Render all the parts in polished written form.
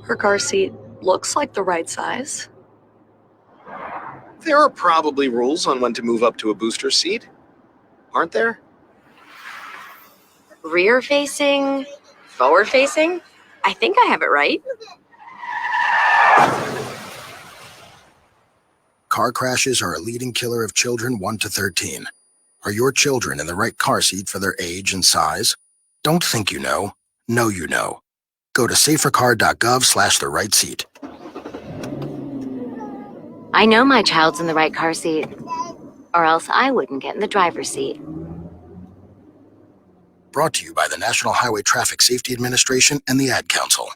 Her car seat looks like the right size. There are probably rules on when to move up to a booster seat, aren't there? Rear-facing, forward-facing? I think I have it right. Car crashes are a leading killer of children 1 to 13. Are your children in the right car seat for their age and size? Don't think you know. Know you know. Go to safercar.gov/the-right-seat. I know my child's in the right car seat, or else I wouldn't get in the driver's seat. Brought to you by the National Highway Traffic Safety Administration and the Ad Council.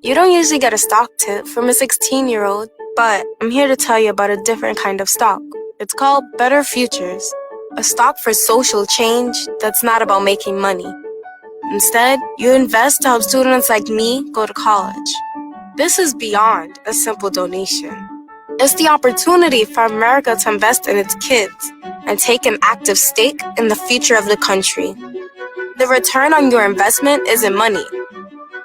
You don't usually get a stock tip from a 16-year-old, but I'm here to tell you about a different kind of stock. It's called Better Futures, a stock for social change that's not about making money. Instead, you invest to help students like me go to college. This is beyond a simple donation. It's the opportunity for America to invest in its kids and take an active stake in the future of the country. The return on your investment isn't money.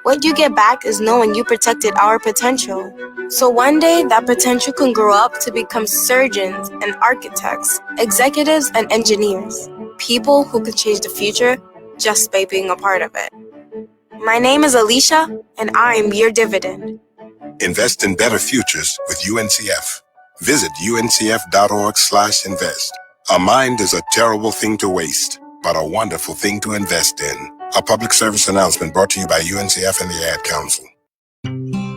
What you get back is knowing you protected our potential. So one day, that potential can grow up to become surgeons and architects, executives and engineers, people who can change the future just by being a part of it. My name is Alicia, and I'm your dividend. Invest in better futures with UNCF. Visit uncf.org/invest. A mind is a terrible thing to waste, but a wonderful thing to invest in. A public service announcement brought to you by UNCF and the Ad Council.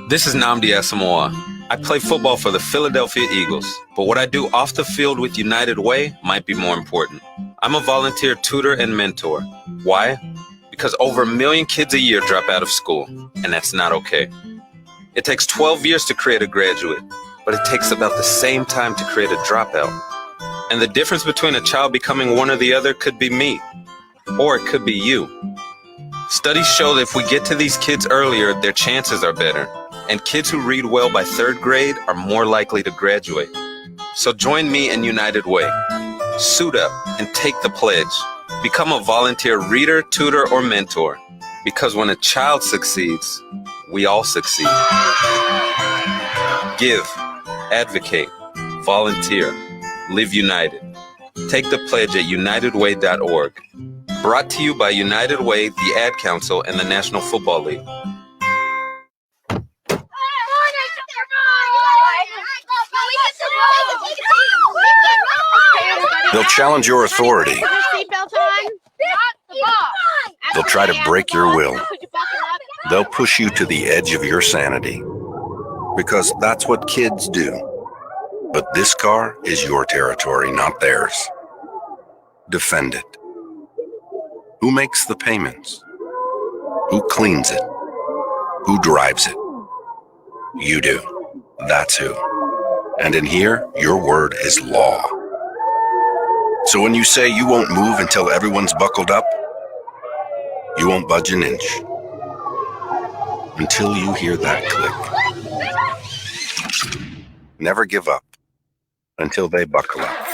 This is Nnamdi Asamoah. I play football for the Philadelphia Eagles, but what I do off the field with United Way might be more important. I'm a volunteer tutor and mentor. Why? Because over 1 million kids a year drop out of school, and that's not okay. It takes 12 years to create a graduate, but it takes about the same time to create a dropout. And the difference between a child becoming one or the other could be me, or it could be you. Studies show that if we get to these kids earlier, their chances are better, and kids who read well by 3rd grade are more likely to graduate. So join me in United Way. Suit up and take the pledge. Become a volunteer reader, tutor, or mentor, because when a child succeeds, we all succeed. Give, advocate, volunteer, live united. Take the pledge at unitedway.org. Brought to you by United Way, the Ad Council, and the National Football League. They'll challenge your authority. They'll try to break your will. They'll push you to the edge of your sanity. Because that's what kids do. But this car is your territory, not theirs. Defend it. Who makes the payments? Who cleans it? Who drives it? You do. That's who. And in here, your word is law. So when you say you won't move until everyone's buckled up, you won't budge an inch. Until you hear that click. Never give up until they buckle up.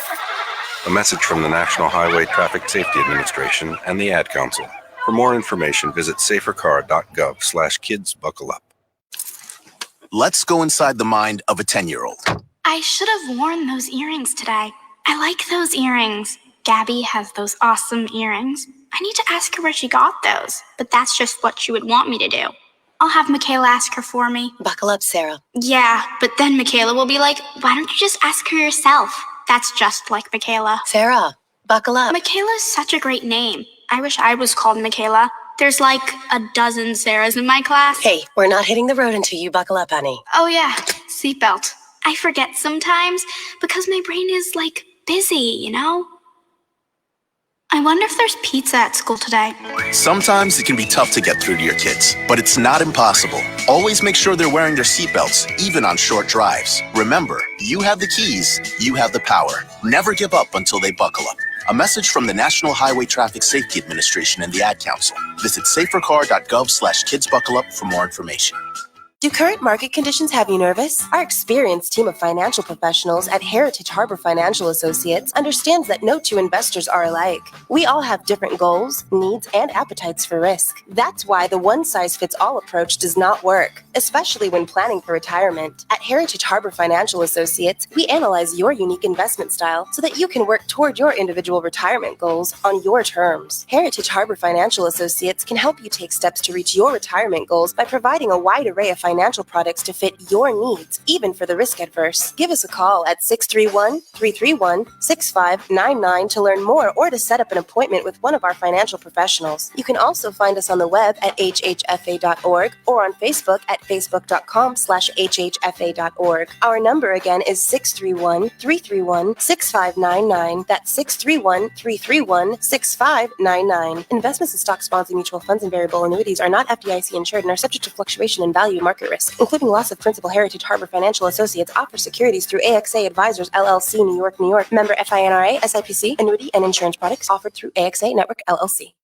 A message from the National Highway Traffic Safety Administration and the Ad Council. For more information, visit safercar.gov/kidsbuckleup. Let's go inside the mind of a 10-year-old. I should have worn those earrings today. I like those earrings. Gabby has those awesome earrings. I need to ask her where she got those, but that's just what she would want me to do. I'll have Michaela ask her for me. Buckle up, Sarah. Yeah, but then Michaela will be like, why don't you just ask her yourself? That's just like Michaela. Sarah, buckle up. Michaela's such a great name. I wish I was called Michaela. There's like a dozen Sarahs in my class. Hey, we're not hitting the road until you buckle up, honey. Oh yeah, seatbelt. I forget sometimes because my brain is like busy, you know? I wonder if there's pizza at school today. Sometimes it can be tough to get through to your kids, but it's not impossible. Always make sure they're wearing their seatbelts, even on short drives. Remember, you have the keys, you have the power. Never give up until they buckle up. A message from the National Highway Traffic Safety Administration and the Ad Council. Visit safercar.gov/kidsbuckleup for more information. Do current market conditions have you nervous? Our experienced team of financial professionals at Heritage Harbor Financial Associates understands that no two investors are alike. We all have different goals, needs, and appetites for risk. That's why the one-size-fits-all approach does not work, especially when planning for retirement. At Heritage Harbor Financial Associates, we analyze your unique investment style so that you can work toward your individual retirement goals on your terms. Heritage Harbor Financial Associates can help you take steps to reach your retirement goals by providing a wide array of financial products to fit your needs, even for the risk adverse. Give us a call at 631-331-6599 to learn more or to set up an appointment with one of our financial professionals. You can also find us on the web at hhfa.org or on Facebook at facebook.com/hhfa.org. Our number again is 631-331-6599. That's 631-331-6599. Investments in stock, bonds, and mutual funds and variable annuities are not FDIC insured and are subject to fluctuation in value and market risk, including loss of principal. Heritage Harbor Financial Associates offers securities through AXA Advisors LLC, New York, New York. Member FINRA, SIPC. Annuity and insurance products offered through AXA Network LLC.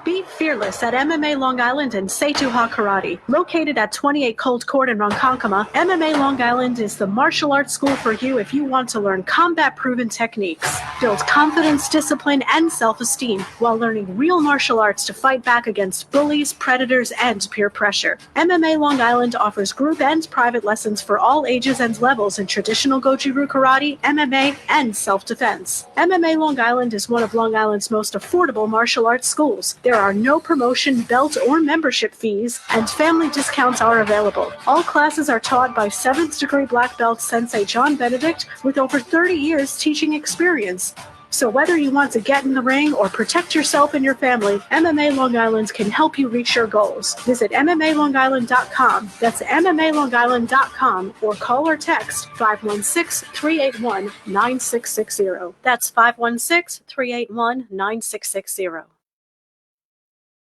Be fearless at MMA Long Island and Seituha Karate. Located at 28 Cold Court in Ronkonkoma, MMA Long Island is the martial arts school for you if you want to learn combat-proven techniques, build confidence, discipline, and self-esteem while learning real martial arts to fight back against bullies, predators, and peer pressure. MMA Long Island offers group and private lessons for all ages and levels in traditional Goju-Ryu Karate, MMA, and self-defense. MMA Long Island is one of Long Island's most affordable martial arts schools. There are no promotion, belt, or membership fees, and family discounts are available. All classes are taught by 7th degree black belt Sensei John Benedict with over 30 years teaching experience. So whether you want to get in the ring or protect yourself and your family, MMA Long Island can help you reach your goals. Visit MMALongIsland.com. That's MMALongIsland.com or call or text 516-381-9660. That's 516-381-9660.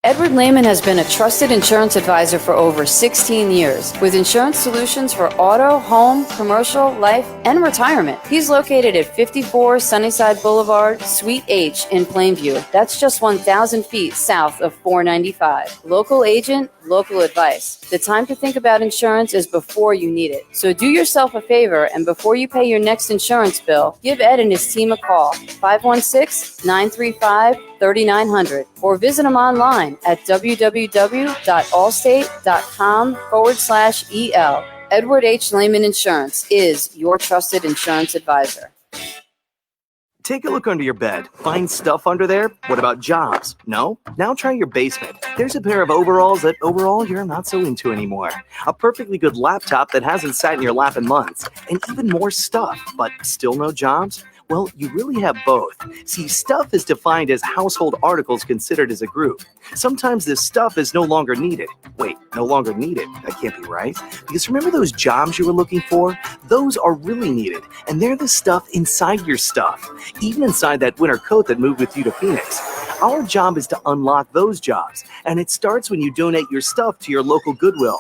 Edward Lehman has been a trusted insurance advisor for over 16 years with insurance solutions for auto, home, commercial, life, and retirement. He's located at 54 Sunnyside Boulevard, Suite H in Plainview. That's just 1,000 feet south of 495. Local agent, local advice. The time to think about insurance is before you need it. So do yourself a favor and before you pay your next insurance bill, give Ed and his team a call, 516-935-3900, or visit him online at www.allstate.com/EL. Edward H. Lehman Insurance is your trusted insurance advisor. Take a look under your bed. Find stuff under there? What about jobs? No? Now try your basement. There's a pair of overalls that overall you're not so into anymore. A perfectly good laptop that hasn't sat in your lap in months. And even more stuff, but still no jobs? Well, you really have both. See, stuff is defined as household articles considered as a group. Sometimes this stuff is no longer needed. Wait, no longer needed? That can't be right. Because remember those jobs you were looking for? Those are really needed. And they're the stuff inside your stuff. Even inside that winter coat that moved with you to Phoenix. Our job is to unlock those jobs. And it starts when you donate your stuff to your local Goodwill.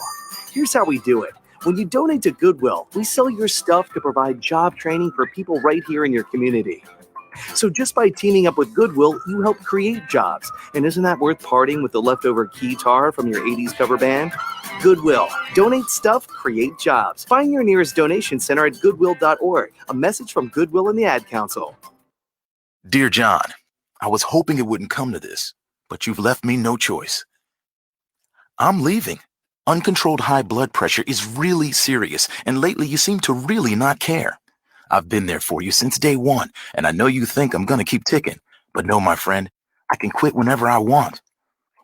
Here's how we do it. When you donate to Goodwill, we sell your stuff to provide job training for people right here in your community. So just by teaming up with Goodwill, you help create jobs. And isn't that worth parting with the leftover keytar from your 80s cover band? Goodwill. Donate stuff, create jobs. Find your nearest donation center at goodwill.org. A message from Goodwill and the Ad Council. Dear John, I was hoping it wouldn't come to this, but you've left me no choice. I'm leaving. Uncontrolled high blood pressure is really serious, and lately you seem to really not care. I've been there for you since day one, and I know you think I'm gonna keep ticking, but no, my friend, I can quit whenever I want.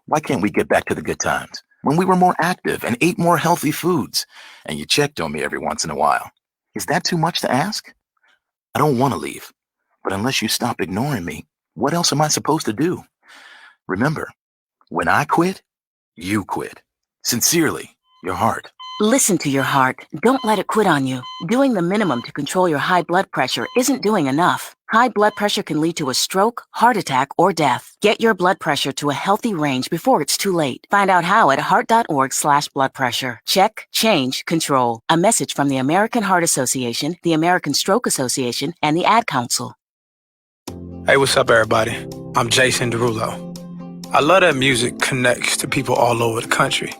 Why can't we get back to the good times, when we were more active and ate more healthy foods, and you checked on me every once in a while? Is that too much to ask? I don't want to leave, but unless you stop ignoring me, what else am I supposed to do? Remember, when I quit, you quit. Sincerely, your heart. Listen to your heart. Don't let it quit on you. Doing the minimum to control your high blood pressure isn't doing enough. High blood pressure can lead to a stroke, heart attack, or death. Get your blood pressure to a healthy range before it's too late. Find out how at heart.org/blood pressure. Check, change, control. A message from the American Heart Association, the American Stroke Association, and the Ad Council. Hey, what's up, everybody? I'm Jason Derulo. I love that music connects to people all over the country.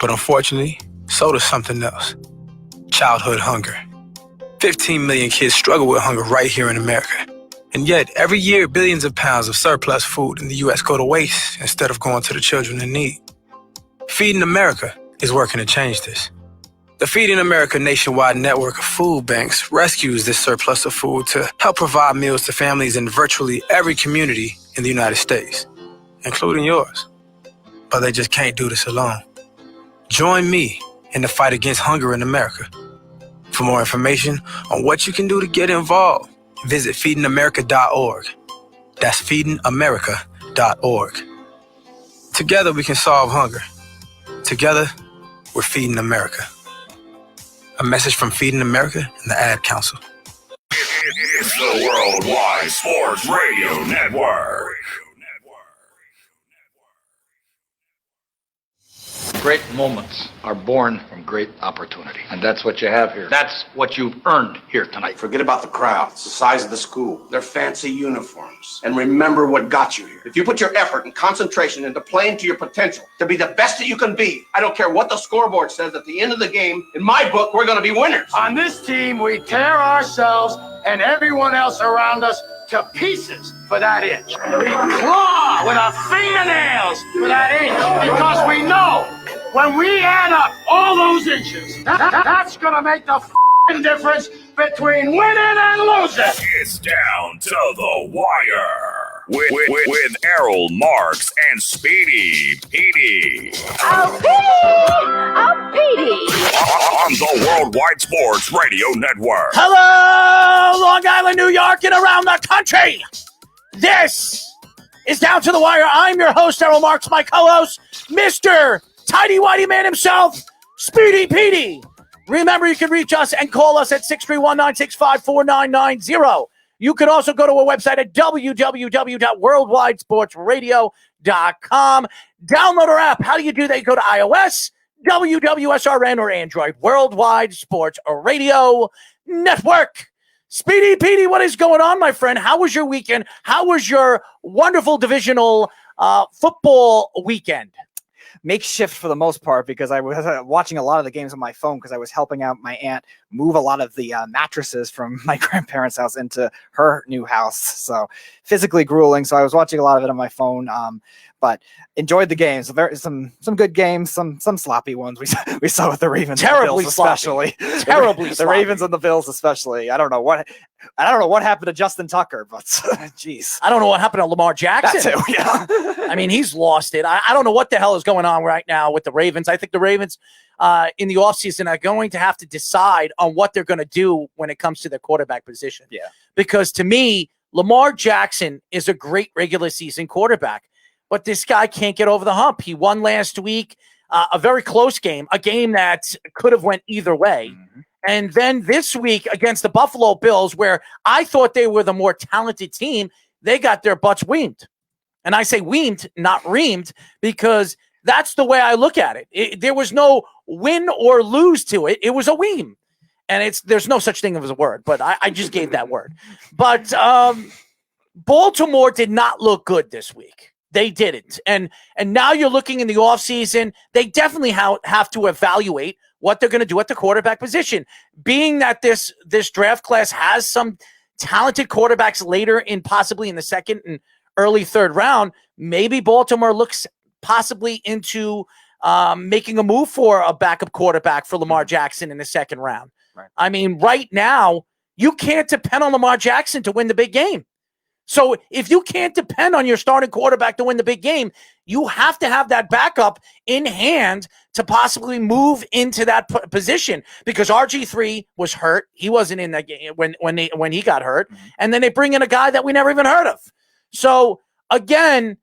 But unfortunately, so does something else. Childhood hunger. 15 million kids struggle with hunger right here in America. And yet, every year, billions of pounds of surplus food in the U.S. go to waste instead of going to the children in need. Feeding America is working to change this. The Feeding America nationwide network of food banks rescues this surplus of food to help provide meals to families in virtually every community in the United States, including yours. But they just can't do this alone. Join me in the fight against hunger in America. For more information on what you can do to get involved, visit feedingamerica.org. That's feedingamerica.org. Together we can solve hunger. Together, we're Feeding America. A message from Feeding America and the Ad Council. It's the Worldwide Sports Radio Network. Great moments are born from great opportunity. And that's what you have here. That's what you've earned here tonight. Forget about the crowds, the size of the school, their fancy uniforms, and remember what got you here. If you put your effort and concentration into playing to your potential, to be the best that you can be, I don't care what the scoreboard says at the end of the game, in my book, we're going to be winners. On this team, we tear ourselves and everyone else around us to pieces for that inch. We claw with our fingernails for that inch because we know when we add up all those inches, that's going to make the f***ing difference between winning and losing. It's down to the wire with Errol Marks and Speedy Petey. Oh, Petey! Oh, Petey! On the Worldwide Sports Radio Network. Hello, Long Island, New York, and around the country. This is Down to the Wire. I'm your host, Errol Marks, my co-host, Mr. Tidy Whitey Man himself, Speedy Petey. Remember, you can reach us and call us at 631-965-4990. You can also go to our website at www.worldwidesportsradio.com. Download our app. How do you do that? You go to iOS, WWSRN, or Android. Worldwide Sports Radio Network. Speedy Petey, what is going on, my friend? How was your weekend? How was your wonderful divisional football weekend? Makeshift for the most part because I was watching a lot of the games on my phone because I was helping out my aunt move a lot of the mattresses from my grandparents' house into her new house. So physically grueling. So I was watching a lot of it on my phone, but enjoyed the games. So some good games, some sloppy ones we saw with the Ravens, terribly and the Bills especially. Terribly the sloppy. Ravens and the Bills especially. I don't know what happened to Justin Tucker, but jeez, I don't know what happened to Lamar Jackson. That too, yeah. I mean, he's lost it. I don't know what the hell is going on right now with the Ravens. I think the Ravens in the offseason are going to have to decide on what they're going to do when it comes to their quarterback position. Yeah. Because to me, Lamar Jackson is a great regular season quarterback, but this guy can't get over the hump. He won last week, a very close game, a game that could have went either way. Mm-hmm. And then this week against the Buffalo Bills, where I thought they were the more talented team, they got their butts weamed. And I say weamed, not reamed, because that's the way I look at it. There was no win or lose to it. It was a weam. And there's no such thing as a word, but I just gave that word. But Baltimore did not look good this week. They didn't. And now you're looking in the offseason, they definitely have to evaluate what they're going to do at the quarterback position. Being that this draft class has some talented quarterbacks later possibly in the second and early third round, maybe Baltimore looks possibly into making a move for a backup quarterback for Lamar Jackson in the second round. Right. I mean, right now, you can't depend on Lamar Jackson to win the big game. So if you can't depend on your starting quarterback to win the big game, you have to have that backup in hand to possibly move into that position, because RG3 was hurt. He wasn't in that game when he got hurt. Mm-hmm. And then they bring in a guy that we never even heard of. So again,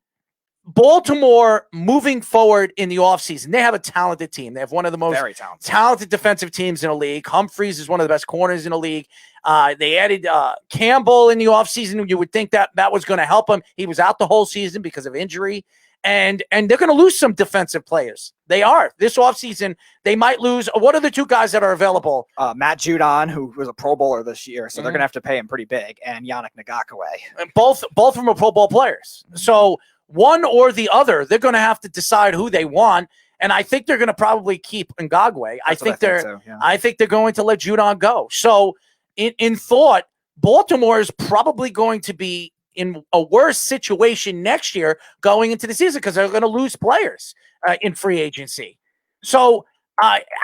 Baltimore moving forward in the offseason, they have a talented team. They have one of the most talented defensive teams in the league. Humphreys is one of the best corners in the league. They added Campbell in the offseason. You would think that was going to help him. He was out the whole season because of injury. And they're going to lose some defensive players. They are. This offseason, they might lose. What are the two guys that are available? Matt Judon, who was a Pro Bowler this year, so they're going to have to pay him pretty big, and Yannick Ngakoue. And both of them are Pro Bowl players. So one or the other, they're going to have to decide who they want. And I think they're going to probably keep Ngagwe. I think they're going to let Judon go. So in thought, Baltimore is probably going to be in a worse situation next year going into the season because they're going to lose players in free agency. So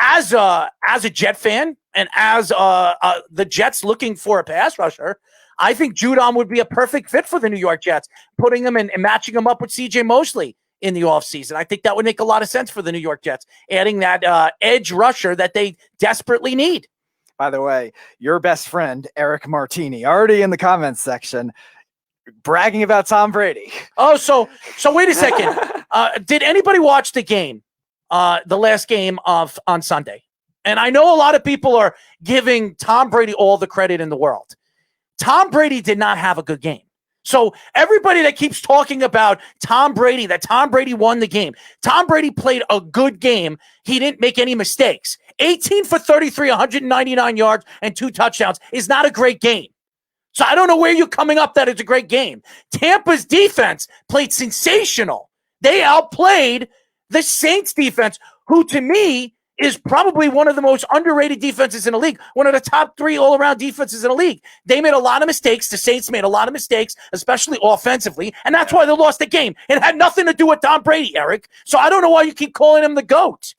as a Jet fan and as the Jets looking for a pass rusher, I think Judon would be a perfect fit for the New York Jets, putting him and matching him up with C.J. Mosley in the offseason. I think that would make a lot of sense for the New York Jets, adding that edge rusher that they desperately need. By the way, your best friend, Eric Martini, already in the comments section, bragging about Tom Brady. Oh, so wait a second. Did anybody watch the game, the last game on Sunday? And I know a lot of people are giving Tom Brady all the credit in the world. Tom Brady did not have a good game. So everybody that keeps talking about Tom Brady, that Tom Brady won the game, Tom Brady played a good game. He didn't make any mistakes. 18 for 33, 199 yards, and 2 touchdowns is not a great game. So I don't know where you're coming up that it's a great game. Tampa's defense played sensational. They outplayed the Saints defense, who to me is probably one of the most underrated defenses in the league, one of the top 3 all-around defenses in the league. They made a lot of mistakes. The Saints made a lot of mistakes, especially offensively, and that's why they lost the game. It had nothing to do with Tom Brady, Eric. So I don't know why you keep calling him the GOAT.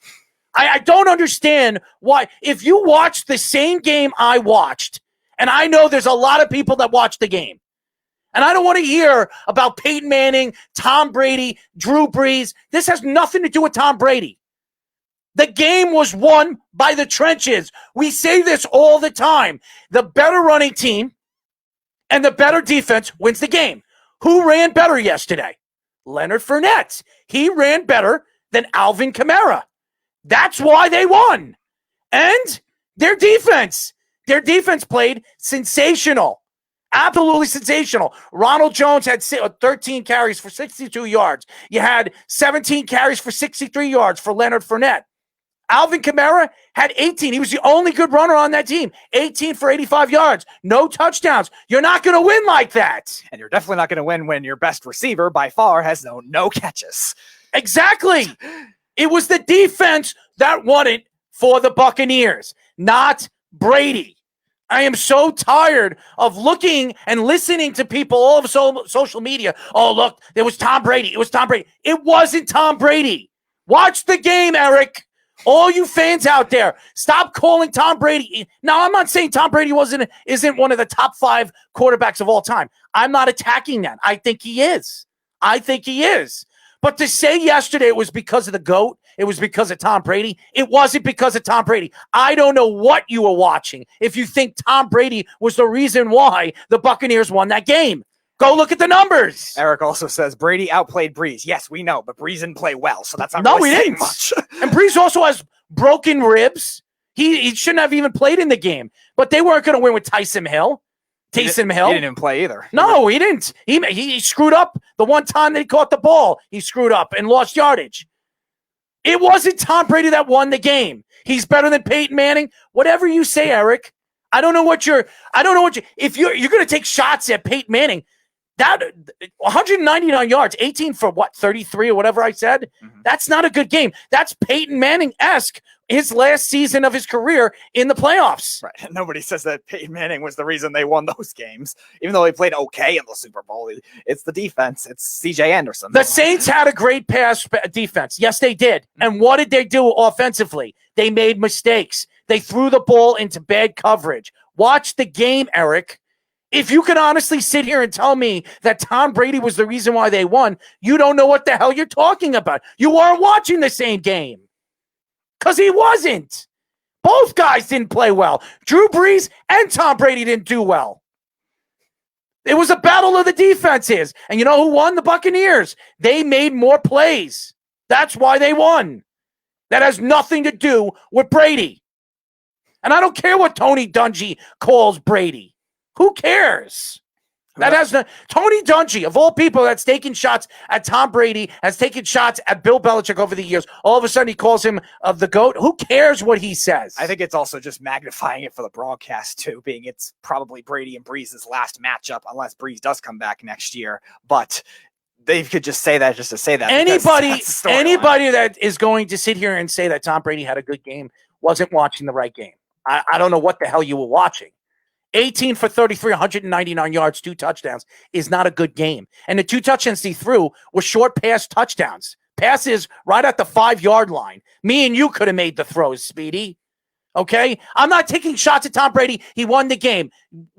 I don't understand why. If you watch the same game I watched, and I know there's a lot of people that watch the game, and I don't want to hear about Peyton Manning, Tom Brady, Drew Brees. This has nothing to do with Tom Brady. The game was won by the trenches. We say this all the time. The better running team and the better defense wins the game. Who ran better yesterday? Leonard Fournette. He ran better than Alvin Kamara. That's why they won. And their defense played sensational. Absolutely sensational. Ronald Jones had 13 carries for 62 yards. You had 17 carries for 63 yards for Leonard Fournette. Alvin Kamara had 18. He was the only good runner on that team. 18 for 85 yards. No touchdowns. You're not going to win like that. And you're definitely not going to win when your best receiver by far has no catches. Exactly. It was the defense that won it for the Buccaneers, not Brady. I am so tired of looking and listening to people all over social media. Oh, look, it was Tom Brady. It was Tom Brady. It wasn't Tom Brady. Watch the game, Eric. All you fans out there, stop calling Tom Brady. Now, I'm not saying Tom Brady isn't one of the top 5 quarterbacks of all time. I'm not attacking that. I think he is. But to say yesterday it was because of the GOAT, it was because of Tom Brady, it wasn't because of Tom Brady. I don't know what you were watching if you think Tom Brady was the reason why the Buccaneers won that game. Go look at the numbers. Eric also says Brady outplayed Breeze. Yes, we know, but Breeze didn't play well, so that's not really saying much. And Breeze also has broken ribs. He shouldn't have even played in the game. But they weren't going to win with Taysom Hill. He didn't even play either. No, he didn't. He screwed up the one time that he caught the ball. He screwed up and lost yardage. It wasn't Tom Brady that won the game. He's better than Peyton Manning. Whatever you say, Eric. I don't know what if you're going to take shots at Peyton Manning. That 199 yards, 18 for 33 or whatever I said. Mm-hmm. That's not a good game. That's Peyton Manning-esque, his last season of his career in the playoffs. Right. And nobody says that Peyton Manning was the reason they won those games, even though he played okay in the Super Bowl. It's the defense. It's C.J. Anderson. The Saints had a great pass defense. Yes, they did. And what did they do offensively? They made mistakes. They threw the ball into bad coverage. Watch the game, Eric. If you can honestly sit here and tell me that Tom Brady was the reason why they won, you don't know what the hell you're talking about. You aren't watching the same game. Because he wasn't. Both guys didn't play well. Drew Brees and Tom Brady didn't do well. It was a battle of the defenses. And you know who won? The Buccaneers. They made more plays. That's why they won. That has nothing to do with Brady. And I don't care what Tony Dungy calls Brady. Who cares? Tony Dungy, of all people that's taken shots at Tom Brady, has taken shots at Bill Belichick over the years. All of a sudden he calls him the GOAT. Who cares what he says? I think it's also just magnifying it for the broadcast too, being it's probably Brady and Breeze's last matchup, unless Breeze does come back next year. But they could just say that just to say that. Anybody that is going to sit here and say that Tom Brady had a good game wasn't watching the right game. I don't know what the hell you were watching. 18 for 33, 199 yards, 2 touchdowns is not a good game. And the 2 touchdowns he threw were short pass touchdowns. Passes right at the 5-yard line. Me and you could have made the throws, Speedy. Okay? I'm not taking shots at Tom Brady. He won the game.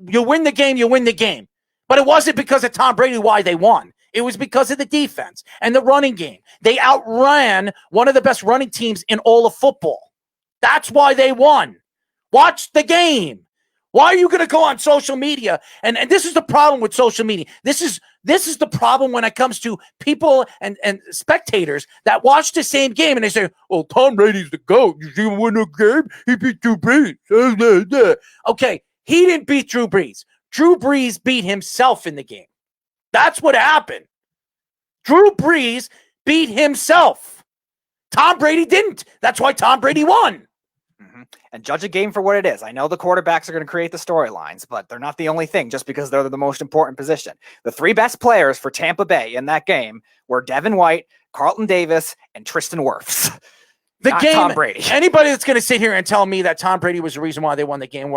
You win the game, you win the game. But it wasn't because of Tom Brady why they won. It was because of the defense and the running game. They outran one of the best running teams in all of football. That's why they won. Watch the game. Why are you going to go on social media? And this is the problem with social media. This is the problem when it comes to people and spectators that watch the same game and they say, well, Tom Brady's the GOAT. You see him win a game? He beat Drew Brees. Okay, he didn't beat Drew Brees. Drew Brees beat himself in the game. That's what happened. Drew Brees beat himself. Tom Brady didn't. That's why Tom Brady won. And judge a game for what it is. I know the quarterbacks are going to create the storylines, but they're not the only thing just because they're the most important position. The 3 best players for Tampa Bay in that game were Devin White, Carlton Davis, and Tristan Wirfs. Not Tom Brady. Anybody that's going to sit here and tell me that Tom Brady was the reason why they won the game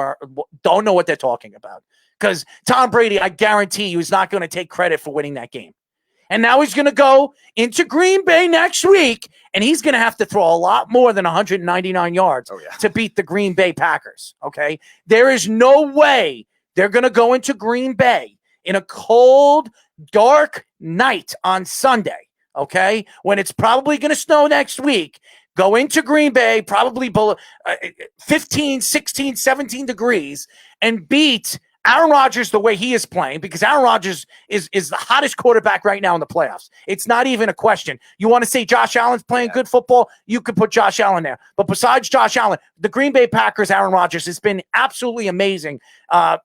don't know what they're talking about. Because Tom Brady, I guarantee you, is not going to take credit for winning that game. And now he's going to go into Green Bay next week, and he's going to have to throw a lot more than 199 yards to beat the Green Bay Packers, okay? There is no way they're going to go into Green Bay in a cold, dark night on Sunday, okay, when it's probably going to snow next week, go into Green Bay, probably below 15, 16, 17 degrees, and beat Aaron Rodgers the way he is playing, because Aaron Rodgers is the hottest quarterback right now in the playoffs. It's not even a question. You want to say Josh Allen's playing good football? You could put Josh Allen there. But besides Josh Allen, the Green Bay Packers, Aaron Rodgers has been absolutely amazing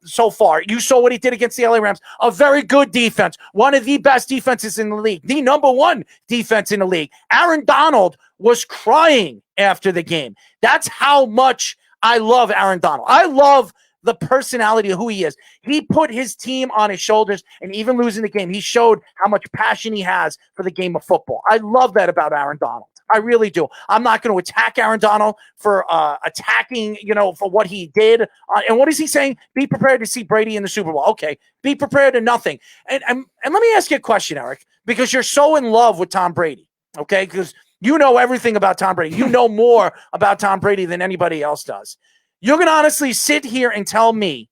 so far. You saw what he did against the LA Rams. A very good defense. One of the best defenses in the league. The number 1 defense in the league. Aaron Donald was crying after the game. That's how much I love Aaron Donald. I love the personality of who he is. He put his team on his shoulders, and even losing the game, he showed how much passion he has for the game of football. I love that about Aaron Donald. I really do. I'm not going to attack Aaron Donald for attacking, for what he did. And what is he saying? Be prepared to see Brady in the Super Bowl. Okay, be prepared to nothing. And let me ask you a question, Eric, because you're so in love with Tom Brady, okay? Because you know everything about Tom Brady. You know more about Tom Brady than anybody else does. You're going to honestly sit here and tell me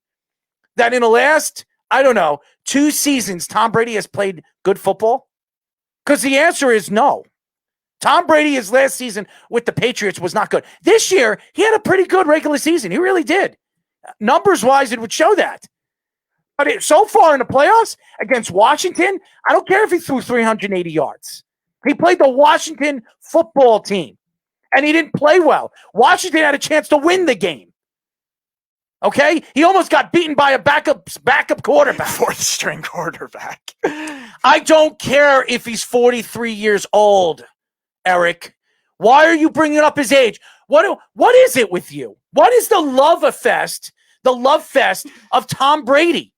that in the last, 2 seasons, Tom Brady has played good football? Because the answer is no. Tom Brady, his last season with the Patriots was not good. This year, he had a pretty good regular season. He really did. Numbers-wise, it would show that. But so far in the playoffs against Washington, I don't care if he threw 380 yards. He played the Washington football team, and he didn't play well. Washington had a chance to win the game. Okay? He almost got beaten by a backup quarterback. 4th-string quarterback. I don't care if he's 43 years old, Eric. Why are you bringing up his age? What is it with you? What is the love fest of Tom Brady?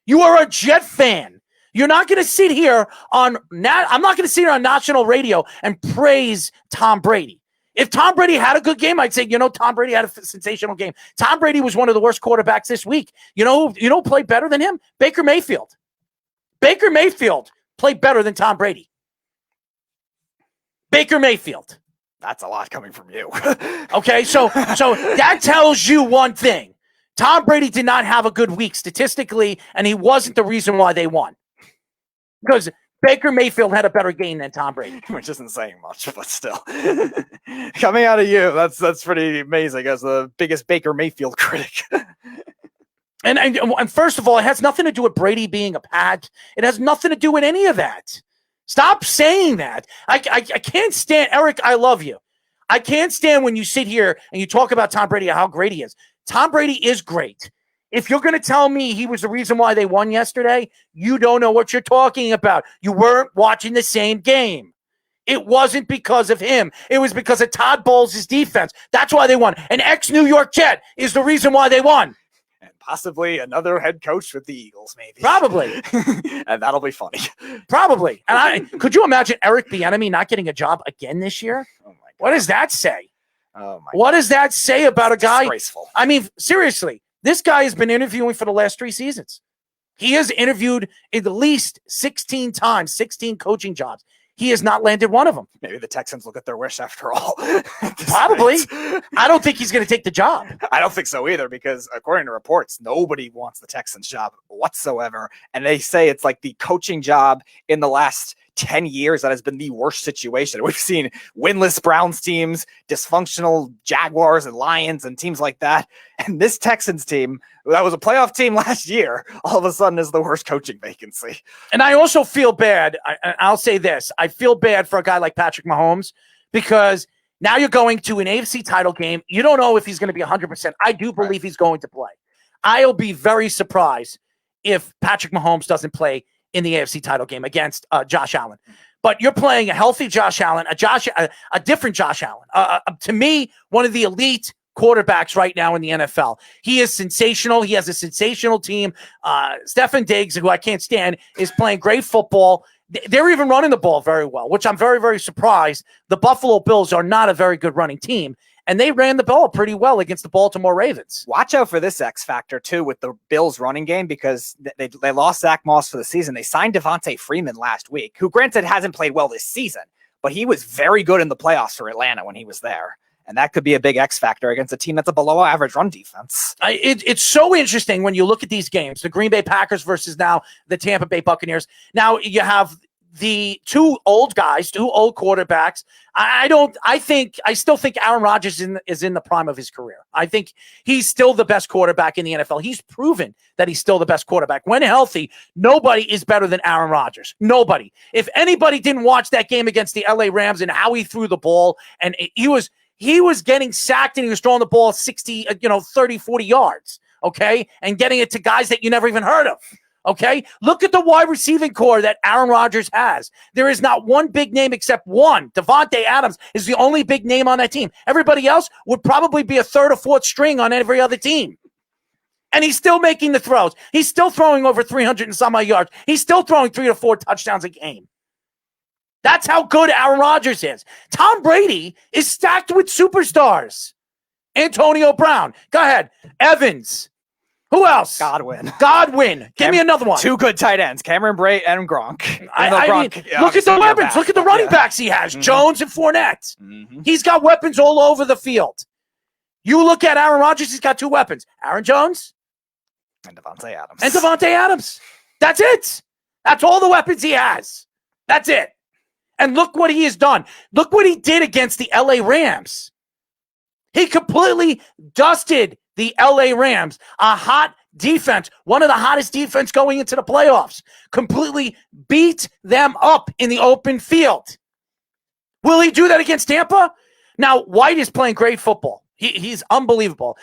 You are a Jet fan. You're not going to sit here I'm not going to sit here on national radio and praise Tom Brady. If Tom Brady had a good game, I'd say, Tom Brady had a sensational game. Tom Brady was one of the worst quarterbacks this week. You know who played better than him? Baker Mayfield. Baker Mayfield played better than Tom Brady. Baker Mayfield. That's a lot coming from you. Okay, so that tells you one thing. Tom Brady did not have a good week statistically, and he wasn't the reason why they won. Because Baker Mayfield had a better game than Tom Brady. Which isn't saying much, but still. Coming out of you, that's pretty amazing as the biggest Baker Mayfield critic. And first of all, it has nothing to do with Brady being a Pat. It has nothing to do with any of that. Stop saying that. I can't stand, Eric, I love you. I can't stand when you sit here and you talk about Tom Brady and how great he is. Tom Brady is great. If you're going to tell me he was the reason why they won yesterday, you don't know what you're talking about. You weren't watching the same game. It wasn't because of him. It was because of Todd Bowles' defense. That's why they won. An ex-New York Jet is the reason why they won. And possibly another head coach with the Eagles, maybe. Probably. And that'll be funny. Probably. And could you imagine Eric Bieniemy not getting a job again this year? Oh my God. What does that say? Oh my What does that say about a guy? Disgraceful. I mean, seriously, this guy has been interviewing for the last 3 seasons. He has interviewed at least 16 times, 16 coaching jobs. He has not landed one of them. Maybe the Texans will get their wish after all. Probably. I don't think he's going to take the job. I don't think so either, because according to reports, nobody wants the Texans job whatsoever. And they say it's like the coaching job in the last 10 years that has been the worst situation. We've seen winless Browns teams, dysfunctional Jaguars and Lions and teams like that. And this Texans team, that was a playoff team last year, all of a sudden is the worst coaching vacancy. And I also feel bad. I'll say this. I feel bad for a guy like Patrick Mahomes, because now you're going to an AFC title game. You don't know if he's going to be 100%. I do believe he's going to play. I'll be very surprised if Patrick Mahomes doesn't play in the AFC title game against Josh Allen. But you're playing a healthy Josh Allen, a different Josh Allen. To me, one of the elite quarterbacks right now in the NFL. He is sensational. He has a sensational team. Stefan Diggs, who I can't stand, is playing great football. They're even running the ball very well, which I'm very, very surprised. The Buffalo Bills are not a very good running team, and they ran the ball pretty well against the Baltimore Ravens. Watch out for this X factor, too, with the Bills running game, because they lost Zach Moss for the season. They signed Devontae Freeman last week, who, granted, hasn't played well this season, but he was very good in the playoffs for Atlanta when he was there. And that could be a big X factor against a team that's a below average run defense. It's so interesting when you look at these games, the Green Bay Packers versus now the Tampa Bay Buccaneers. Now you have the two old quarterbacks. I still think Aaron Rodgers is in the prime of his career. I think he's still the best quarterback in the NFL. He's proven that he's still the best quarterback. When healthy, nobody is better than Aaron Rodgers. Nobody. If anybody didn't watch that game against the LA Rams and how he threw the ball, and he was getting sacked and he was throwing the ball 60, 30, 40 yards, okay? And getting it to guys that you never even heard of, okay? Look at the wide receiving core that Aaron Rodgers has. There is not one big name except one. Davante Adams is the only big name on that team. Everybody else would probably be a third or fourth string on every other team. And he's still making the throws. He's still throwing over 300 and some odd yards. He's still throwing 3 to 4 touchdowns a game. That's how good Aaron Rodgers is. Tom Brady is stacked with superstars. Antonio Brown. Go ahead. Evans. Who else? Godwin. Give me another one. 2 good tight ends, Cameron Brate and Gronk. Look at the weapons. Look at the running backs he has. Mm-hmm. Jones and Fournette. Mm-hmm. He's got weapons all over the field. You look at Aaron Rodgers, he's got 2 weapons. Aaron Jones. And Devontae Adams. That's it. That's all the weapons he has. That's it. And look what he has done. Look what he did against the LA Rams. He completely dusted the LA Rams, a hot defense, one of the hottest defense going into the playoffs. Completely beat them up in the open field. Will he do that against Tampa? Now, White is playing great football. He's unbelievable.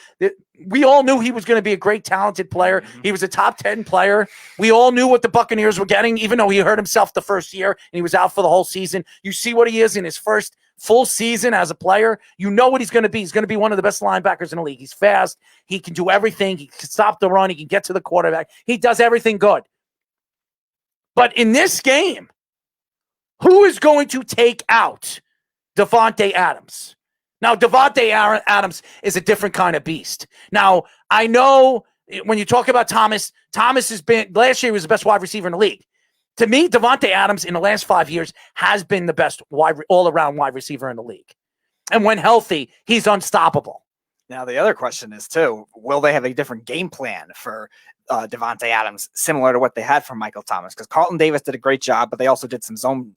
We all knew he was going to be a great, talented player. Mm-hmm. He was a top 10 player. We all knew what the Buccaneers were getting, even though he hurt himself the first year and he was out for the whole season. You see what he is in his first full season as a player. You know what he's going to be. He's going to be one of the best linebackers in the league. He's fast. He can do everything. He can stop the run. He can get to the quarterback. He does everything good. But in this game, who is going to take out Davante Adams? Now, Davante Adams is a different kind of beast. Now, I know when you talk about Thomas has been, last year he was the best wide receiver in the league. To me, Davante Adams in the last 5 years has been the best all-around wide receiver in the league. And when healthy, he's unstoppable. Now, the other question is, too, will they have a different game plan for Davante Adams, similar to what they had for Michael Thomas? Because Carlton Davis did a great job, but they also did some zone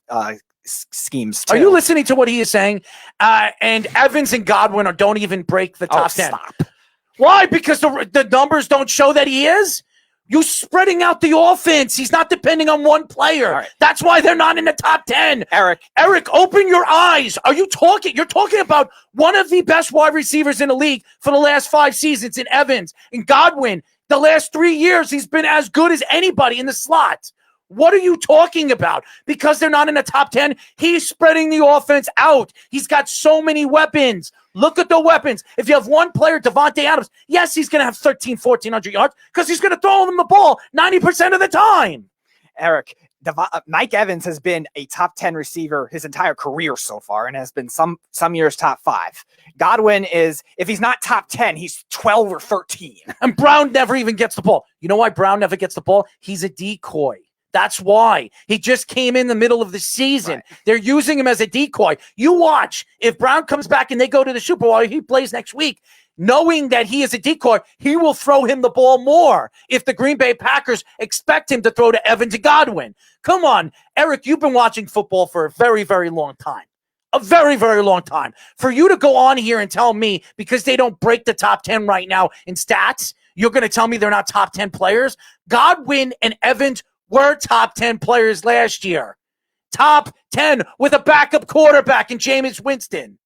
schemes too. Are you listening to what he is saying? And Evans and Godwin don't even break the top 10. Stop. Why? Because the numbers don't show that he is? You're spreading out the offense. He's not depending on one player. Right. That's why they're not in the top 10. Eric, open your eyes. You're talking about one of the best wide receivers in the league for the last 5 seasons in Evans and Godwin. The last 3 years, he's been as good as anybody in the slot. What are you talking about? Because they're not in the top 10, he's spreading the offense out. He's got so many weapons. Look at the weapons. If you have one player, Devontae Adams, yes, he's going to have 1,400 yards because he's going to throw them the ball 90% of the time. Eric, Mike Evans has been a top 10 receiver his entire career so far and has been some years top 5. Godwin is, if he's not top 10, he's 12 or 13. And Brown never even gets the ball. You know why Brown never gets the ball? He's a decoy. That's why. He just came in the middle of the season. Right. They're using him as a decoy. You watch. If Brown comes back and they go to the Super Bowl, he plays next week, knowing that he is a decoy, he will throw him the ball more if the Green Bay Packers expect him to throw to Evans and Godwin. Come on, Eric, you've been watching football for a very, very long time. A very, very long time. For you to go on here and tell me, because they don't break the top 10 right now in stats, you're going to tell me they're not top 10 players? Godwin and Evans were top 10 players last year. Top 10 with a backup quarterback in Jameis Winston.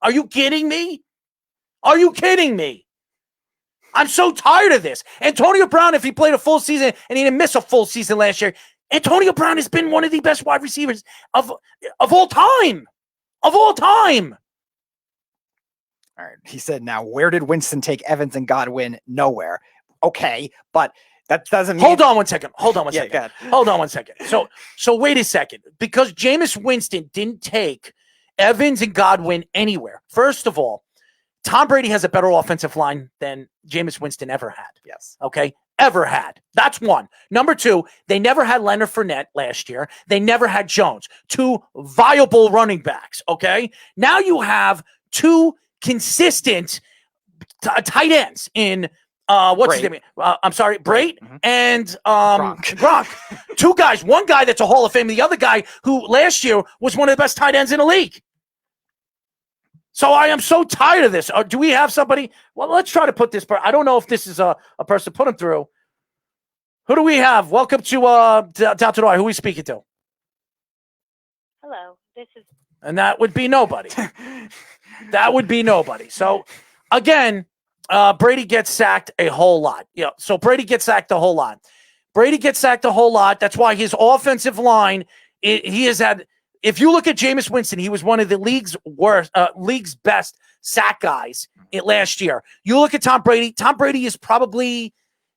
Are you kidding me? Are you kidding me? I'm so tired of this. Antonio Brown, if he played a full season and he didn't miss a full season last year, Antonio Brown has been one of the best wide receivers of all time. Of all time. All right. He said, now, where did Winston take Evans and Godwin? Nowhere. Okay, but that doesn't mean... Hold on one second. Hold on one second. So wait a second. Because Jameis Winston didn't take Evans and Godwin anywhere. First of all, Tom Brady has a better offensive line than Jameis Winston ever had. Yes. Okay? Ever had. That's one. Number two, they never had Leonard Fournette last year. They never had Jones. 2 viable running backs. Okay? Now you have 2 consistent tight ends in... what's his name? I'm sorry, Brate and Gronk. 2 guys. One guy that's a Hall of Fame, and the other guy who last year was one of the best tight ends in the league. So I am so tired of this. Do we have somebody? Well, let's try to put this. I don't know if this is a person. Put him through. Who do we have? Welcome to Down to the Wire. Who are we speaking to? Hello. This is. And that would be nobody. That would be nobody. So again. Brady gets sacked a whole lot. Yeah, so Brady gets sacked a whole lot. That's why his offensive line, he has had, if you look at Jameis Winston, he was one of the league's best sack guys last year. You look at Tom Brady. Tom Brady is probably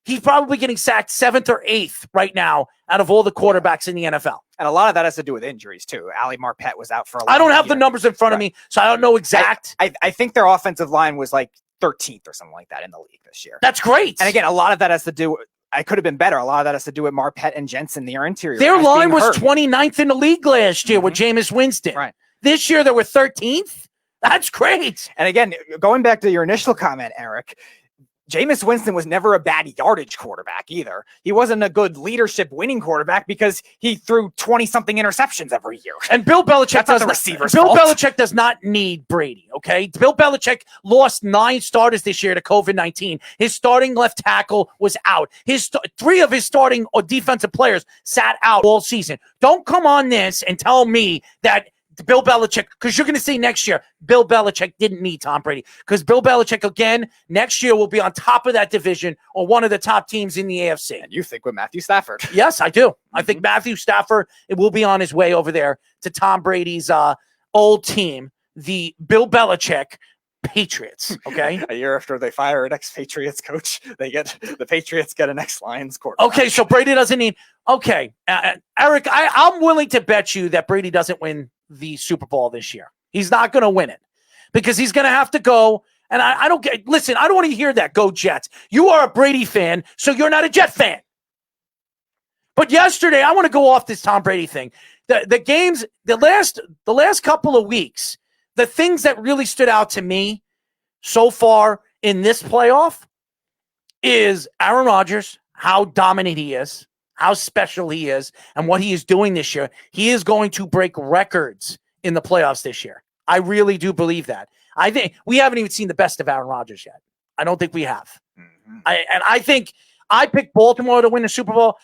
getting sacked 7th or 8th right now out of all the quarterbacks in the NFL. And a lot of that has to do with injuries, too. Ali Marpet was out for a lot. I don't have the numbers in front of me, so I don't know exact. I think their offensive line was like 13th or something like that in the league this year. That's great. And again, a lot of that has to do, I could have been better. A lot of that has to do with Marpet and Jensen, their interior. Their line was 29th in the league last year with Jameis Winston. Right. This year they were 13th. That's great. And again, going back to your initial comment, Eric, Jameis Winston was never a bad yardage quarterback either. He wasn't a good leadership winning quarterback because he threw 20-something interceptions every year. And Bill Belichick Belichick does not need Brady, okay? Bill Belichick lost 9 starters this year to COVID-19. His starting left tackle was out. 3 of his starting or defensive players sat out all season. Don't come on this and tell me that Bill Belichick, because you're going to see next year, Bill Belichick didn't need Tom Brady. Because Bill Belichick, again, next year will be on top of that division or one of the top teams in the AFC. And you think with Matthew Stafford. Yes, I do. I think Matthew Stafford will be on his way over there to Tom Brady's old team, the Bill Belichick Patriots. Okay. A year after they fire an ex-Patriots coach, the Patriots get an ex-Lions quarterback. Okay, so Brady doesn't need. Okay, Eric, I'm willing to bet you that Brady doesn't win the Super Bowl this year. He's not going to win it because he's going to have to go. And I don't get. Listen, I don't want to hear that. Go Jets. You are a Brady fan, so you're not a Jet fan. But yesterday, I want to go off this Tom Brady thing. The games, the last couple of weeks, the things that really stood out to me so far in this playoff is Aaron Rodgers, how dominant he is, how special he is, and what he is doing this year. He is going to break records in the playoffs this year. I really do believe that. I think we haven't even seen the best of Aaron Rodgers yet. I don't think we have. I think I picked Baltimore to win the Super Bowl.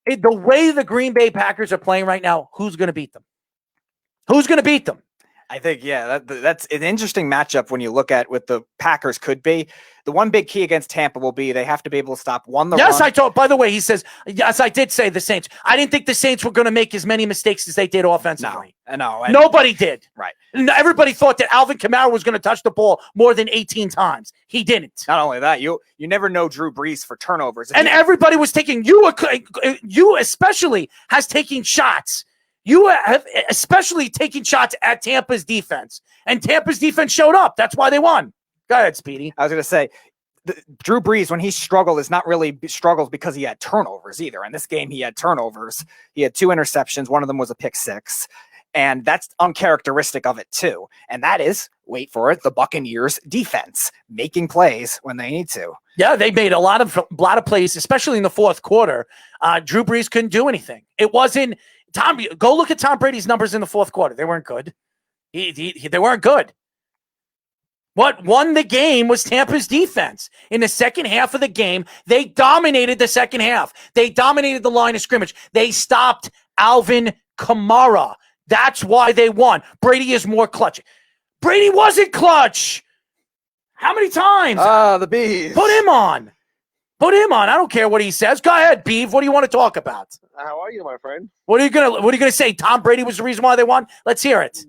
The way the Green Bay Packers are playing right now, who's going to beat them? Who's going to beat them? I think, that's an interesting matchup when you look at what the Packers could be. The one big key against Tampa will be they have to be able to stop the Yes, run. I told. By the way, he says, yes, I did say the Saints. I didn't think the Saints were going to make as many mistakes as they did offensively. No. Nobody did. Right. Everybody thought that Alvin Kamara was going to touch the ball more than 18 times. He didn't. Not only that, you never know Drew Brees for turnovers. And everybody was taking, you especially has taken shots. You have especially taken shots at Tampa's defense. And Tampa's defense showed up. That's why they won. Go ahead, Speedy. I was going to say, Drew Brees, when he struggled, is not really struggles because he had turnovers either. In this game, he had turnovers. He had 2 interceptions. One of them was a pick 6. And that's uncharacteristic of it, too. And that is, wait for it, the Buccaneers defense making plays when they need to. Yeah, they made a lot of plays, especially in the fourth quarter. Drew Brees couldn't do anything. It wasn't Tom. Go look at Tom Brady's numbers in the fourth quarter. They weren't good. They weren't good. What won the game was Tampa's defense. In the second half of the game, they dominated the second half. They dominated the line of scrimmage. They stopped Alvin Kamara. That's why they won. Brady is more clutch. Brady wasn't clutch. How many times? The Bees. Put him on. I don't care what he says. Go ahead, Beeve. What do you want to talk about? How are you, my friend? What are you gonna say? Tom Brady was the reason why they won? Let's hear it.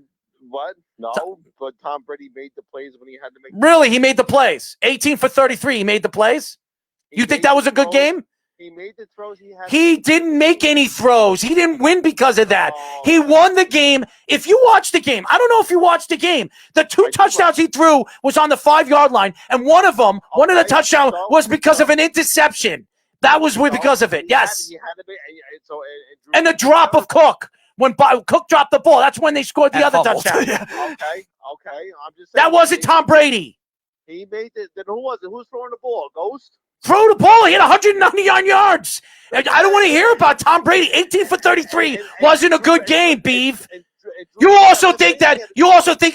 What? No, but Tom Brady made the plays when he had to make. Really, he made the plays. 18 for 33. He made the plays. You think that was a good game? He made the throws. He didn't make any throws. He didn't win because of that. He won the game. If you watch the game, I don't know if you watched the game. The 2 touchdowns he threw was on the 5-yard line, and one of the touchdowns was because of an interception. That was because of it. Yes. And the drop of Cook. When Cook dropped the ball, that's when they scored the other touchdown. Okay. I'm just saying. That wasn't Tom Brady. He made it. Then who was it? Who's throwing the ball? Ghost? Throw the ball. He had 199 yards. I don't want to hear about Tom Brady. 18 for 33 wasn't a good game, Beeve. You also think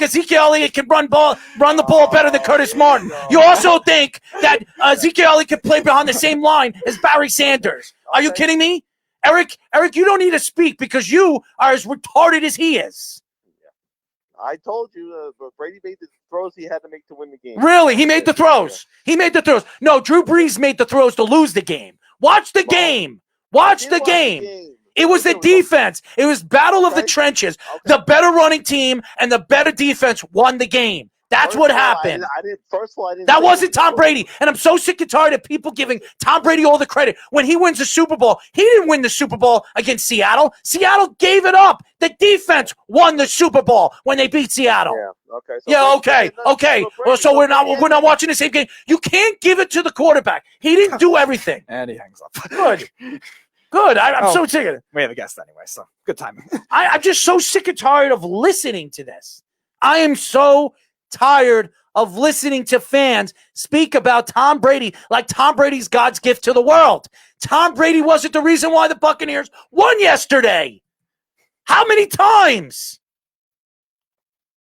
Ezekiel Elliott can run the ball better than Curtis Martin. You also think that Ezekiel Elliott can play behind the same line as Barry Sanders. Are you kidding me? Eric, you don't need to speak because you are as retarded as he is. I told you, Brady made the throws he had to make to win the game. Really? He made the throws. He made the throws. No, Drew Brees made the throws to lose the game. Watch the game. Watch the game. It was the defense. It was battle of the trenches. The better running team and the better defense won the game. That's what happened. That wasn't Tom Brady. And I'm so sick and tired of people giving Tom Brady all the credit. When he wins the Super Bowl, he didn't win the Super Bowl against Seattle. Seattle gave it up. The defense won the Super Bowl when they beat Seattle. Okay. Well, so we're not watching the same game. You can't give it to the quarterback. He didn't do everything. And he hangs up. Good. I'm so sick of it. We have a guest anyway, so good timing. I'm just so sick and tired of listening to this. I am so tired of listening to fans speak about Tom Brady like Tom Brady's God's gift to the world. Tom Brady wasn't the reason why the Buccaneers won yesterday. How many times?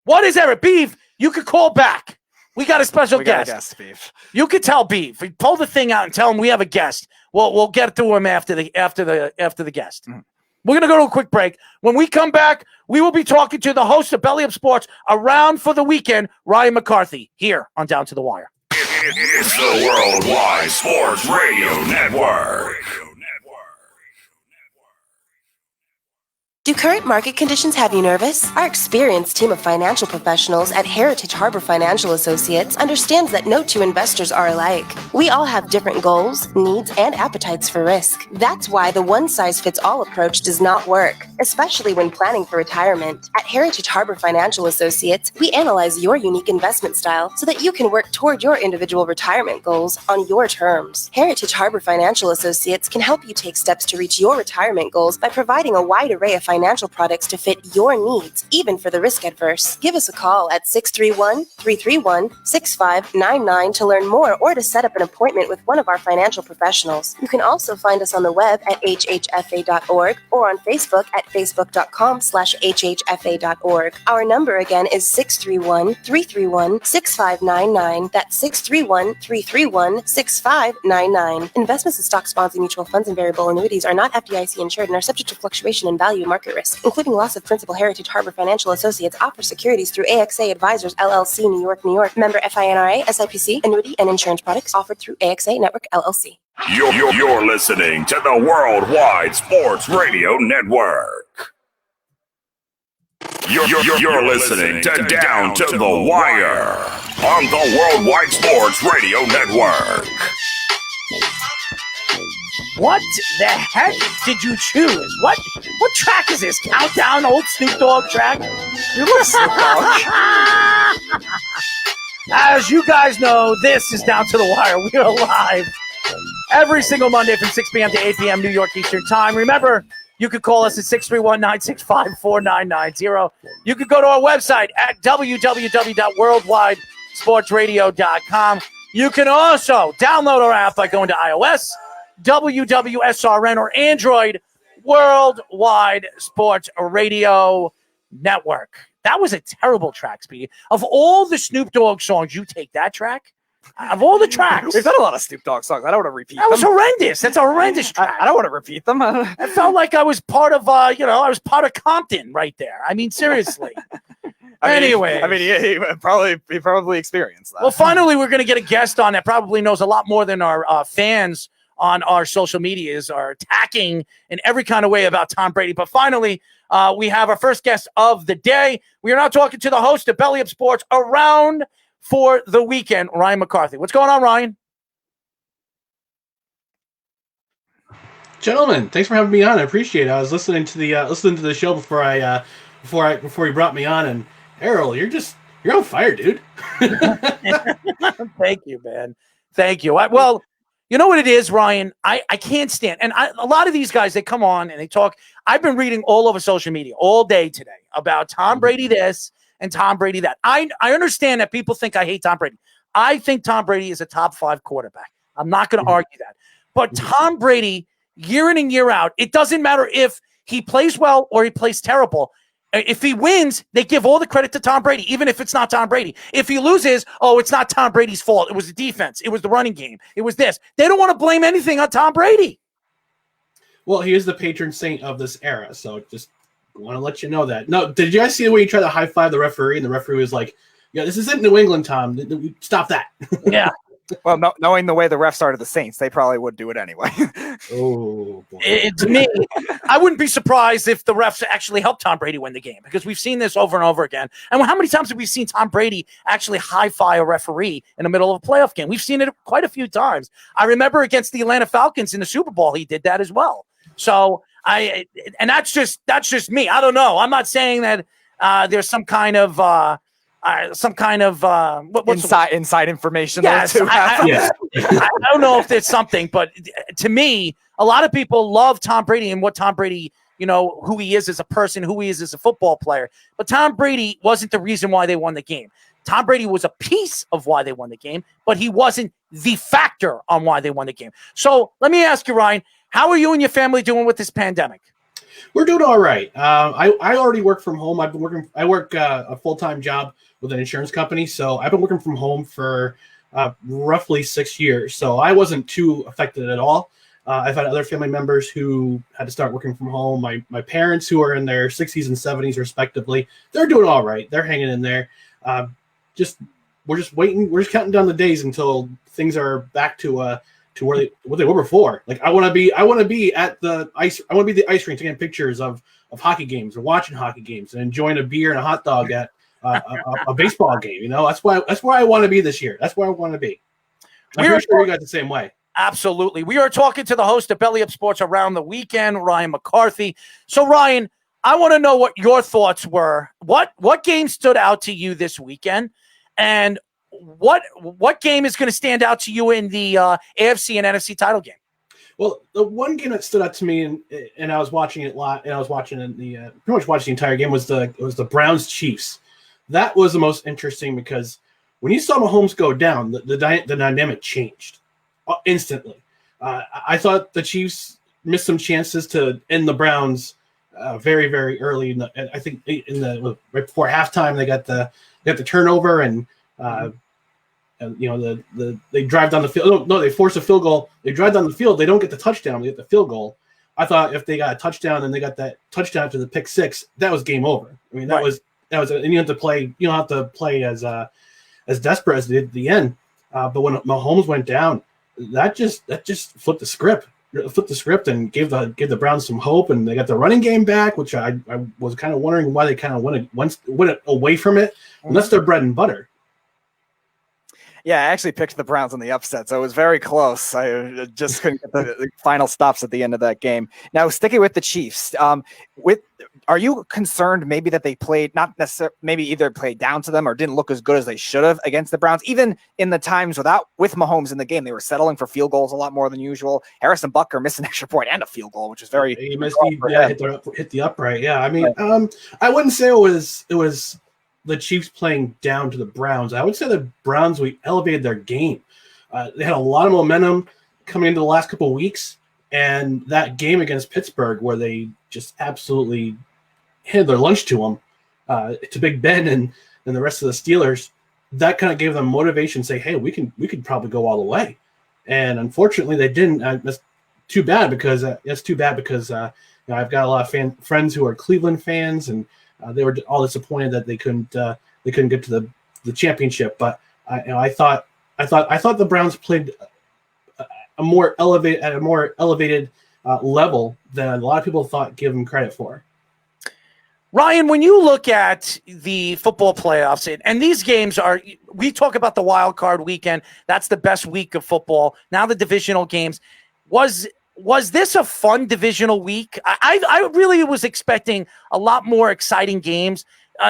What is Eric? Beef, you could call back. We got a special guest. Beef. You could tell Beef. Pull the thing out and tell him we have a guest. We'll get to him after the guest. Mm-hmm. We're going to go to a quick break. When we come back, we will be talking to the host of Belly Up Sports Around for the Weekend, Ryan McCarthy, here on Down to the Wire. It's the Worldwide Sports Radio Network. Do current market conditions have you nervous? Our experienced team of financial professionals at Heritage Harbor Financial Associates understands that no two investors are alike. We all have different goals, needs, and appetites for risk. That's why the one-size-fits-all approach does not work, especially when planning for retirement. At Heritage Harbor Financial Associates, we analyze your unique investment style so that you can work toward your individual retirement goals on your terms. Heritage Harbor Financial Associates can help you take steps to reach your retirement goals by providing a wide array of financial products to fit your needs, even for the risk adverse. Give us a call at 631-331-6599 to learn more or to set up an appointment with one of our financial professionals. You can also find us on the web at hhfa.org or on Facebook at facebook.com/hhfa.org. Our number again is 631-331-6599. That's 631-331-6599. Investments in stock, bonds, and mutual funds and variable annuities are not FDIC insured and are subject to fluctuation in value, market market risk, including loss of principal. Heritage Harbor Financial Associates offers securities through AXA Advisors LLC, New York, New York. Member FINRA, SIPC, annuity and insurance products offered through AXA Network LLC. You're listening to the Worldwide Sports Radio Network. You're listening to Down to the Wire on the Worldwide Sports Radio Network. What the heck did you choose? What track is this? Countdown, old Snoop Dogg track? You look Snoop Dogg. As you guys know, this is Down to the Wire. We are live every single Monday from 6 p.m. to 8 p.m. New York Eastern Time. Remember, you could call us at 631-965-4990. You could go to our website at www.worldwidesportsradio.com. You can also download our app by going to iOS, WWSRN, or Android, Worldwide Sports Radio Network. That was a terrible track, Speedy. Of all the Snoop Dogg songs, you take that track? Of all the tracks. We've done a lot of Snoop Dogg songs. I don't want to repeat them. That was horrendous. That's a horrendous track. I don't want to repeat them. I felt like I was part of, I was part of Compton right there. I mean, seriously. Anyway. He probably experienced that. Well, finally, we're going to get a guest on that probably knows a lot more than our fans on our social medias are attacking in every kind of way about Tom Brady. But finally, we have our first guest of the day. We are now talking to the host of Belly Up Sports Around for the Weekend, Ryan McCarthy. What's going on, Ryan? Gentlemen, thanks for having me on. I appreciate it. I was listening to the show before you brought me on, and Errol, you're on fire, dude. Thank you, man. Thank you. Well, you know what it is, Ryan? I can't stand, and a lot of these guys, they come on and they talk. I've been reading all over social media all day today about Tom Brady this and Tom Brady that. I understand that people think I hate Tom Brady. I think Tom Brady is a top 5 quarterback. I'm not going to argue that. But Tom Brady, year in and year out, it doesn't matter if he plays well or he plays terrible. If he wins, they give all the credit to Tom Brady, even if it's not Tom Brady. If he loses, it's not Tom Brady's fault. It was the defense. It was the running game. It was this. They don't want to blame anything on Tom Brady. Well, he is the patron saint of this era, so just want to let you know that. No, did you guys see the way he tried to high-five the referee, and the referee was like, yeah, this isn't New England, Tom. Stop that. Yeah. Well, knowing the way the refs started the Saints, they probably would do it anyway. Oh, boy. To me, I wouldn't be surprised if the refs actually helped Tom Brady win the game, because we've seen this over and over again. And how many times have we seen Tom Brady actually high-five a referee in the middle of a playoff game? We've seen it quite a few times. I remember against the Atlanta Falcons in the Super Bowl, he did that as well. So that's just me. I don't know. I'm not saying that there's some kind of inside information. Yes, I don't know if there's something, but to me, a lot of people love Tom Brady and what Tom Brady, who he is as a person, who he is as a football player. But Tom Brady wasn't the reason why they won the game. Tom Brady was a piece of why they won the game, but he wasn't the factor on why they won the game. So let me ask you, Ryan, how are you and your family doing with this pandemic? We're doing all right. I already work from home. I work a full-time job with an insurance company, so I've been working from home for roughly 6 years. So I wasn't too affected at all. I've had other family members who had to start working from home. My parents, who are in their 60s and 70s respectively, they're doing all right. They're hanging in there. We're just waiting. We're just counting down the days until things are back to what they were before. Like I want to be at the ice. I want to be the ice rink taking pictures of hockey games or watching hockey games and enjoying a beer and a hot dog at a baseball game. That's where I want to be this year. That's where I want to be. I'm pretty sure you got the same way. Absolutely. We are talking to the host of Belly Up Sports Around the Weekend, Ryan McCarthy. So Ryan, I want to know what your thoughts were. What game stood out to you this weekend, and what game is going to stand out to you in the AFC and NFC title game? Well, the one game that stood out to me, and I was watching it live, and I was watching pretty much watched the entire game, was the Browns Chiefs. That was the most interesting because when you saw Mahomes go down, the dynamic changed instantly. I thought the Chiefs missed some chances to end the Browns very, very early. I think right before halftime, they got the turnover and. They drive down the field. No, they force a field goal. They drive down the field. They don't get the touchdown. They get the field goal. I thought if they got a touchdown and they got that touchdown to the pick six, that was game over. I mean, that was, and you have to play. You don't have to play as desperate as they did at the end. But when Mahomes went down, that just flipped the script. And gave the Browns some hope, and they got the running game back, which I was kind of wondering why they kind of went away from it. And that's their bread and butter. Yeah, I actually picked the Browns on the upset, so it was very close. I just couldn't get the final stops at the end of that game. Now, sticking with the Chiefs, are you concerned maybe that they played not necessarily, maybe either played down to them or didn't look as good as they should have against the Browns? Even in the times with Mahomes in the game, they were settling for field goals a lot more than usual. Harrison Butker missed an extra point and a field goal, which is very he missed. Hit the upright. Yeah, I mean, I wouldn't say it was the Chiefs playing down to the Browns. I would say the Browns, we elevated their game. They had a lot of momentum coming into the last couple of weeks, and that game against Pittsburgh where they just absolutely handed their lunch to them, to Big Ben and the rest of the Steelers, that kind of gave them motivation to say, hey, we could probably go all the way. And unfortunately, they didn't. That's too bad because I've got a lot of friends who are Cleveland fans, and they were all disappointed that they couldn't get to the championship. But I thought the Browns played a more elevated level than a lot of people thought give them credit for. Ryan, when you look at the football playoffs, and these games we talk about the wild card weekend. That's the best week of football. Now the divisional games. Was this a fun divisional week? I really was expecting a lot more exciting games.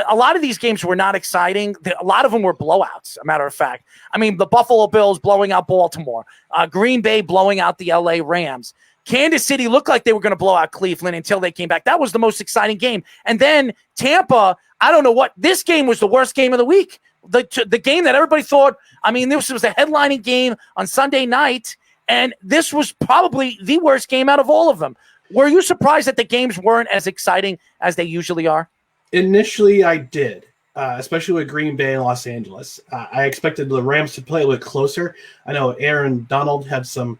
A lot of these games were not exciting. A lot of them were blowouts, a matter of fact. I mean, the Buffalo Bills blowing out Baltimore. Green Bay blowing out the LA Rams. Kansas City looked like they were going to blow out Cleveland until they came back. That was the most exciting game. And then Tampa, I don't know what. This game was the worst game of the week. The game that everybody thought, I mean, this was a headlining game on Sunday night. And this was probably the worst game out of all of them. Were you surprised that the games weren't as exciting as they usually are? Initially, I did, especially with Green Bay and Los Angeles. I expected the Rams to play a little closer. I know Aaron Donald had some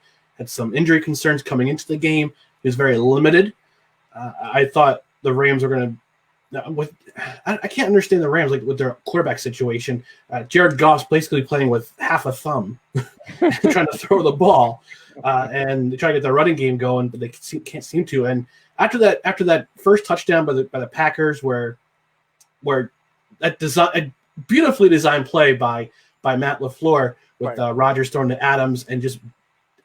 injury concerns coming into the game. He was very limited. I thought the Rams were going to I can't understand the Rams with their quarterback situation. Jared Goff's basically playing with half a thumb, trying to throw the ball, and they try to get the running game going, but they can't seem to. And after that first touchdown by the Packers, where a beautifully designed play by Matt LaFleur with Rodgers throwing to Adams and just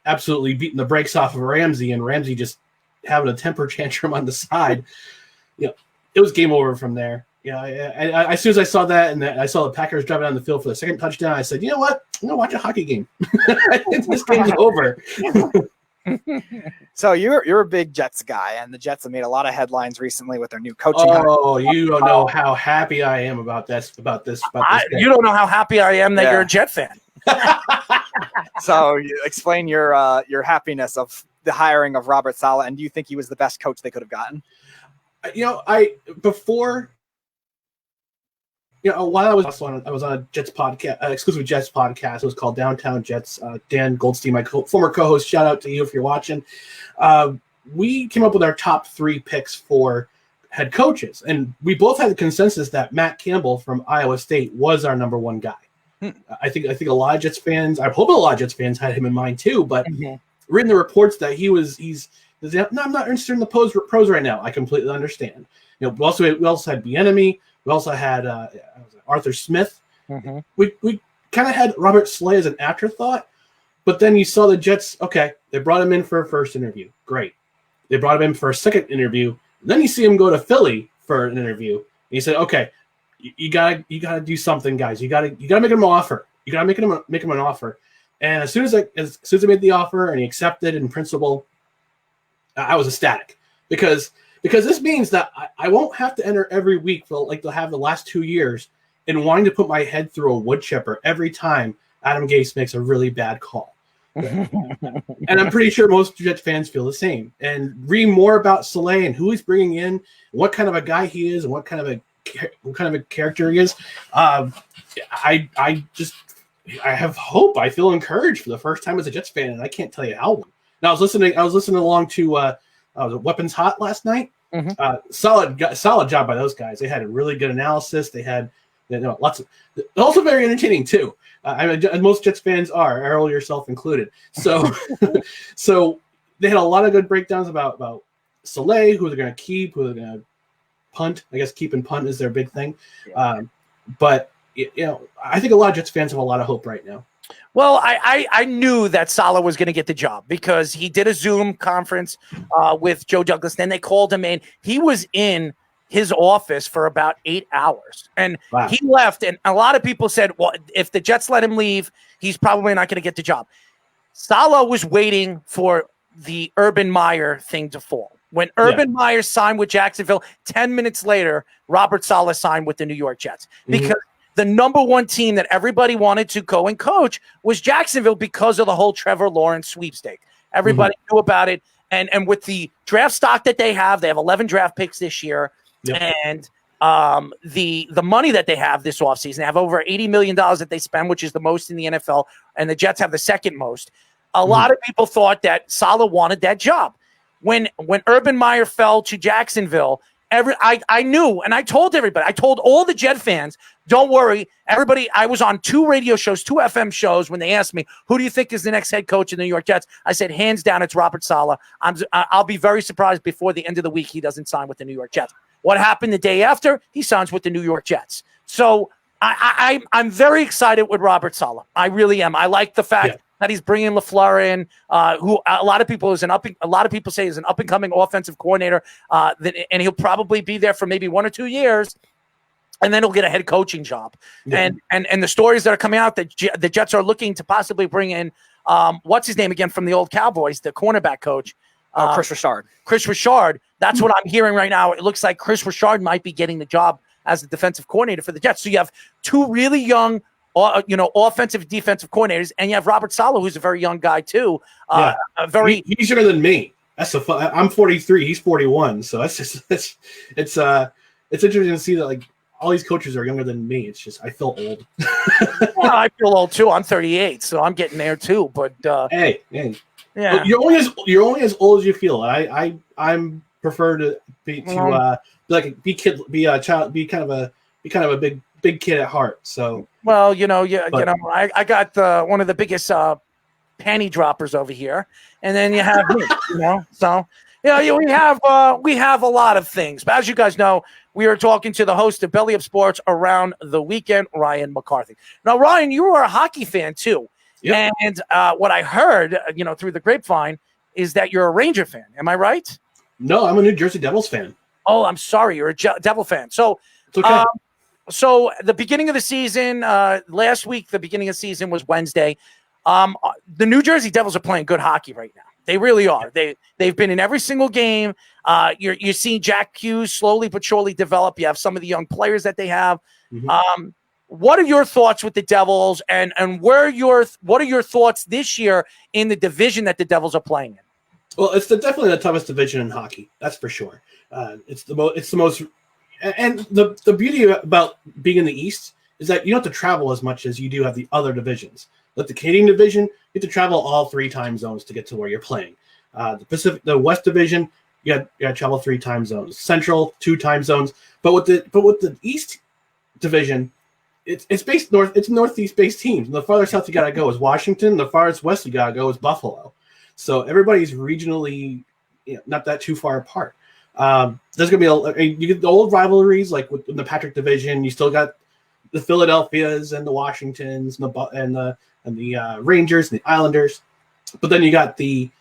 absolutely beating the brakes off of Ramsey, and Ramsey just having a temper tantrum on the side. It was game over from there. As soon as I saw that and I saw the Packers driving down the field for the second touchdown, I said, you know what? I'm going to watch a hockey game. This game's over. So you're a big Jets guy, and the Jets have made a lot of headlines recently with their new coaching. Oh, you don't know how happy I am about this. You don't know how happy I am that you're a Jet fan. So you explain your happiness of the hiring of Robert Saleh, and do you think he was the best coach they could have gotten? While I was on a Jets podcast, exclusive Jets podcast. It was called Downtown Jets. Dan Goldstein, my former co-host, shout out to you if you're watching. We came up with our top 3 picks for head coaches, and we both had the consensus that Matt Campbell from Iowa State was our number 1 guy. I think a lot of Jets fans, I hope a lot of Jets fans had him in mind too, but reading the reports that he's no, I'm not interested in the pros right now. I completely understand. We also had Bieniemy. We also had Arthur Smith. We kind of had Robert Saleh as an afterthought, but then you saw the Jets. Okay, they brought him in for a first interview. Great. They brought him in for a second interview. And then you see him go to Philly for an interview. And you said, okay, you gotta do something, guys. You gotta make him an offer. You gotta make him an offer. And as soon as I made the offer and he accepted in principle, I was ecstatic because this means that I won't have to enter every week for like to have the last 2 years and wanting to put my head through a wood chipper every time Adam Gase makes a really bad call. And I'm pretty sure most Jets fans feel the same. And reading more about Saleh and who he's bringing in, what kind of a guy he is, and what kind of a character he is, I have hope. I feel encouraged for the first time as a Jets fan, and I can't tell you how long. Now I was listening along to was Weapons Hot last night. Mm-hmm. Solid job by those guys. They had a really good analysis. They had lots of, also very entertaining too. Most Jets fans are, Errol, yourself included. So, so they had a lot of good breakdowns about Saleh, who they're going to keep, who they're going to punt. I guess keep and punt is their big thing. Yeah. But I think a lot of Jets fans have a lot of hope right now. Well, I knew that Saleh was going to get the job because he did a Zoom conference with Joe Douglas. Then they called him in. He was in his office for about 8 hours, and he left. And a lot of people said, well, if the Jets let him leave, he's probably not going to get the job. Saleh was waiting for the Urban Meyer thing to fall. When Urban Meyer signed with Jacksonville, 10 minutes later, Robert Saleh signed with the New York Jets because the number one team that everybody wanted to go and coach was Jacksonville because of the whole Trevor Lawrence sweepstake. Everybody knew about it. And with the draft stock that they have 11 draft picks this year. And the money that they have this offseason, they have over $80 million that they spend, which is the most in the NFL. And the Jets have the second most. A lot of people thought that Saleh wanted that job. When Urban Meyer fell to Jacksonville, I knew, and I told everybody, I told all the Jet fans, don't worry, everybody. I was on 2 radio shows, 2 FM shows when they asked me, who do you think is the next head coach of the New York Jets? I said, hands down, it's Robert Saleh. I'll be very surprised before the end of the week he doesn't sign with the New York Jets. What happened the day after? He signs with the New York Jets. So I'm very excited with Robert Saleh. I really am. I like the fact that he's bringing LaFleur in, who a lot of people say is an up and coming offensive coordinator, and he'll probably be there for maybe 1 or 2 years, and then he'll get a head coaching job. And the stories that are coming out that the Jets are looking to possibly bring in, what's his name again from the old Cowboys, the cornerback coach. Chris Richard. Chris Richard. That's what I'm hearing right now. It looks like Chris Richard might be getting the job as the defensive coordinator for the Jets. So you have 2 really young, offensive, defensive coordinators, and you have Robert Saleh, who's a very young guy too. He's younger than me. That's I'm 43. He's 41. So that's just it's interesting to see that like all these coaches are younger than me. It's just I feel old. Well, I feel old too. I'm 38, so I'm getting there too. But hey. Yeah. You're only as old as you feel. I'm prefer to be kind of a big kid at heart. So well, I got one of the biggest panty droppers over here, and then you have me. So we have a lot of things. But as you guys know, we are talking to the host of Belly Up Sports Around the Weekend, Ryan McCarthy. Now, Ryan, you are a hockey fan too. Yep. And what I heard, through the grapevine, is that you're a Ranger fan. Am I right? No, I'm a New Jersey Devils fan. Oh, I'm sorry. You're a Devil fan. So, it's okay. So the beginning of the season, last week, the beginning of the season was Wednesday. The New Jersey Devils are playing good hockey right now. They really are. They've been in every single game. You're seeing Jack Hughes slowly but surely develop. You have some of the young players that they have. Mm-hmm. What are your thoughts with the Devils, and what are your thoughts this year in the division that the Devils are playing in? Well, it's definitely the toughest division in hockey. That's for sure. It's the most, and the beauty about being in the East is that you don't have to travel as much as you do have the other divisions. Like the Canadian division, you have to travel all 3 time zones to get to where you're playing. The West Division, you got to travel 3 time zones. Central, 2 time zones. But with the East Division, it's based north. It's northeast based teams. And the farthest south you gotta go is Washington. The farthest west you gotta go is Buffalo. So everybody's regionally not that too far apart. There's gonna be you get the old rivalries like with the Patrick Division. You still got the Philadelphias and the Washingtons and the Rangers and the Islanders. But then you got the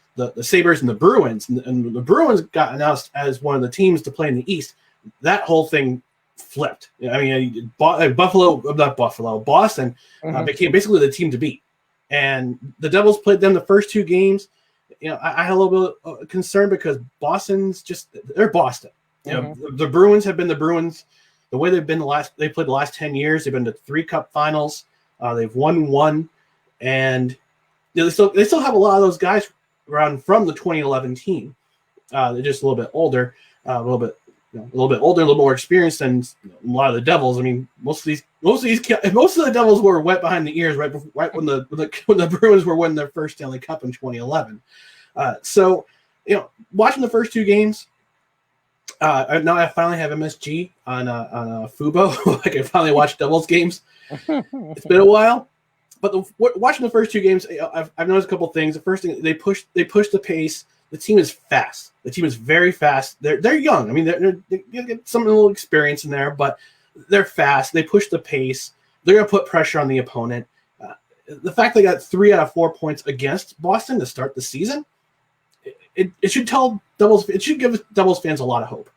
Sabres and the Bruins, and the Bruins got announced as one of the teams to play in the East. That whole thing flipped. I mean, Boston became basically the team to beat, and the Devils played them the first 2 games. I had a little bit of concern because they're Boston. The Bruins have been the Bruins the way they've been they played the last 10 years. They've been to 3 Cup finals. They've won 1, and they still have a lot of those guys around from the 2011 team. They're just a little bit older, a little bit more experienced than a lot of the Devils. I mean, most of the Devils were wet behind the ears right when the Bruins were winning their first Stanley Cup in 2011. So watching the first two games, now I finally have MSG on Fubo. I can finally watch Devils games. It's been a while, but watching the first two games, I've noticed a couple things. The first thing, they push the pace. The team is fast. The team is very fast. They're young. I mean, they get some little experience in there, but they're fast. They push the pace. They're going to put pressure on the opponent. The fact they got 3 out of 4 points against Boston to start the season, it should tell Devils. It should give Devils fans a lot of hope.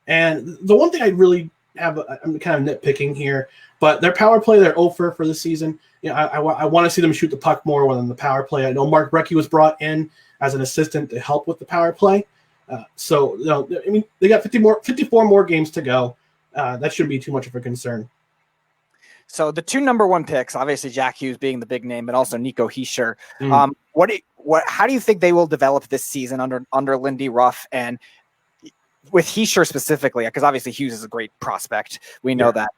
And the one thing I really I'm kind of nitpicking here, but their power play, they're 0 for the season. I want to see them shoot the puck more than the power play. I know Mark Recchi was brought in as an assistant to help with the power play. So they got 54 more games to go. That shouldn't be too much of a concern. So the 2 number 1 picks, obviously Jack Hughes being the big name, but also Nico Hischier. How do you think they will develop this season under Lindy Ruff and with Hischier specifically? Because obviously Hughes is a great prospect. We know that.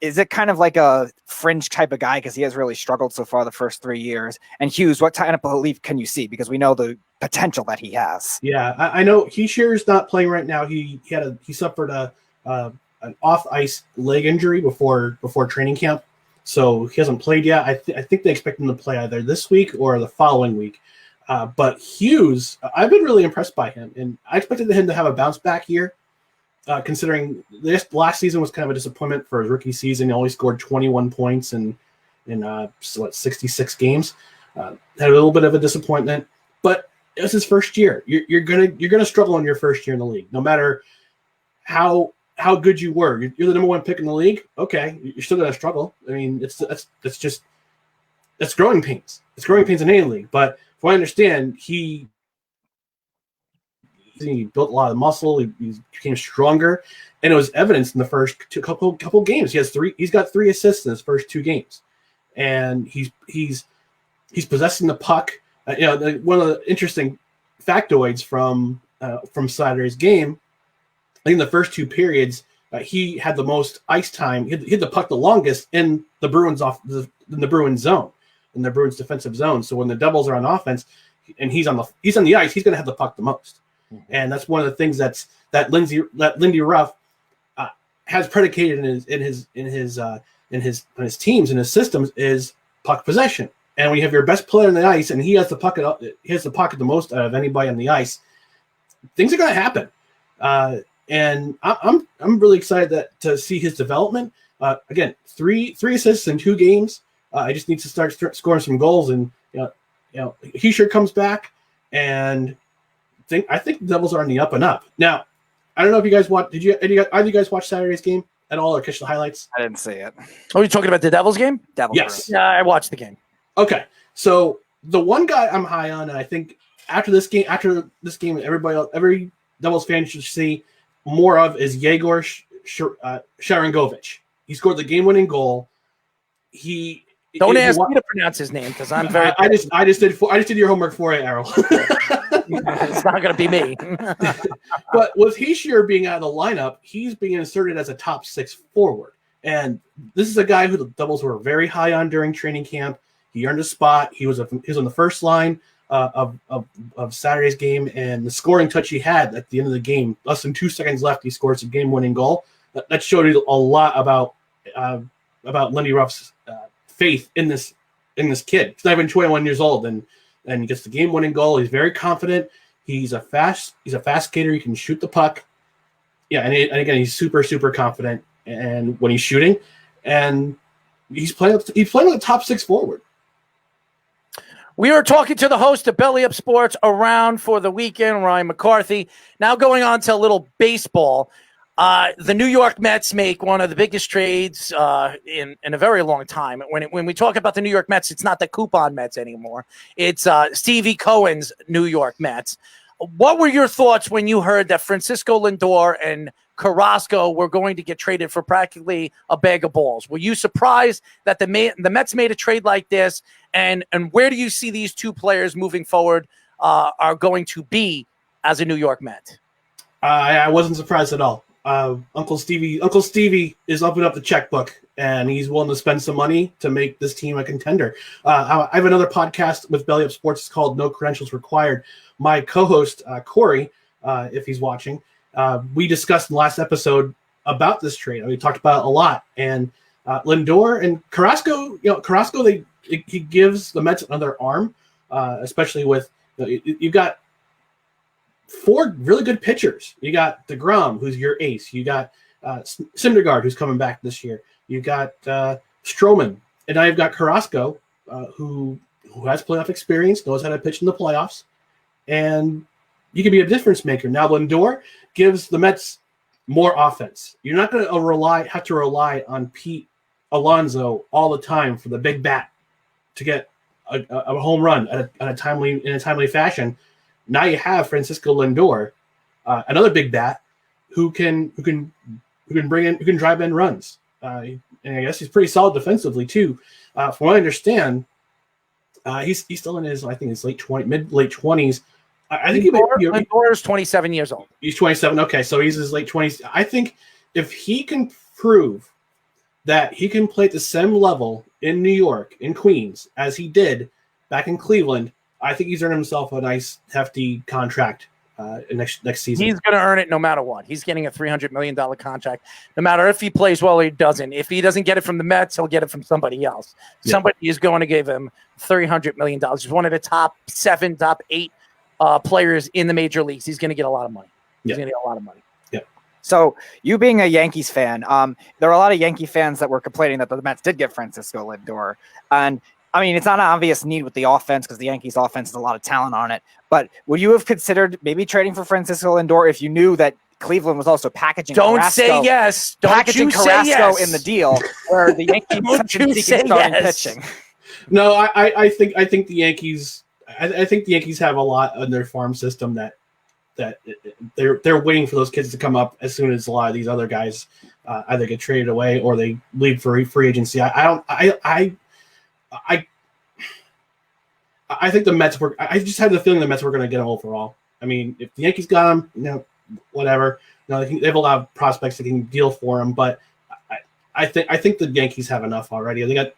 Is it kind of like a fringe type of guy because he has really struggled so far the first 3 years? And Hughes, what kind of belief can you see? Because we know the potential that he has. Yeah, I know Hischier is not playing right now. He suffered an off-ice leg injury before training camp, so he hasn't played yet. I think they expect him to play either this week or the following week. But Hughes, I've been really impressed by him, and I expected him to have a bounce-back year, considering this last season was kind of a disappointment for his rookie season. He only scored 21 points in 66 games. Had a little bit of a disappointment, but it was his first year. You're gonna struggle in your first year in the league, no matter how good you were. You're the number 1 pick in the league. Okay, you're still gonna struggle. I mean, that's growing pains. It's growing pains in any league. But from what I understand, he built a lot of muscle. He became stronger, and it was evidenced in the first couple games. He's got 3 assists in his first 2 games, and he's possessing the puck. One of the interesting factoids from Saturday's game, I think in the first 2 periods, he had the most ice time. He had the puck the longest in the Bruins zone, in the Bruins defensive zone. So when the Devils are on offense, and he's on the ice, he's going to have the puck the most. Mm-hmm. And that's one of the things that Lindy Ruff has predicated in his teams and his systems is puck possession. And when you have your best player on the ice and he has the puck the most out of anybody on the ice, things are going to happen. And I'm really excited to see his development. Again, three assists in 2 games. I just need to start scoring some goals, and Hischier comes back, and I think the Devils are on the up and up. Now, I don't know if you guys watched. Either you guys watch Saturday's game at all, or catch the highlights? I didn't see it. Are you talking about the Devils game? Yes. Yeah, I watched the game. Okay, so the one guy I'm high on, and I think after this game, every Devils fan should see more of is Yegor Sharangovich. He scored the game-winning goal. Don't ask me to pronounce his name because I'm very. I just did your homework for you, Errol. It's not going to be me. But with Hischier being out of the lineup, he's being inserted as a top 6 forward, and this is a guy who the Devils were very high on during training camp. He earned a spot. He was on the first line of Saturday's game, and the scoring touch he had at the end of the game, less than 2 seconds left, he scores a game-winning goal. That showed you a lot about Lindy Ruff's faith in this kid. He's not even 21 years old, and he gets the game-winning goal. He's very confident. He's a fast skater. He can shoot the puck. Yeah, and again, he's super, super confident. And when he's shooting, and he's playing with a top 6 forward. We are talking to the host of Belly Up Sports Around for the Weekend, Ryan McCarthy. Now going on to a little baseball. The New York Mets make one of the biggest trades in a very long time. When we talk about the New York Mets, it's not the coupon Mets anymore. It's Stevie Cohen's New York Mets. What were your thoughts when you heard that Francisco Lindor and Carrasco were going to get traded for practically a bag of balls? Were you surprised that the Mets made a trade like this? And where do you see these 2 players moving forward are going to be as a New York Met? I wasn't surprised at all. Uncle Stevie is opening up the checkbook, and he's willing to spend some money to make this team a contender. I have another podcast with Belly Up Sports. It's called No Credentials Required. My co-host, Corey, if he's watching, we discussed in the last episode about this trade. We talked about it a lot. And Lindor and Carrasco, he gives the Mets another arm, especially with, you've got 4 really good pitchers. You got DeGrom, who's your ace. You got Syndergaard, who's coming back this year. You got Stroman, and now you've got Carrasco, who has playoff experience, knows how to pitch in the playoffs, and you can be a difference maker. Now Lindor gives the Mets more offense. You're not going to have to rely on Pete Alonso all the time for the big bat to get a home run in a timely fashion. Now you have Francisco Lindor, another big bat who can drive in runs. And I guess he's pretty solid defensively too. From what I understand, he's still in his late 20s. I think Lindor is 27 years old. He's 27. Okay, so he's his late 20s. I think if he can prove that he can play at the same level in New York, in Queens, as he did back in Cleveland, I think he's earned himself a nice, hefty contract next season. He's going to earn it no matter what. He's getting a $300 million contract, no matter if he plays well or he doesn't. If he doesn't get it from the Mets, he'll get it from somebody else. Yeah. Somebody is going to give him $300 million. He's one of the top 7, top 8 players in the major leagues. He's going to get a lot of money. He's going to get a lot of money. So you being a Yankees fan, there are a lot of Yankee fans that were complaining that the Mets did get Francisco Lindor. And I mean, it's not an obvious need with the offense because the Yankees offense has a lot of talent on it. But would you have considered maybe trading for Francisco Lindor if you knew that Cleveland was also packaging Carrasco, say yes. Packaging Carrasco in the deal where the Yankees starting pitching. No, I think the Yankees have a lot in their farm system that they're waiting for those kids to come up as soon as a lot of these other guys either get traded away or they leave for free agency. I think the Mets were. I just had the feeling the Mets were going to get him overall. I mean, if the Yankees got him, whatever. They have a lot of prospects that can deal for him, but I think the Yankees have enough already. They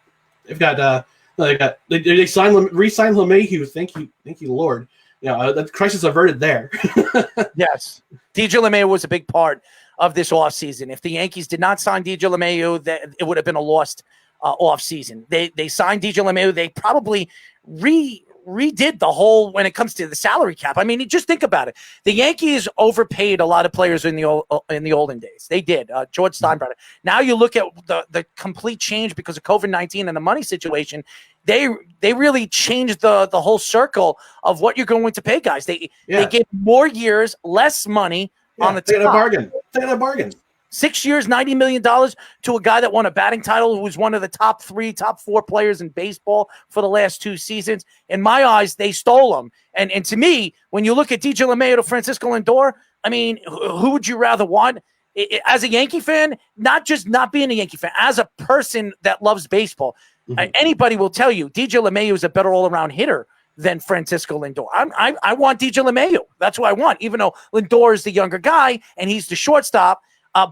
re-signed LeMahieu. Thank you, Lord. The crisis averted there. Yes. DJ LeMahieu was a big part of this offseason. If the Yankees did not sign DJ LeMahieu, it would have been a lost offseason. They signed DJ LeMahieu. They probably redid the whole when it comes to the salary cap. I mean, just think about it. The Yankees overpaid a lot of players in the olden days. They did. George Steinbrenner. Now you look at the complete change because of COVID-19 and the money situation. They really changed the whole circle of what you're going to pay guys. They gave more years, less money on the top. They had a bargain. 6 years, $90 million to a guy that won a batting title, who was one of the top 4 players in baseball for the last 2 seasons. In my eyes, they stole him. And to me, when you look at DJ LeMahieu to Francisco Lindor, I mean, who would you rather want? As a Yankee fan, not just not being a Yankee fan, as a person that loves baseball, anybody will tell you DJ LeMahieu is a better all-around hitter than Francisco Lindor. I want DJ LeMahieu. That's who I want, even though Lindor is the younger guy and he's the shortstop.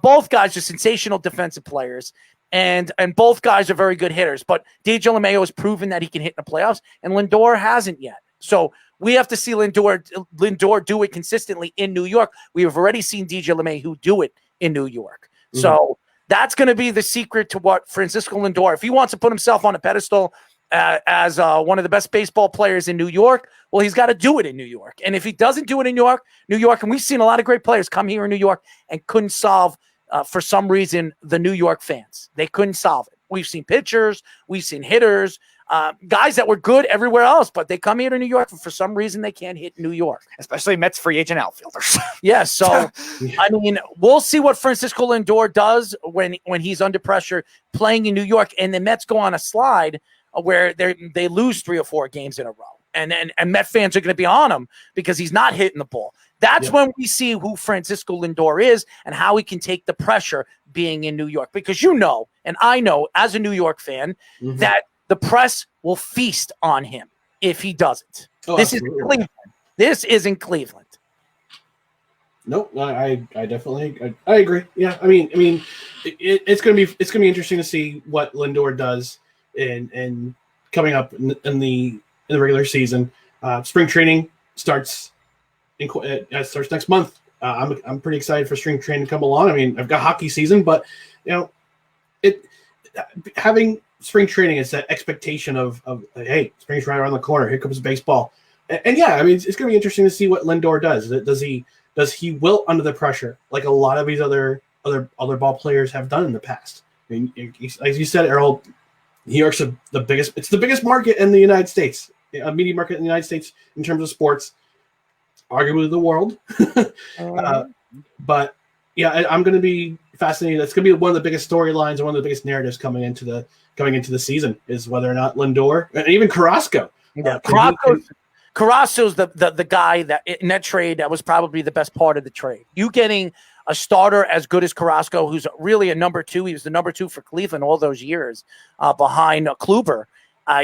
Both guys are sensational defensive players, and both guys are very good hitters. But DJ LeMahieu has proven that he can hit in the playoffs, and Lindor hasn't yet. So we have to see Lindor do it consistently in New York. We have already seen DJ LeMahieu do it in New York. So that's going to be the secret to what Francisco Lindor, if he wants to put himself on a pedestal as one of the best baseball players in New York, well, he's got to do it in New York. And if he doesn't do it in New York, and we've seen a lot of great players come here in New York and couldn't solve, for some reason, the New York fans. They couldn't solve it. We've seen pitchers, we've seen hitters, guys that were good everywhere else, but they come here to New York, and for some reason they can't hit New York. Especially Mets free agent outfielders. Yeah, so, I mean, we'll see what Francisco Lindor does when he's under pressure playing in New York, and the Mets go on a slide where they lose 3 or 4 games in a row. And Met fans are going to be on him because he's not hitting the ball. That's when we see who Francisco Lindor is and how he can take the pressure being in New York. Because and I know as a New York fan, that the press will feast on him if he doesn't. This is Cleveland. This isn't Cleveland. Nope, I definitely I agree. Yeah, I mean, it's gonna be interesting to see what Lindor does in coming up in the regular season. Spring training starts starts next month. I'm pretty excited for spring training to come along. I mean, I've got hockey season, but it having spring training is that expectation of hey, spring's right around the corner. Here comes baseball, and yeah, I mean, it's going to be interesting to see what Lindor does. Does he wilt under the pressure like a lot of these other ball players have done in the past? I mean, as you said, Errol, New York's the biggest. It's the biggest market in the United States, a media market in the United States in terms of sports, arguably the world. But yeah, I'm going to be fascinated. That's going to be one of the biggest storylines and one of the biggest narratives coming into the season is whether or not Lindor and even Carrasco. Yeah, Carrasco's the guy that in that trade that was probably the best part of the trade. You getting a starter as good as Carrasco, who's really a number two. He was the number two for Cleveland all those years behind Kluber.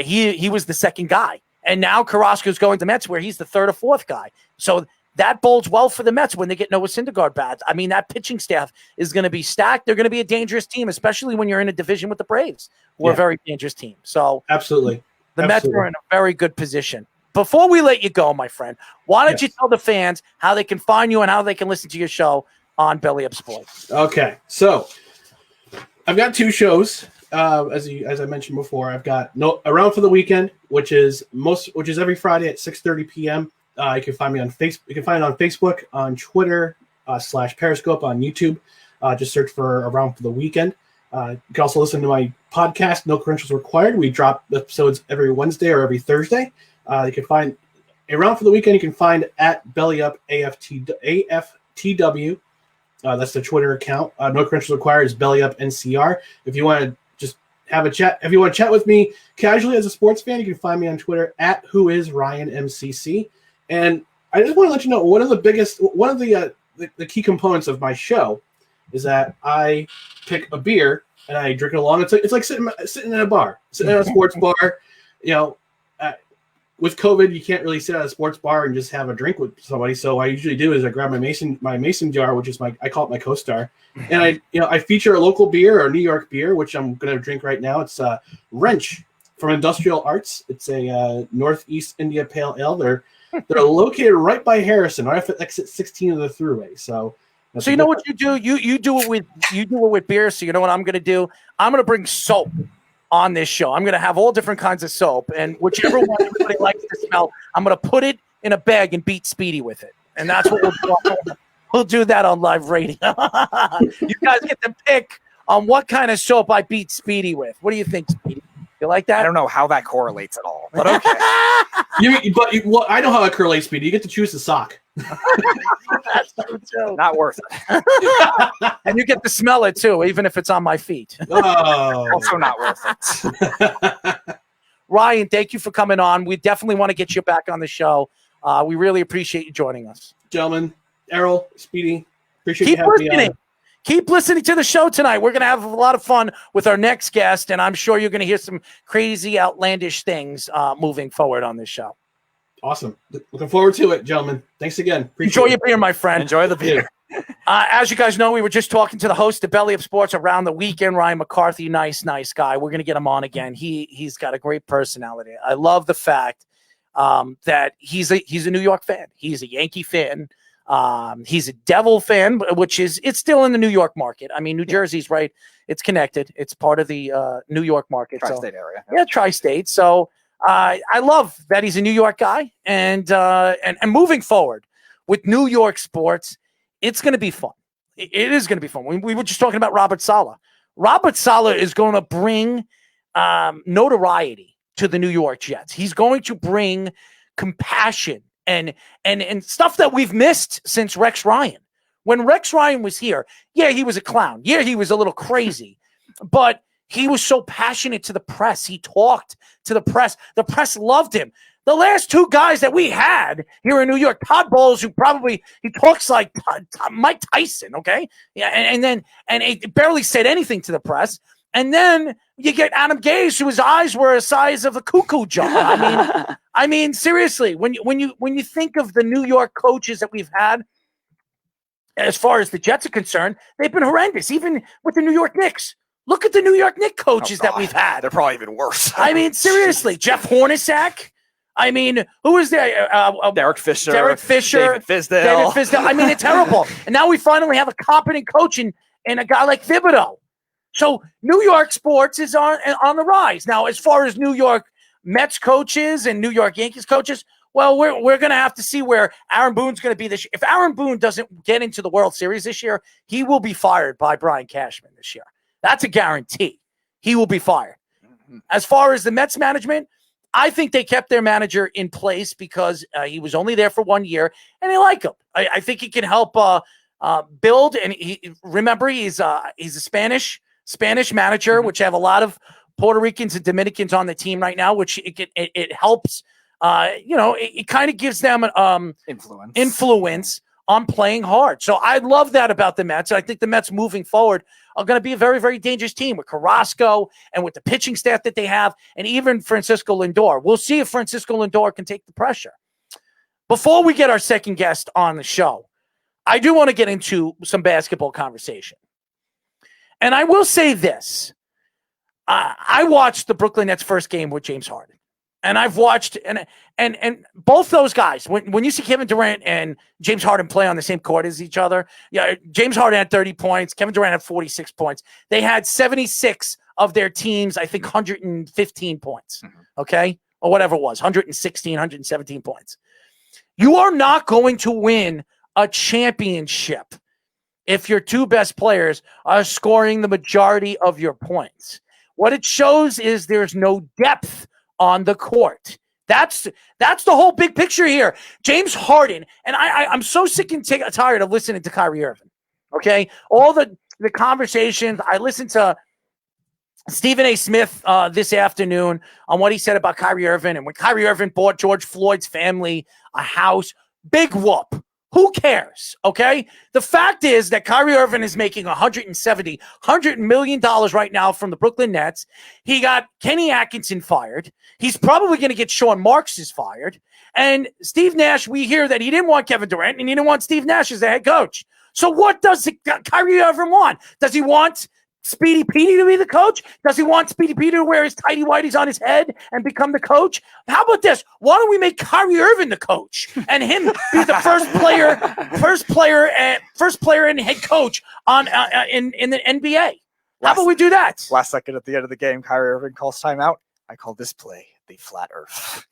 He was the second guy. And now Carrasco's going to Mets where he's the third or fourth guy. So that bodes well for the Mets when they get Noah Syndergaard back. I mean, that pitching staff is going to be stacked. They're going to be a dangerous team, especially when you're in a division with the Braves, who are a very dangerous team. So absolutely. The Mets are in a very good position. Before we let you go, my friend, why don't you tell the fans how they can find you and how they can listen to your show on Belly Up Sports? Okay, so I've got two shows. As I mentioned before, I've got Around for the Weekend, which is every Friday at 6:30 p.m. You can find me on Facebook. You can find it on Facebook, on Twitter, / Periscope, on YouTube. Just search for Around for the Weekend. You can also listen to my podcast, No Credentials Required. We drop episodes every Wednesday or every Thursday. You can find Around for the Weekend. You can find at Belly Up AFTW. That's the Twitter account. No Credentials Required is Belly Up NCR. If you want to just have a chat, if you want to chat with me casually as a sports fan, you can find me on Twitter at WhoIsRyanMCC. And I just want to let you know one of the key components of my show is that I pick a beer and I drink it along. It's like sitting in a bar, sitting at a sports bar. With COVID, you can't really sit at a sports bar and just have a drink with somebody. So what I usually do is I grab my mason jar, which is I call it my co-star, and I feature a local beer or a New York beer, which I'm going to drink right now. It's Wrench from Industrial Arts. It's a Northeast India Pale Ale. They're located right by Harrison, right off at exit 16 of the Thruway. So you know what you do? You do it with beer. So you know what I'm going to do? I'm going to bring soap on this show. I'm going to have all different kinds of soap, and whichever one everybody likes to smell, I'm going to put it in a bag and beat Speedy with it. And that's what we'll do. We'll do that on live radio. You guys get to pick on what kind of soap I beat Speedy with. What do you think, Speedy? You like that? I don't know how that correlates at all, but okay. I know how it correlates, Speedy. You get to choose the sock. That's so true. Not worth it. And you get to smell it too, even if it's on my feet. Oh. Also not worth it. Ryan, thank you for coming on. We definitely want to get you back on the show. We really appreciate you joining us. Gentlemen, Errol, Speedy, appreciate you having me on. Keep listening to the show tonight. We're going to have a lot of fun with our next guest, and I'm sure you're going to hear some crazy, outlandish things moving forward on this show. Awesome. Looking forward to it, gentlemen. Thanks again. Enjoy your beer, my friend. Enjoy the beer. As you guys know, we were just talking to the host of Belly Up Sports Around the Weekend, Ryan McCarthy. Nice guy. We're going to get him on again. He's got a great personality. I love the fact that he's a New York fan. He's a Yankee fan. He's a Devil fan, it's still in the New York market. I mean, New Jersey's right. It's connected. It's part of the New York market. Tri-state area. Yeah, tri-state. So I love that he's a New York guy. And moving forward with New York sports, it's going to be fun. It is going to be fun. We were just talking about Robert Saleh. Robert Saleh is going to bring notoriety to the New York Jets. He's going to bring compassion and stuff that we've missed since Rex Ryan. When Rex Ryan was here, yeah, he was a clown. Yeah, he was a little crazy. But he was so passionate to the press. He talked to the press. The press loved him. The last two guys that we had here in New York, Todd Bowles, he talks like Mike Tyson, okay? Yeah, and he barely said anything to the press. And then you get Adam Gase, whose eyes were the size of a cuckoo jar. I mean, seriously, when you think of the New York coaches that we've had, as far as the Jets are concerned, they've been horrendous. Even with the New York Knicks. Look at the New York Knicks coaches that we've had. They're probably even worse. I mean, seriously, Jeff Hornacek. I mean, who is there? Derek Fisher. David Fizdale. I mean, it's terrible. And now we finally have a competent coach in a guy like Thibodeau. So New York sports is on the rise. Now, as far as New York Mets coaches and New York Yankees coaches, well, we're going to have to see where Aaron Boone's going to be this year. If Aaron Boone doesn't get into the World Series this year, he will be fired by Brian Cashman this year. That's a guarantee. He will be fired. As far as the Mets management, I think they kept their manager in place because he was only there for 1 year, and they like him. I think he can help build. And he's a Spanish manager, which have a lot of Puerto Ricans and Dominicans on the team right now, which it helps. It kind of gives them influence on playing hard. So I love that about the Mets. I think the Mets moving forward are going to be a very, very dangerous team with Carrasco and with the pitching staff that they have, and even Francisco Lindor. We'll see if Francisco Lindor can take the pressure. Before we get our second guest on the show, I do want to get into some basketball conversation. And I will say this. I watched the Brooklyn Nets first game with James Harden. And I've watched and both those guys, when you see Kevin Durant and James Harden play on the same court as each other, James Harden had 30 points, Kevin Durant had 46 points. They had 76 of their teams, I think 115 points, okay? Or whatever it was, 116, 117 points. You are not going to win a championship if your two best players are scoring the majority of your points. What it shows is there's no depth on the court. That's the whole big picture here. James Harden, and I'm so sick and tired of listening to Kyrie Irving. Okay? All the conversations. I listened to Stephen A. Smith this afternoon on what he said about Kyrie Irving, and when Kyrie Irving bought George Floyd's family a house, big whoop. Who cares? Okay. The fact is that Kyrie Irving is making $100 million right now from the Brooklyn Nets. He got Kenny Atkinson fired. He's probably going to get Sean Marks fired. And Steve Nash, we hear that he didn't want Kevin Durant and he didn't want Steve Nash as the head coach. So what does Kyrie Irving want? Does he want Speedy Petey to be the coach? Does he want Speedy Petey to wear his tighty whities on his head and become the coach? How about this? Why don't we make Kyrie Irving the coach and him be the first player and head coach on in the NBA? How about we do that? Last second at the end of the game, Kyrie Irving calls timeout. I call this play the flat earth.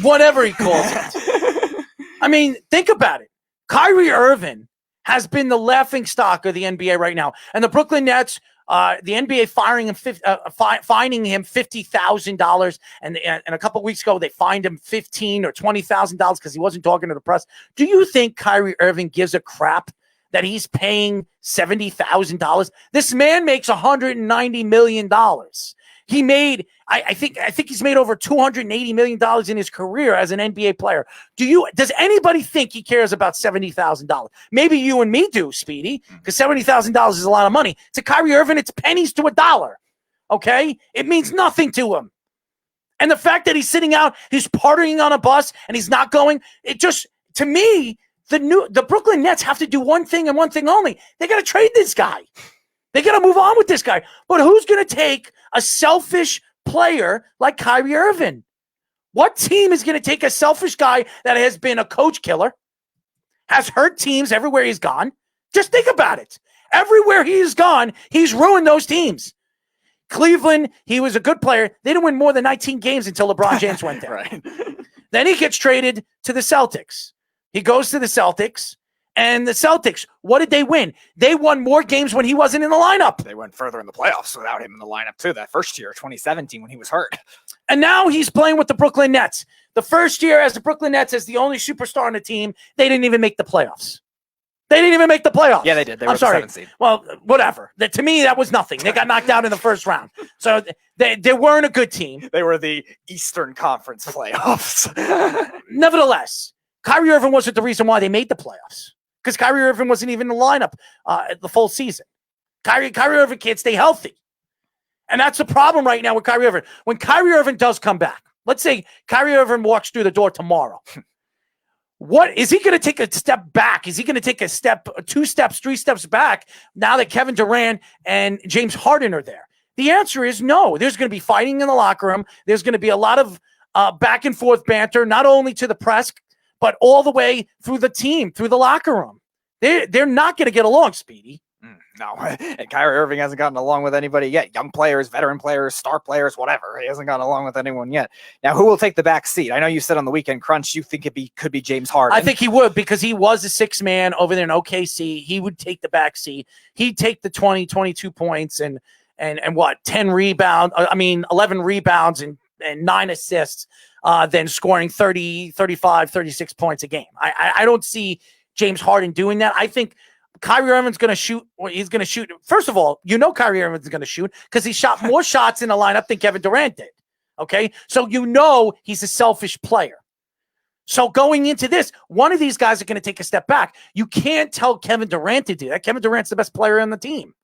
Whatever he calls it. I mean, think about it. Kyrie Irving has been the laughing stock of the NBA right now. And the Brooklyn Nets, the NBA fining him $50,000, and a couple of weeks ago they fined him $15,000 or $20,000 because he wasn't talking to the press. Do you think Kyrie Irving gives a crap that he's paying $70,000? This man makes $190 million. He made, I think he's made over $280 million in his career as an NBA player. Does anybody think he cares about $70,000? Maybe you and me do, Speedy, because $70,000 is a lot of money. To Kyrie Irving, it's pennies to a dollar. Okay? It means nothing to him. And the fact that he's sitting out, he's partying on a bus, and he's not going, it just, to me, the Brooklyn Nets have to do one thing and one thing only. They got to trade this guy. They got to move on with this guy. But who's going to take a selfish player like Kyrie Irving? What team is going to take a selfish guy that has been a coach killer, has hurt teams everywhere he's gone? Just think about it. Everywhere he's gone, he's ruined those teams. Cleveland, he was a good player. They didn't win more than 19 games until LeBron James went there. Right. Then he gets traded to the Celtics. He goes to the Celtics. And the Celtics, what did they win? They won more games when he wasn't in the lineup. They went further in the playoffs without him in the lineup, too. That first year, 2017, when he was hurt. And now he's playing with the Brooklyn Nets. The first year as the Brooklyn Nets as the only superstar on the team, they didn't even make the playoffs. They didn't even make the playoffs. Yeah, they did. They were I'm sorry. The 7th seed. Well, whatever. To me, that was nothing. They got knocked out in the first round. So they weren't a good team. They were the Eastern Conference playoffs. Nevertheless, Kyrie Irving wasn't the reason why they made the playoffs. Because Kyrie Irving wasn't even in the lineup the full season. Kyrie Irving can't stay healthy. And that's the problem right now with Kyrie Irving. When Kyrie Irving does come back, let's say Kyrie Irving walks through the door tomorrow. What is he going to take a step back? Is he going to take a step, 2 steps, 3 steps back now that Kevin Durant and James Harden are there? The answer is no. There's going to be fighting in the locker room. There's going to be a lot of back and forth banter, not only to the press, but all the way through the team, through the locker room. They're not going to get along, Speedy. No, and Kyrie Irving hasn't gotten along with anybody yet. Young players, veteran players, star players, whatever. He hasn't gotten along with anyone yet. Now, who will take the back seat? I know you said on the Weekend Crunch you think could be James Harden. I think he would, because he was a 6 man over there in OKC. He would take the back seat. He'd take the 20, 22 points and what, 11 rebounds and 9 assists, then scoring 30, 35, 36 points a game. I don't see James Harden doing that. I think Kyrie Irving's going to shoot. He's going to shoot. First of all, Kyrie Irving's going to shoot because he shot more shots in the lineup than Kevin Durant did. Okay? So he's a selfish player. So going into this, one of these guys are going to take a step back. You can't tell Kevin Durant to do that. Kevin Durant's the best player on the team.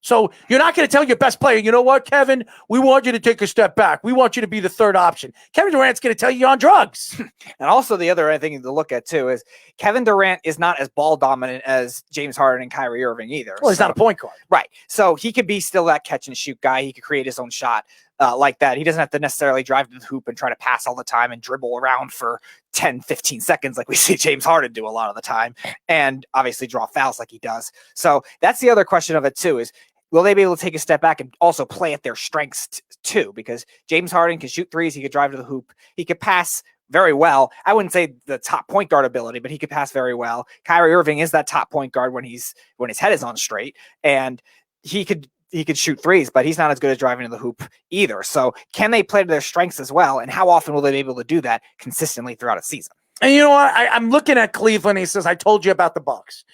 So you're not going to tell your best player, you know what, Kevin, we want you to take a step back. We want you to be the third option. Kevin Durant's going to tell you you're on drugs. And also the other thing to look at, too, is Kevin Durant is not as ball dominant as James Harden and Kyrie Irving either. Well, he's not a point guard. Right. So he could be still that catch and shoot guy. He could create his own shot like that. He doesn't have to necessarily drive to the hoop and try to pass all the time and dribble around for 10, 15 seconds like we see James Harden do a lot of the time, and obviously draw fouls like he does. So that's the other question of it, too, is will they be able to take a step back and also play at their strengths too? Because James Harden can shoot threes. He could drive to the hoop. He could pass very well. I wouldn't say the top point guard ability, but he could pass very well. Kyrie Irving is that top point guard when his head is on straight, and he could shoot threes, but he's not as good as driving to the hoop either. So can they play to their strengths as well? And how often will they be able to do that consistently throughout a season? And you know what? I'm looking at Cleveland. He says, I told you about the Bucks.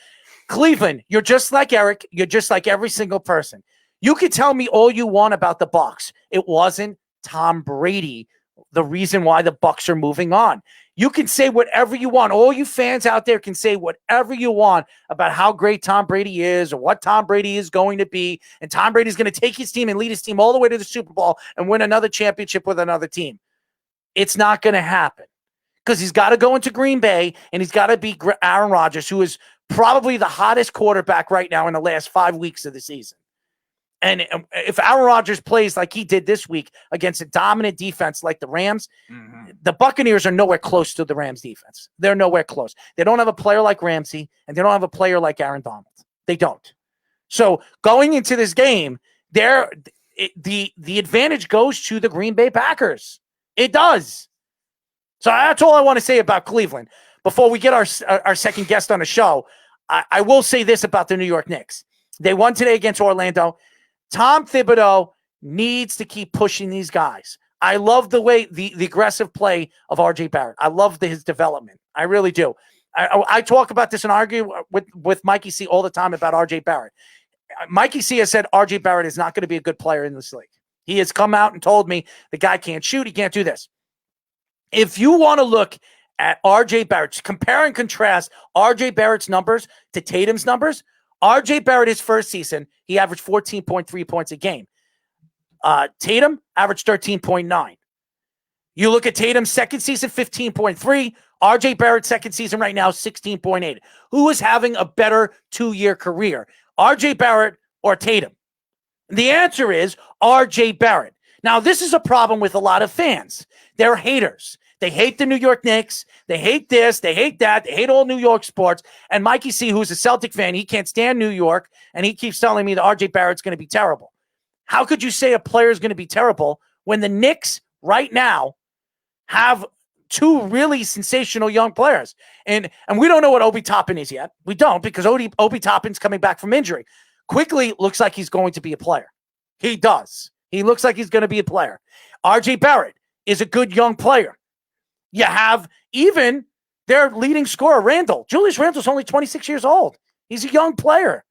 Cleveland, you're just like Eric. You're just like every single person. You could tell me all you want about the Bucks. It wasn't Tom Brady the reason why the Bucks are moving on. You can say whatever you want. All you fans out there can say whatever you want about how great Tom Brady is or what Tom Brady is going to be. And Tom Brady's going to take his team and lead his team all the way to the Super Bowl and win another championship with another team. It's not going to happen because he's got to go into Green Bay and he's got to beat Aaron Rodgers, who is probably the hottest quarterback right now in the last 5 weeks of the season. And if Aaron Rodgers plays like he did this week against a dominant defense like the Rams, the Buccaneers are nowhere close to the Rams defense. They're nowhere close. They don't have a player like Ramsey, and they don't have a player like Aaron Donald. They don't. So going into this game, the advantage goes to the Green Bay Packers. It does. So that's all I want to say about Cleveland. Before we get our second guest on the show, I will say this about the New York Knicks. They won today against Orlando. Tom Thibodeau needs to keep pushing these guys. I love the way the aggressive play of RJ Barrett. I love his development. I really do. I talk about this and argue with Mikey C all the time about RJ Barrett. Mikey C has said RJ Barrett is not going to be a good player in this league. He has come out and told me the guy can't shoot. He can't do this. If you want to look at RJ Barrett, compare and contrast RJ Barrett's numbers to Tatum's numbers, RJ Barrett, his first season, he averaged 14.3 points a game. Tatum averaged 13.9. You look at Tatum's second season, 15.3. RJ Barrett's second season right now, 16.8. Who is having a better 2-year career, RJ Barrett or Tatum? The answer is RJ Barrett. Now, this is a problem with a lot of fans. They're haters. They hate the New York Knicks. They hate this. They hate that. They hate all New York sports. And Mikey C., who's a Celtic fan, he can't stand New York, and he keeps telling me that RJ Barrett's going to be terrible. How could you say a player is going to be terrible when the Knicks right now have 2 really sensational young players? And we don't know what Obi Toppin is yet. We don't, because Obi Toppin's coming back from injury. Quickly looks like he's going to be a player. He does. He looks like he's going to be a player. RJ Barrett is a good young player. You have even their leading scorer, Randall. Julius Randle's only 26 years old. He's a young player.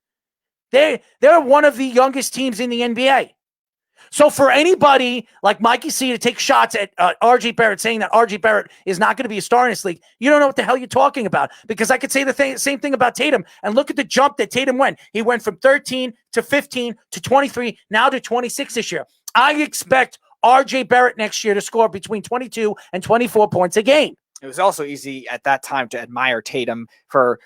They're one of the youngest teams in the NBA. So for anybody like Mikey C to take shots at RJ Barrett, saying that RJ Barrett is not going to be a star in this league, you don't know what the hell you're talking about. Because I could say the same thing about Tatum. And look at the jump that Tatum went. He went from 13 to 15 to 23, now to 26 this year. I expect RJ Barrett next year to score between 22 and 24 points a game. It was also easy at that time to admire Tatum for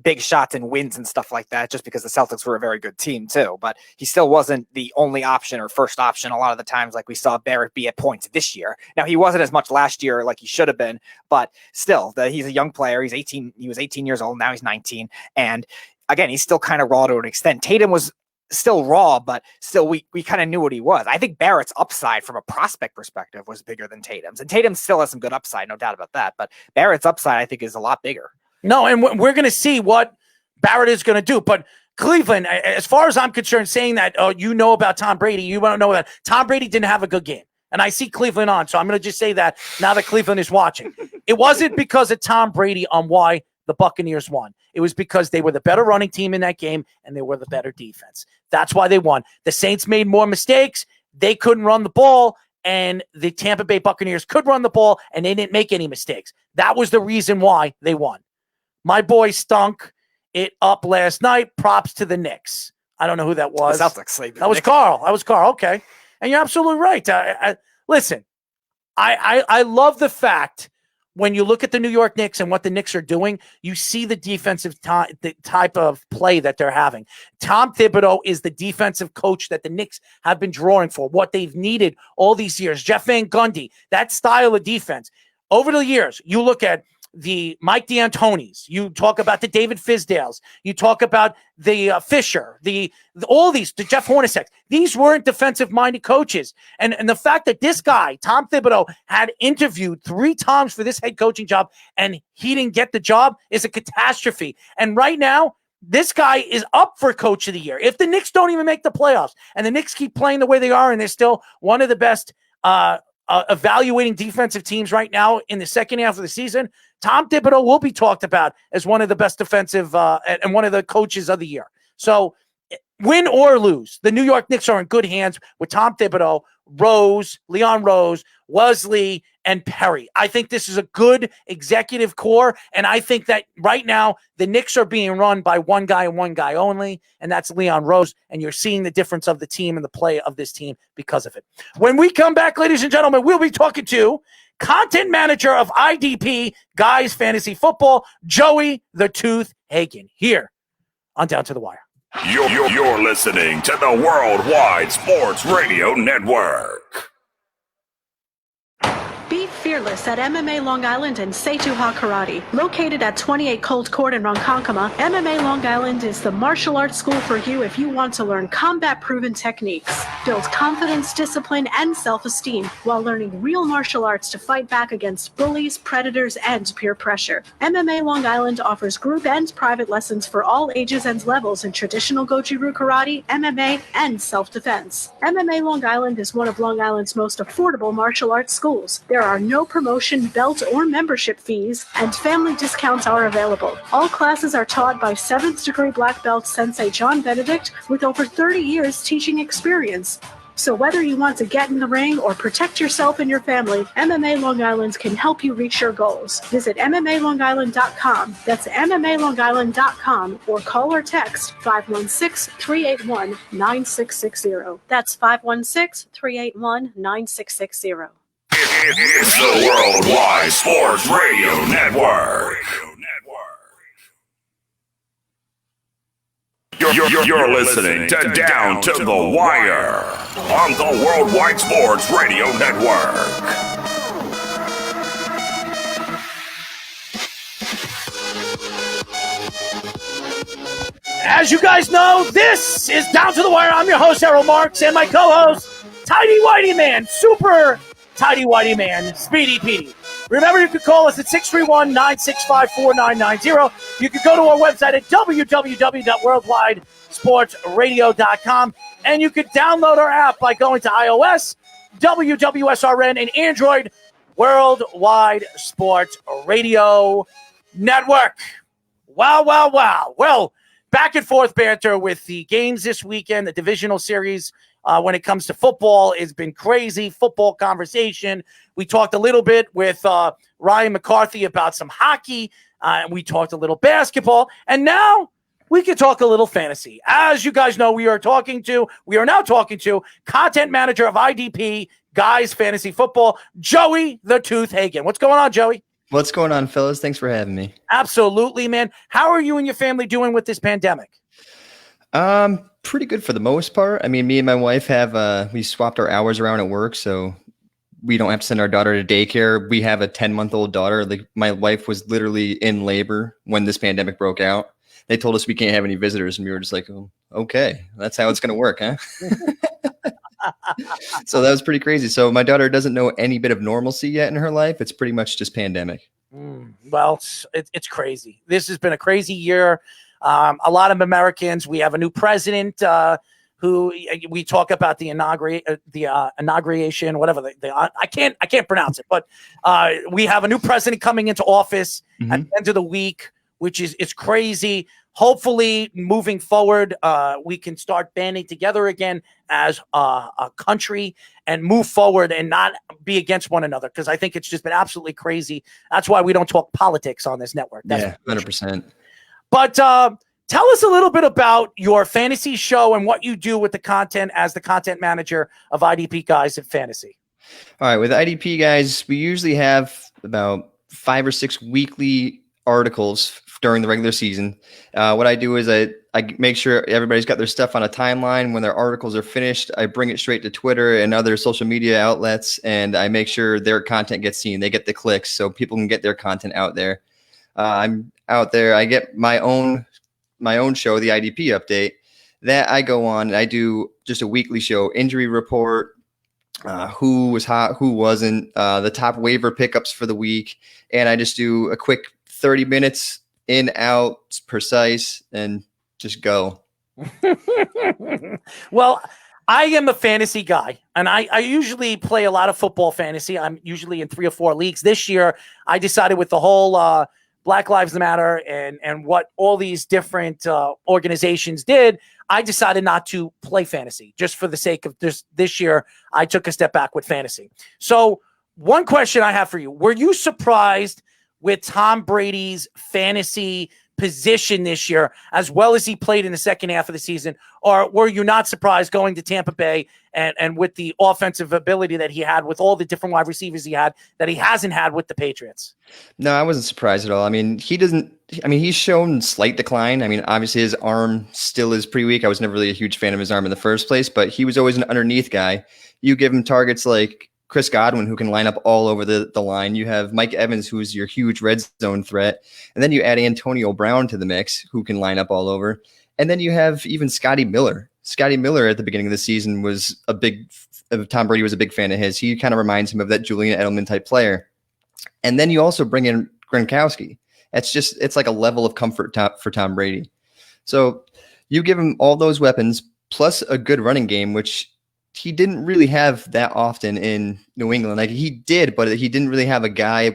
big shots and wins and stuff like that, just because the Celtics were a very good team too. But he still wasn't the only option or first option a lot of the times, like we saw Barrett be at points this year. Now, he wasn't as much last year like he should have been, but still, he's a young player. He's 18. He was 18 years old. Now he's 19. And again, he's still kind of raw to an extent. Tatum was still raw, but still we kind of knew what he was. I think Barrett's upside from a prospect perspective was bigger than Tatum's. And Tatum still has some good upside, no doubt about that. But Barrett's upside, I think, is a lot bigger. No, and we're going to see what Barrett is going to do. But Cleveland, as far as I'm concerned, saying that, you know about Tom Brady, you want to know that Tom Brady didn't have a good game. And I see Cleveland on, so I'm going to just say that now that Cleveland is watching. It wasn't because of Tom Brady on why the Buccaneers won. It was because they were the better running team in that game, and they were the better defense. That's why they won. The Saints made more mistakes. They couldn't run the ball, and the Tampa Bay Buccaneers could run the ball, and they didn't make any mistakes. That was the reason why they won. My boy stunk it up last night. Props to the Knicks. I don't know who that was. The Celtics. That was Carl. Okay. And you're absolutely right. Listen, I love the fact when you look at the New York Knicks and what the Knicks are doing, you see the defensive the type of play that they're having. Tom Thibodeau is the defensive coach that the Knicks have been drawing for, what they've needed all these years. Jeff Van Gundy, that style of defense. Over the years, you look at the Mike D'Antonis, you talk about the David Fizdales, you talk about the Fisher, all these, the Jeff Hornacek. These weren't defensive-minded coaches. And the fact that this guy, Tom Thibodeau, had interviewed 3 times for this head coaching job and he didn't get the job is a catastrophe. And right now, this guy is up for Coach of the Year. If the Knicks don't even make the playoffs and the Knicks keep playing the way they are and they're still one of the best evaluating defensive teams right now in the second half of the season, Tom Thibodeau will be talked about as one of the best defensive and one of the coaches of the year. So win or lose, the New York Knicks are in good hands with Tom Thibodeau, Leon Rose, Wesley, and Perry. I think this is a good executive core, and I think that right now the Knicks are being run by one guy and one guy only, and that's Leon Rose, and you're seeing the difference of the team and the play of this team because of it. When we come back, ladies and gentlemen, we'll be talking to content manager of IDP Guys Fantasy Football, Joey the Tooth Haggan, here on Down to the Wire. You're listening to the Worldwide Sports Radio Network. Be fearless at MMA Long Island and Setuha Karate. Located at 28 Cold Court in Ronkonkoma, MMA Long Island is the martial arts school for you if you want to learn combat-proven techniques, build confidence, discipline, and self-esteem while learning real martial arts to fight back against bullies, predators, and peer pressure. MMA Long Island offers group and private lessons for all ages and levels in traditional Goju-Ryu Karate, MMA, and self-defense. MMA Long Island is one of Long Island's most affordable martial arts schools. There are no promotion, belt, or membership fees, and family discounts are available. All classes are taught by 7th degree black belt Sensei John Benedict with over 30 years teaching experience. So whether you want to get in the ring or protect yourself and your family, MMA Long Island can help you reach your goals. Visit MMALongIsland.com. That's MMALongIsland.com or call or text 516-381-9660. That's 516-381-9660. It's the Worldwide Sports Radio Network. You're listening to Down to the Wire on the Worldwide Sports Radio Network. As you guys know, this is Down to the Wire. I'm your host, Errol Marks, and my co-host, Tidy Whitey Man, Super Tidy Whitey Man, Speedy Petey. Remember, you can call us at 631-965-4990. You can go to our website at www.worldwidesportsradio.com, and you can download our app by going to iOS, WWSRN, and Android, Worldwide Sports Radio Network. Wow, wow, wow. Well, back and forth banter with the games this weekend, the divisional series. When it comes to football, it's been crazy. Football conversation. We talked a little bit with Ryan McCarthy about some hockey. We talked a little basketball. And now we can talk a little fantasy. As you guys know, we are now talking to content manager of IDP Guys Fantasy Football, Joey the Tooth Haggan. What's going on, Joey? What's going on, fellas? Thanks for having me. Absolutely, man. How are you and your family doing with this pandemic? Pretty good for the most part. I mean, me and my wife we swapped our hours around at work, so we don't have to send our daughter to daycare. We have a 10-month-old daughter. Like, my wife was literally in labor when this pandemic broke out. They told us we can't have any visitors, and we were just like, oh, okay, that's how it's going to work, huh? So that was pretty crazy. So my daughter doesn't know any bit of normalcy yet in her life. It's pretty much just pandemic. Well, it's crazy. This has been a crazy year. A lot of Americans. We have a new president who we talk about the inauguration, whatever. I can't pronounce it, but we have a new president coming into office at the end of the week, which is it's crazy. Hopefully, moving forward, we can start banding together again as a country and move forward and not be against one another, because I think it's just been absolutely crazy. That's why we don't talk politics on this network. Yeah, 100%. But tell us a little bit about your fantasy show and what you do with the content as the content manager of IDP Guys in Fantasy. All right, with IDP Guys, we usually have about 5 or 6 weekly articles during the regular season. What I do is I make sure everybody's got their stuff on a timeline. When their articles are finished, I bring it straight to Twitter and other social media outlets, and I make sure their content gets seen. They get the clicks so people can get their content out there. I'm out there. I get my own show, the IDP Update, that I go on and I do just a weekly show, injury report, who was hot, who wasn't, the top waiver pickups for the week, and I just do a quick 30 minutes in, out, precise, and just go. Well, I am a fantasy guy, and I usually play a lot of football fantasy. I'm usually in 3 or 4 leagues. This year, I decided with the whole Black Lives Matter and what all these different organizations did, I decided not to play fantasy just for the sake of this year. I took a step back with fantasy. So one question I have for you, were you surprised with Tom Brady's fantasy position this year, as well as he played in the second half of the season? Or were you not surprised going to Tampa Bay and with the offensive ability that he had with all the different wide receivers he had that he hasn't had with the Patriots? No, I wasn't surprised at all. I mean, he's shown slight decline. I mean, obviously his arm still is pretty weak. I was never really a huge fan of his arm in the first place, but he was always an underneath guy. You give him targets like Chris Godwin, who can line up all over the line. You have Mike Evans, who's your huge red zone threat. And then you add Antonio Brown to the mix, who can line up all over. And then you have even Scotty Miller. Scotty Miller at the beginning of the season was Tom Brady was a big fan of his. He kind of reminds him of that Julian Edelman type player. And then you also bring in Gronkowski. It's like a level of comfort for Tom Brady. So you give him all those weapons plus a good running game, which he didn't really have that often in New England. Like, he did, but he didn't really have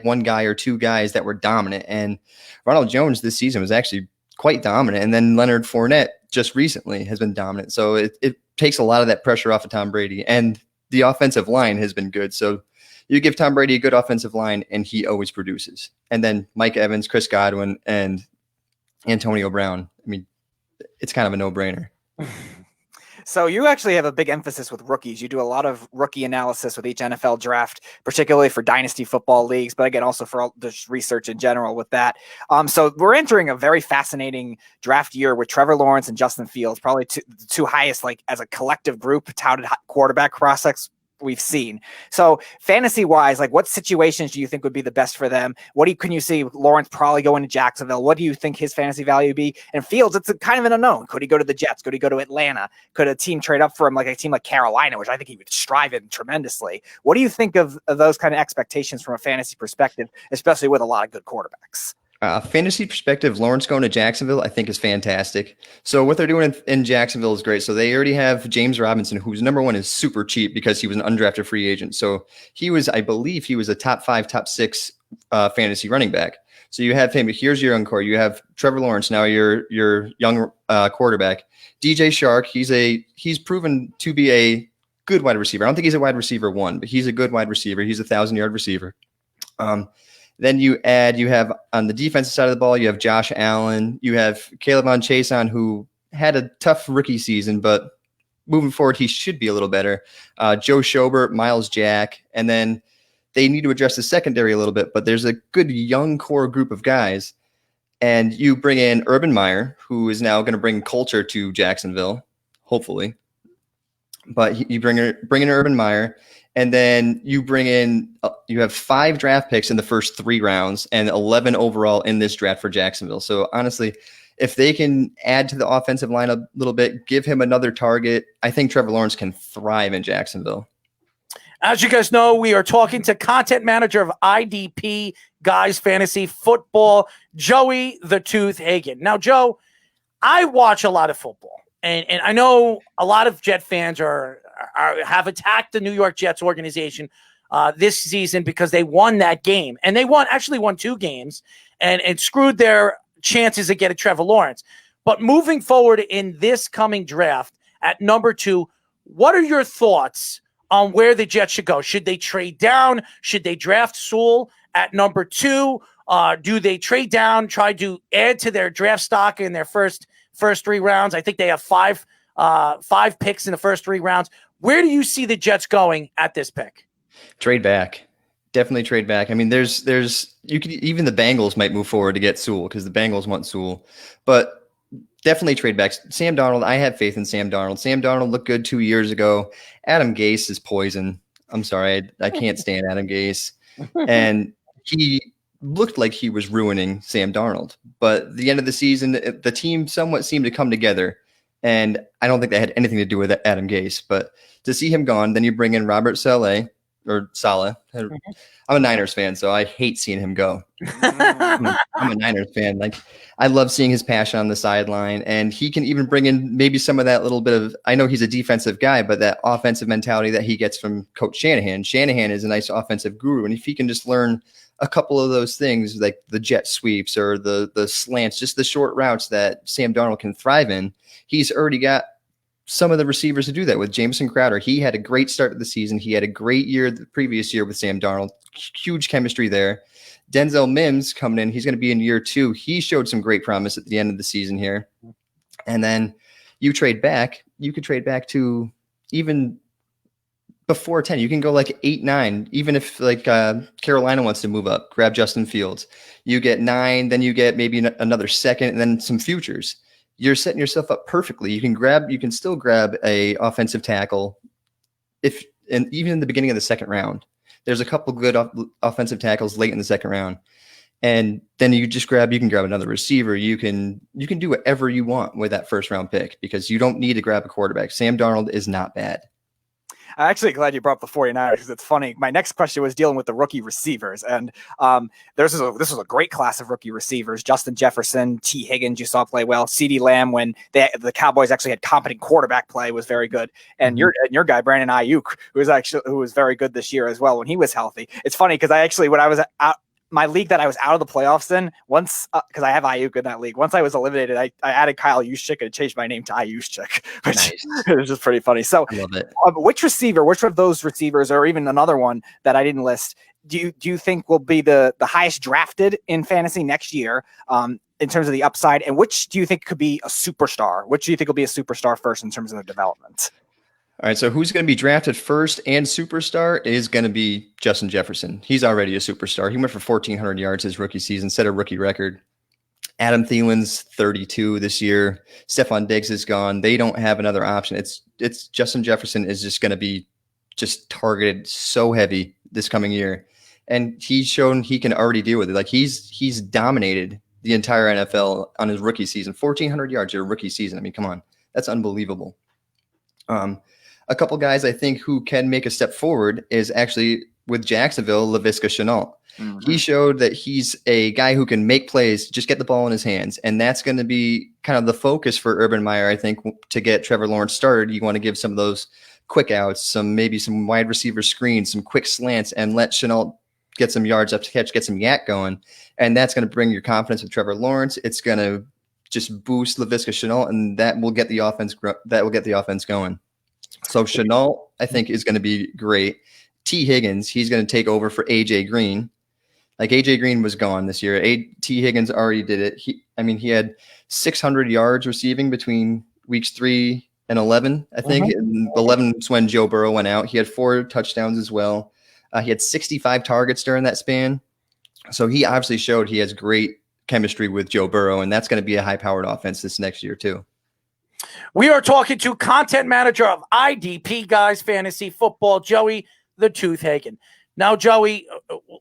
one guy or 2 guys that were dominant. And Ronald Jones this season was actually quite dominant. And then Leonard Fournette just recently has been dominant. So it takes a lot of that pressure off of Tom Brady. And the offensive line has been good. So you give Tom Brady a good offensive line and he always produces. And then Mike Evans, Chris Godwin, and Antonio Brown. I mean, it's kind of a no-brainer. So you actually have a big emphasis with rookies. You do a lot of rookie analysis with each NFL draft, particularly for Dynasty Football leagues, but again, also for all the research in general with that. So we're entering a very fascinating draft year with Trevor Lawrence and Justin Fields, probably the two highest, like as a collective group, touted quarterback prospects we've seen. So fantasy wise, like what situations do you think would be the best for them? Can you see Lawrence probably going to Jacksonville? What do you think his fantasy value be? And Fields, it's kind of an unknown. Could he go to the Jets? Could he go to Atlanta? Could a team trade up for him, like a team like Carolina, which I think he would strive in tremendously? What do you think of those kind of expectations from a fantasy perspective, especially with a lot of good quarterbacks? Fantasy perspective, Lawrence going to Jacksonville, I think is fantastic. So what they're doing in Jacksonville is great. So they already have James Robinson, who's number 1 is super cheap because he was an undrafted free agent. So I believe he was a top 5, top 6 fantasy running back. So you have him. Here's your young core. You have Trevor Lawrence, now your young quarterback. DJ Shark, he's proven to be a good wide receiver. I don't think he's a wide receiver 1, but he's a good wide receiver. He's a 1,000-yard receiver. Then you have on the defensive side of the ball, you have Josh Allen, you have Caleb Chason, who had a tough rookie season, but moving forward, he should be a little better. Joe Schobert, Miles Jack, and then they need to address the secondary a little bit, but there's a good young core group of guys. And you bring in Urban Meyer, who is now going to bring culture to Jacksonville, hopefully. But you bring in Urban Meyer, and then you bring in you have 5 draft picks in the first 3 rounds and 11 overall in this draft for Jacksonville. So honestly, if they can add to the offensive line a little bit, give him another target, I think Trevor Lawrence can thrive in Jacksonville. As you guys know, we are talking to content manager of IDP Guys Fantasy Football, Joey the Tooth Haggan. Now, Joe, I watch a lot of football, and I know a lot of Jet fans have attacked the New York Jets organization this season because they won that game, and they actually won 2 games, and screwed their chances of getting Trevor Lawrence. But moving forward in this coming draft at number 2, what are your thoughts on where the Jets should go? Should they trade down? Should they draft Sewell at number 2? Do they trade down, try to add to their draft stock in their first 3 rounds? I think they have 5 picks in the first 3 rounds. Where do you see the Jets going at this pick? Trade back. Definitely trade back. I mean, there's you could even the Bengals might move forward to get Sewell because the Bengals want Sewell, but definitely trade back. Sam Darnold, I have faith in Sam Darnold. Sam Darnold looked good 2 years ago. Adam Gase is poison. I'm sorry, I can't stand Adam Gase, and he looked like he was ruining Sam Darnold. But at the end of the season, the team somewhat seemed to come together, and I don't think that had anything to do with Adam Gase. But to see him gone, then you bring in Robert Saleh. I'm a Niners fan, so I hate seeing him go. I'm a Niners fan. Like, I love seeing his passion on the sideline, and he can even bring in maybe some of that little bit of, I know he's a defensive guy, but that offensive mentality that he gets from Coach Shanahan. Shanahan is a nice offensive guru, and if he can just learn a couple of those things, like the jet sweeps or the slants, just the short routes that Sam Darnold can thrive in, he's already got some of the receivers to do that with. Jamison Crowder. He had a great start to the season. He had a great year the previous year with Sam Darnold. Huge chemistry there. Denzel Mims coming in. He's going to be in year 2. He showed some great promise at the end of the season here. And then you trade back. You could trade back to even before 10. You can go like 8, 9, even if like Carolina wants to move up, grab Justin Fields. You get 9, then you get maybe another second, and then some futures. You're setting yourself up perfectly. You can still grab a offensive tackle and even in the beginning of the second round. There's a couple good offensive tackles late in the second round. And then you can grab another receiver. You can do whatever you want with that first round pick because you don't need to grab a quarterback. Sam Darnold is not bad. I'm actually glad you brought up the 49ers because it's funny. My next question was dealing with the rookie receivers. And this was a great class of rookie receivers. Justin Jefferson, T. Higgins, you saw play well. CeeDee Lamb, when the Cowboys actually had competent quarterback play, was very good. And your guy, Brandon Ayuk, who was very good this year as well when he was healthy. It's funny because when I was out, my league that I was out of the playoffs in, once because I have Ayuk in that league. Once I was eliminated, I added Kyle Juszczyk and changed my name to Ayushchik, which is just pretty funny. So, I love it. Which of those receivers, or even another one that I didn't list, do you think will be the highest drafted in fantasy next year? In terms of the upside, and which do you think could be a superstar? Which do you think will be a superstar first in terms of their development? All right, so who's going to be drafted first and superstar is going to be Justin Jefferson. He's already a superstar. He went for 1,400 yards his rookie season, set a rookie record. Adam Thielen's 32 this year. Stephon Diggs is gone. They don't have another option. It's Justin Jefferson is just going to be just targeted so heavy this coming year. And he's shown he can already deal with it. Like he's dominated the entire NFL on his rookie season. 1,400 yards your rookie season. I mean, come on. That's unbelievable. A couple guys I think who can make a step forward is actually with Jacksonville, Laviska Shenault. Mm-hmm. He showed that he's a guy who can make plays, just get the ball in his hands. And that's going to be kind of the focus for Urban Meyer, I think, to get Trevor Lawrence started. You want to give some of those quick outs, maybe some wide receiver screens, some quick slants, and let Shenault get some yards up to catch, get some yak going. And that's going to bring your confidence with Trevor Lawrence. It's going to just boost Laviska Shenault, and that will get the offense going. So Shenault, I think, is going to be great. T. Higgins, he's going to take over for A.J. Green. Like A.J. Green was gone this year. T. Higgins already did it. He had 600 yards receiving between weeks 3 and 11, I think. And 11 was when Joe Burrow went out. He had 4 touchdowns as well. He had 65 targets during that span. So he obviously showed he has great chemistry with Joe Burrow, and that's going to be a high-powered offense this next year too. We are talking to content manager of IDP Guys Fantasy Football, Joey the Tooth Haggan. Now, Joey,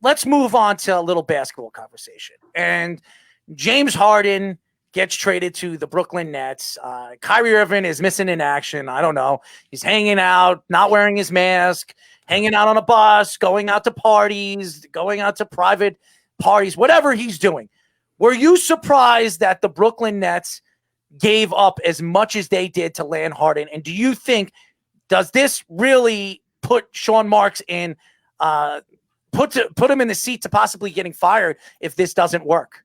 let's move on to a little basketball conversation. And James Harden gets traded to the Brooklyn Nets. Kyrie Irving is missing in action. I don't know. He's hanging out, not wearing his mask, hanging out on a bus, going out to parties, going out to private parties, whatever he's doing. Were you surprised that the Brooklyn Nets gave up as much as they did to land Harden? And do you think, does this really put Sean Marks in, put him in the seat to possibly getting fired if this doesn't work?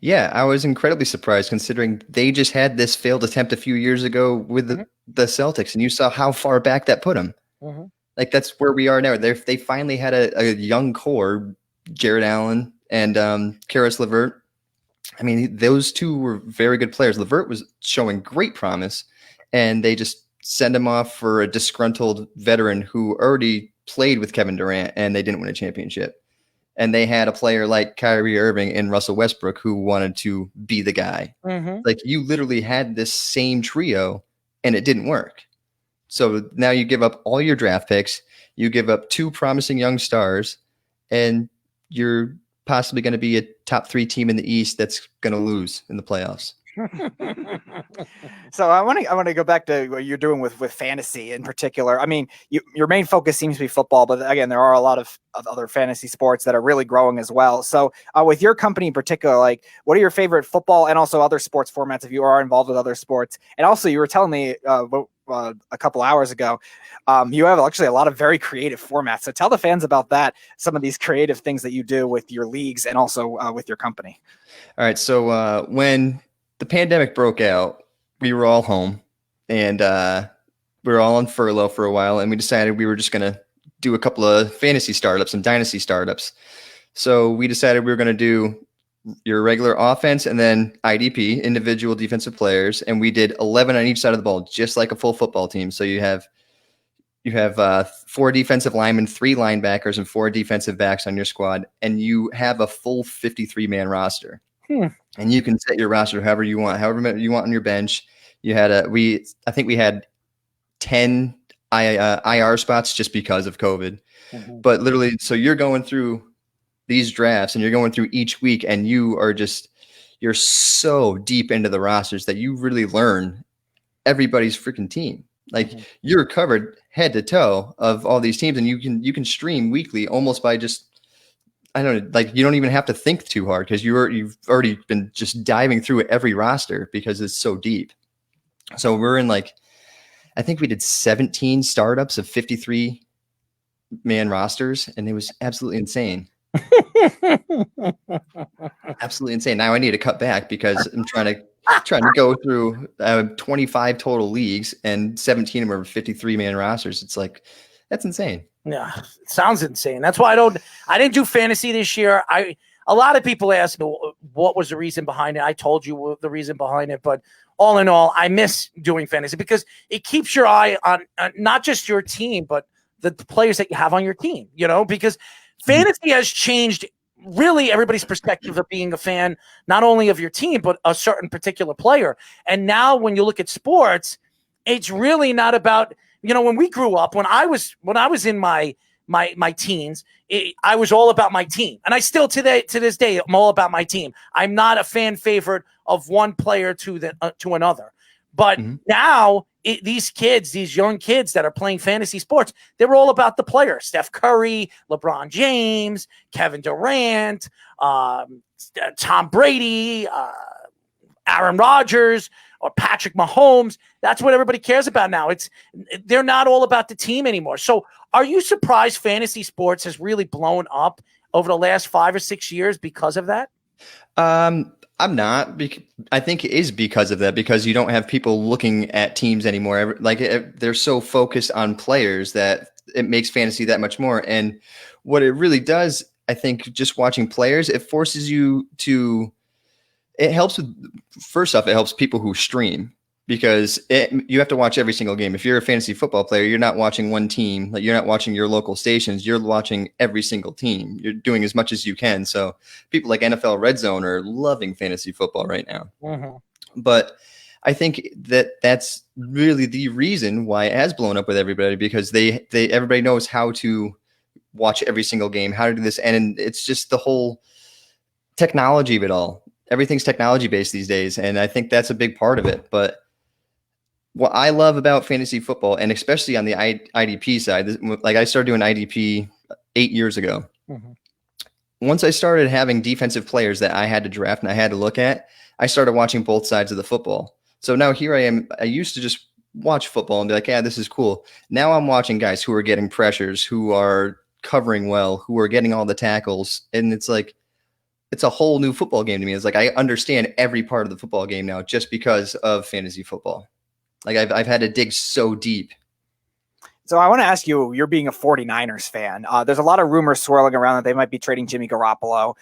Yeah, I was incredibly surprised considering they just had this failed attempt a few years ago with the Celtics, and you saw how far back that put them. Mm-hmm. Like, that's where we are now. They finally had a young core, Jared Allen and Karis LeVert. I mean, those two were very good players. LeVert was showing great promise, and they just send him off for a disgruntled veteran who already played with Kevin Durant, and they didn't win a championship. And they had a player like Kyrie Irving and Russell Westbrook who wanted to be the guy. Mm-hmm. Like, you literally had this same trio, and it didn't work. So now you give up all your draft picks, you give up 2 promising young stars, and you're possibly going to be a top 3 team in the East that's going to lose in the playoffs. So I want to go back to what you're doing with fantasy in particular. I mean, your main focus seems to be football, but again, there are a lot of other fantasy sports that are really growing as well. So with your company in particular, like, what are your favorite football and also other sports formats if you are involved with other sports? And also, you were telling me a couple hours ago, you have actually a lot of very creative formats. So tell the fans about that, some of these creative things that you do with your leagues and also with your company. All right. So when the pandemic broke out, we were all home, and we were all on furlough for a while, and we decided we were just going to do a couple of fantasy startups and dynasty startups. So we decided we were going to do your regular offense and then IDP, individual defensive players, and we did 11 on each side of the ball, just like a full football team. So you have 4 defensive linemen, 3 linebackers, and 4 defensive backs on your squad, and you have a full 53-man roster. And you can set your roster however you want, however many you want on your bench. You had I think we had 10 IR spots just because of COVID. Mm-hmm. But literally, so you're going through these drafts and you're going through each week, and you're so deep into the rosters that you really learn everybody's freaking team. Like, you're covered head to toe of all these teams, and you can stream weekly almost by just, I don't know, like, you don't even have to think too hard because you've already been just diving through every roster because it's so deep. So we're in, like, I think we did 17 startups of 53-man rosters, and it was absolutely insane. Absolutely insane. Now I need to cut back because I'm trying to go through 25 total leagues, and 17 of them are 53-man rosters. It's like, that's insane. Yeah, it sounds insane. That's why I didn't do fantasy this year. A lot of people ask me what was the reason behind it. I told you the reason behind it, but all in all, I miss doing fantasy because it keeps your eye on not just your team, but the players that you have on your team, because fantasy has changed really everybody's perspective of being a fan, not only of your team, but a certain particular player. And now when you look at sports, it's really not about, when we grew up, when I was in my teens, I was all about my team. And I still to this day, I'm all about my team. I'm not a fan favorite of one player to another. But now these young kids that are playing fantasy sports, they're all about the player. Steph Curry, LeBron James, Kevin Durant, Tom Brady, Aaron Rodgers, or Patrick Mahomes. That's what everybody cares about now. They're not all about the team anymore. So are you surprised fantasy sports has really blown up over the last 5 or 6 years because of that? I'm not. I think it is because of that, because you don't have people looking at teams anymore. Like, they're so focused on players that it makes fantasy that much more. And what it really does, I think, just watching players, it forces you to, it helps with, first off, it helps people who stream, because you have to watch every single game. If you're a fantasy football player, you're not watching one team. Like, you're not watching your local stations. You're watching every single team. You're doing as much as you can. So people like NFL Red Zone are loving fantasy football right now. But I think that's really the reason why it has blown up with everybody, because everybody knows how to watch every single game, how to do this. And it's just the whole technology of it all. Everything's technology based these days. And I think that's a big part of it. But what I love about fantasy football, and especially on the IDP side, like I started doing IDP 8 years ago. Once I started having defensive players that I had to draft and I had to look at, I started watching both sides of the football. So now here I am. I used to just watch football and be like, yeah, this is cool. Now I'm watching guys who are getting pressures, who are covering well, who are getting all the tackles. And it's like, it's a whole new football game to me. It's like I understand every part of the football game now just because of fantasy football. Like I've had to dig so deep. So I want to ask you, you're being a 49ers fan. There's a lot of rumors swirling around that they might be trading Jimmy Garoppolo.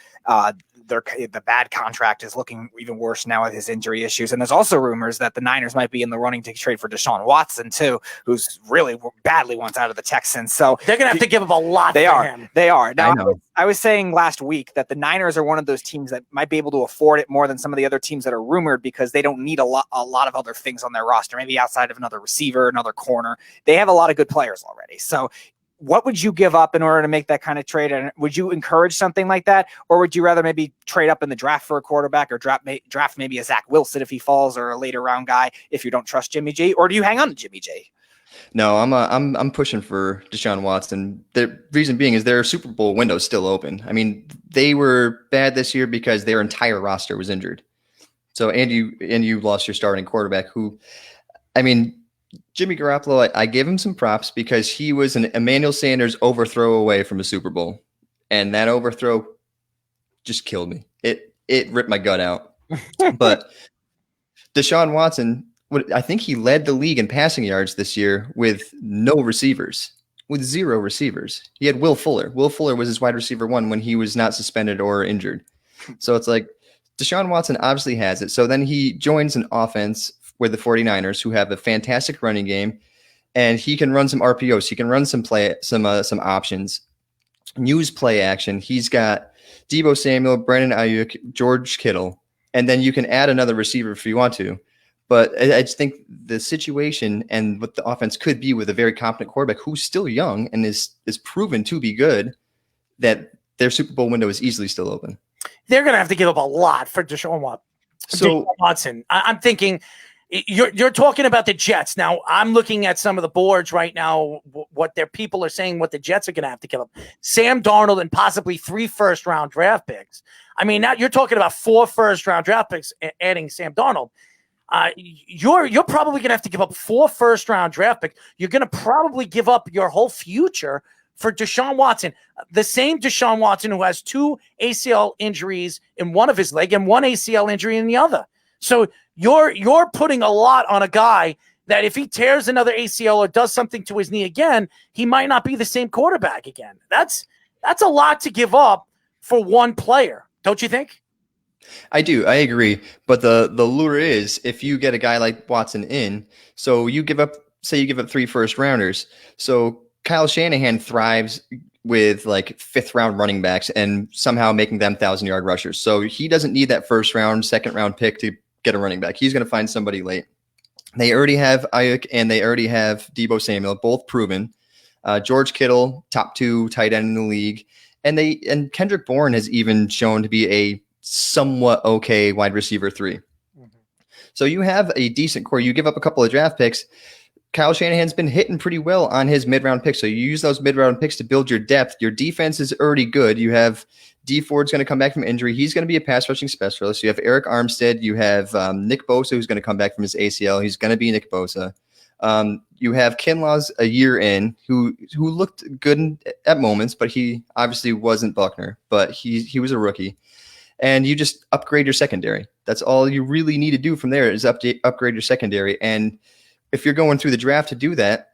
The bad contract is looking even worse now with his injury issues. And there's also rumors that the Niners might be in the running to trade for Deshaun Watson too, who's really badly wants out of the Texans. So they're going to have to give up a lot for him. They are. Now, I was saying last week that the Niners are one of those teams that might be able to afford it more than some of the other teams that are rumored, because they don't need a lot of other things on their roster, maybe outside of another receiver, another corner. They have a lot of good players already. So what would you give up in order to make that kind of trade? And would you encourage something like that? Or would you rather maybe trade up in the draft for a quarterback, or draft maybe a Zach Wilson if he falls, or a later round guy if you don't trust Jimmy G? Or do you hang on to Jimmy G? No, I'm pushing for Deshaun Watson. The reason being is their Super Bowl window is still open. I mean, they were bad this year because their entire roster was injured. So and you lost your starting quarterback, who, I mean, Jimmy Garoppolo, I give him some props because he was an Emmanuel Sanders overthrow away from a Super Bowl. And that overthrow just killed me. It ripped my gut out. But Deshaun Watson, I think he led the league in passing yards this year with no receivers, with 0 receivers. He had Will Fuller. Will Fuller was his wide receiver 1 when he was not suspended or injured. So it's like Deshaun Watson obviously has it. So then he joins an offense with the 49ers, who have a fantastic running game, and he can run some RPOs. He can run some options, use play action. He's got Deebo Samuel, Brandon Ayuk, George Kittle, and then you can add another receiver if you want to. But I just think the situation and what the offense could be with a very competent quarterback who's still young and is proven to be good, that their Super Bowl window is easily still open. They're going to have to give up a lot for Deshaun Watson. I'm thinking you're talking about the Jets. Now, I'm looking at some of the boards right now, what their people are saying, what the Jets are going to have to give up. Sam Darnold and possibly 3 first-round draft picks. I mean, now you're talking about 4 first-round draft picks adding Sam Darnold. You're probably going to have to give up 4 first-round draft picks. You're going to probably give up your whole future for Deshaun Watson, the same Deshaun Watson who has 2 ACL injuries in one of his leg and 1 ACL injury in the other. So you're putting a lot on a guy that if he tears another ACL or does something to his knee again, he might not be the same quarterback again. That's a lot to give up for one player, don't you think? I do. I agree. But the lure is, if you get a guy like Watson in, so you give up 3 first rounders. So Kyle Shanahan thrives with like 5th round running backs and somehow making them 1,000-yard rushers. So he doesn't need that 1st round, 2nd round pick to get a running back. He's going to find somebody late. They already have Ayuk and they already have Deebo Samuel, both proven. George Kittle, top 2 tight end in the league. And Kendrick Bourne has even shown to be a somewhat okay wide receiver 3. So you have a decent core. You give up a couple of draft picks. Kyle Shanahan's been hitting pretty well on his mid-round picks. So you use those mid-round picks to build your depth. Your defense is already good. You have D Ford's going to come back from injury. He's going to be a pass rushing specialist. You have Eric Armstead. You have Nick Bosa, who's going to come back from his ACL. He's going to be Nick Bosa. You have Kinlaw's a year in, who looked good at moments, but he obviously wasn't Buckner. But he was a rookie. And you just upgrade your secondary. That's all you really need to do from there is upgrade your secondary. And if you're going through the draft to do that,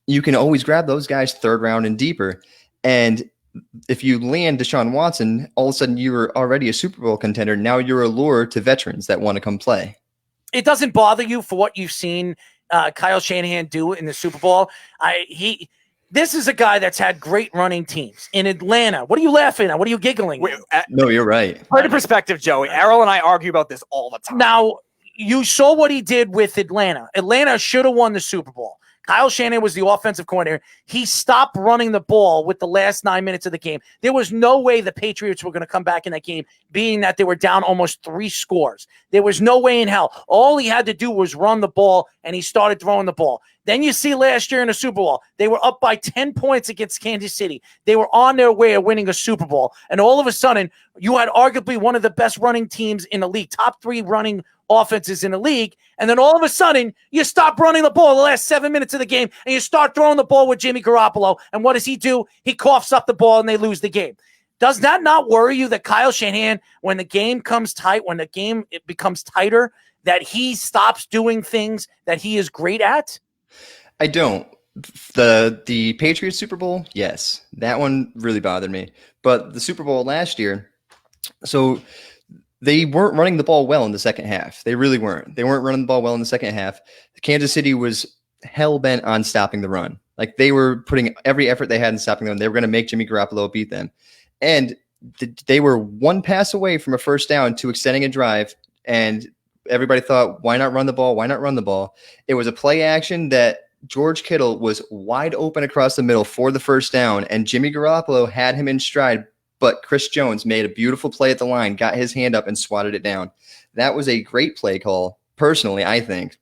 you can always grab those guys 3rd round and deeper. And if you land Deshaun Watson, all of a sudden you were already a Super Bowl contender. Now you're a lure to veterans that want to come play. it doesn't bother you for what you've seen Kyle Shanahan do in the Super Bowl. This is a guy that's had great running teams in Atlanta. What are you laughing at? What are you giggling at? No, you're right. Put in perspective, Joey. Errol and I argue about this all the time. Now, you saw what he did with Atlanta. Atlanta should have won the Super Bowl. Kyle Shanahan was the offensive coordinator. He stopped running the ball with the last 9 minutes of the game. There was no way the Patriots were going to come back in that game, being that they were down almost 3 scores. There was no way in hell. All he had to do was run the ball, and he started throwing the ball. Then you see last year in the Super Bowl, they were up by 10 points against Kansas City. They were on their way of winning a Super Bowl. And all of a sudden, you had arguably one of the best running teams in the league, top 3 running offenses in the league. And then all of a sudden, you stop running the ball the last 7 minutes of the game, and you start throwing the ball with Jimmy Garoppolo. And what does he do? He coughs up the ball, and they lose the game. Does that not worry you that Kyle Shanahan, when the game comes tight, when the game it becomes tighter, that he stops doing things that he is great at? I don't. The Patriots Super Bowl, yes. That one really bothered me. But the Super Bowl last year, so they weren't running the ball well in the second half. They really weren't. They weren't running the ball well in the second half. Kansas City was hell-bent on stopping the run. Like, they were putting every effort they had in stopping them. They were going to make Jimmy Garoppolo beat them. And they were one pass away from a first down to extending a drive, and everybody thought, why not run the ball? Why not run the ball? It was a play action that George Kittle was wide open across the middle for the first down, and Jimmy Garoppolo had him in stride, but Chris Jones made a beautiful play at the line, got his hand up, and swatted it down. That was a great play call, personally, I think,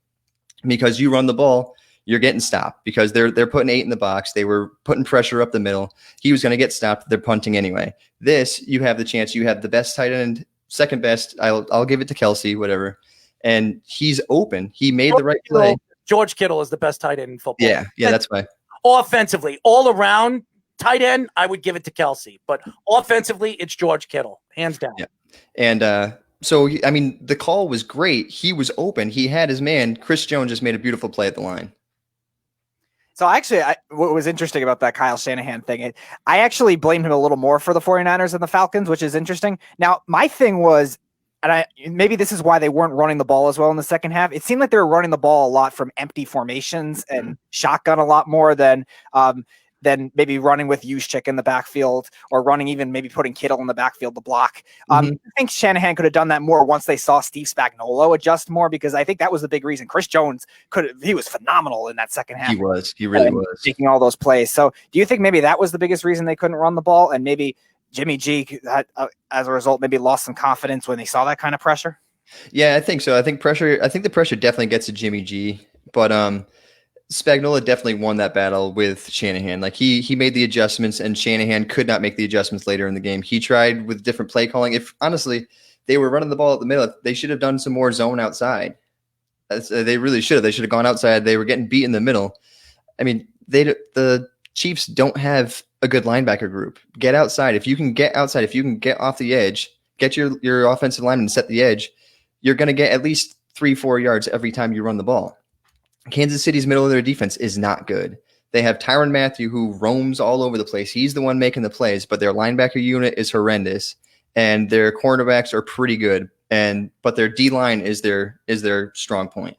because you run the ball, you're getting stopped because they're putting 8 in the box. They were putting pressure up the middle. He was going to get stopped. They're punting anyway. This, you have the chance. You have the best tight end, second best. I'll give it to Kelsey, whatever. And he's open. He made the right play. George Kittle is the best tight end in football. Yeah, that's why. Offensively, all around tight end, I would give it to Kelsey. But offensively, it's George Kittle, hands down. Yeah. And so, I mean, the call was great. He was open. He had his man. Chris Jones just made a beautiful play at the line. So actually, what was interesting about that Kyle Shanahan thing, I actually blamed him a little more for the 49ers than the Falcons, which is interesting. Now, my thing was, and maybe this is why they weren't running the ball as well in the second half. It seemed like they were running the ball a lot from empty formations and shotgun a lot more than maybe running with Juszczyk in the backfield or running even maybe putting Kittle in the backfield to block. I think Shanahan could have done that more once they saw Steve Spagnuolo adjust more, because I think that was the big reason. Chris Jones he was phenomenal in that second half. He really was. Taking all those plays. So do you think maybe that was the biggest reason they couldn't run the ball, and maybe Jimmy G, as a result, maybe lost some confidence when they saw that kind of pressure? Yeah, I think so. I think the pressure definitely gets to Jimmy G, but Spagnuolo definitely won that battle with Shanahan. Like he made the adjustments, and Shanahan could not make the adjustments later in the game. He tried with different play calling. If honestly they were running the ball at the middle, they should have done some more zone outside. They really should have. They should have gone outside. They were getting beat in the middle. I mean, the Chiefs don't have a good linebacker group. Get outside. If you can get outside, if you can get off the edge, get your offensive lineman and set the edge, you're going to get at least 3-4 yards every time you run the ball. Kansas City's middle of their defense is not good. They have Tyrann Mathieu, who roams all over the place. He's the one making the plays, but their linebacker unit is horrendous, and their cornerbacks are pretty good. But their D-line is their strong point.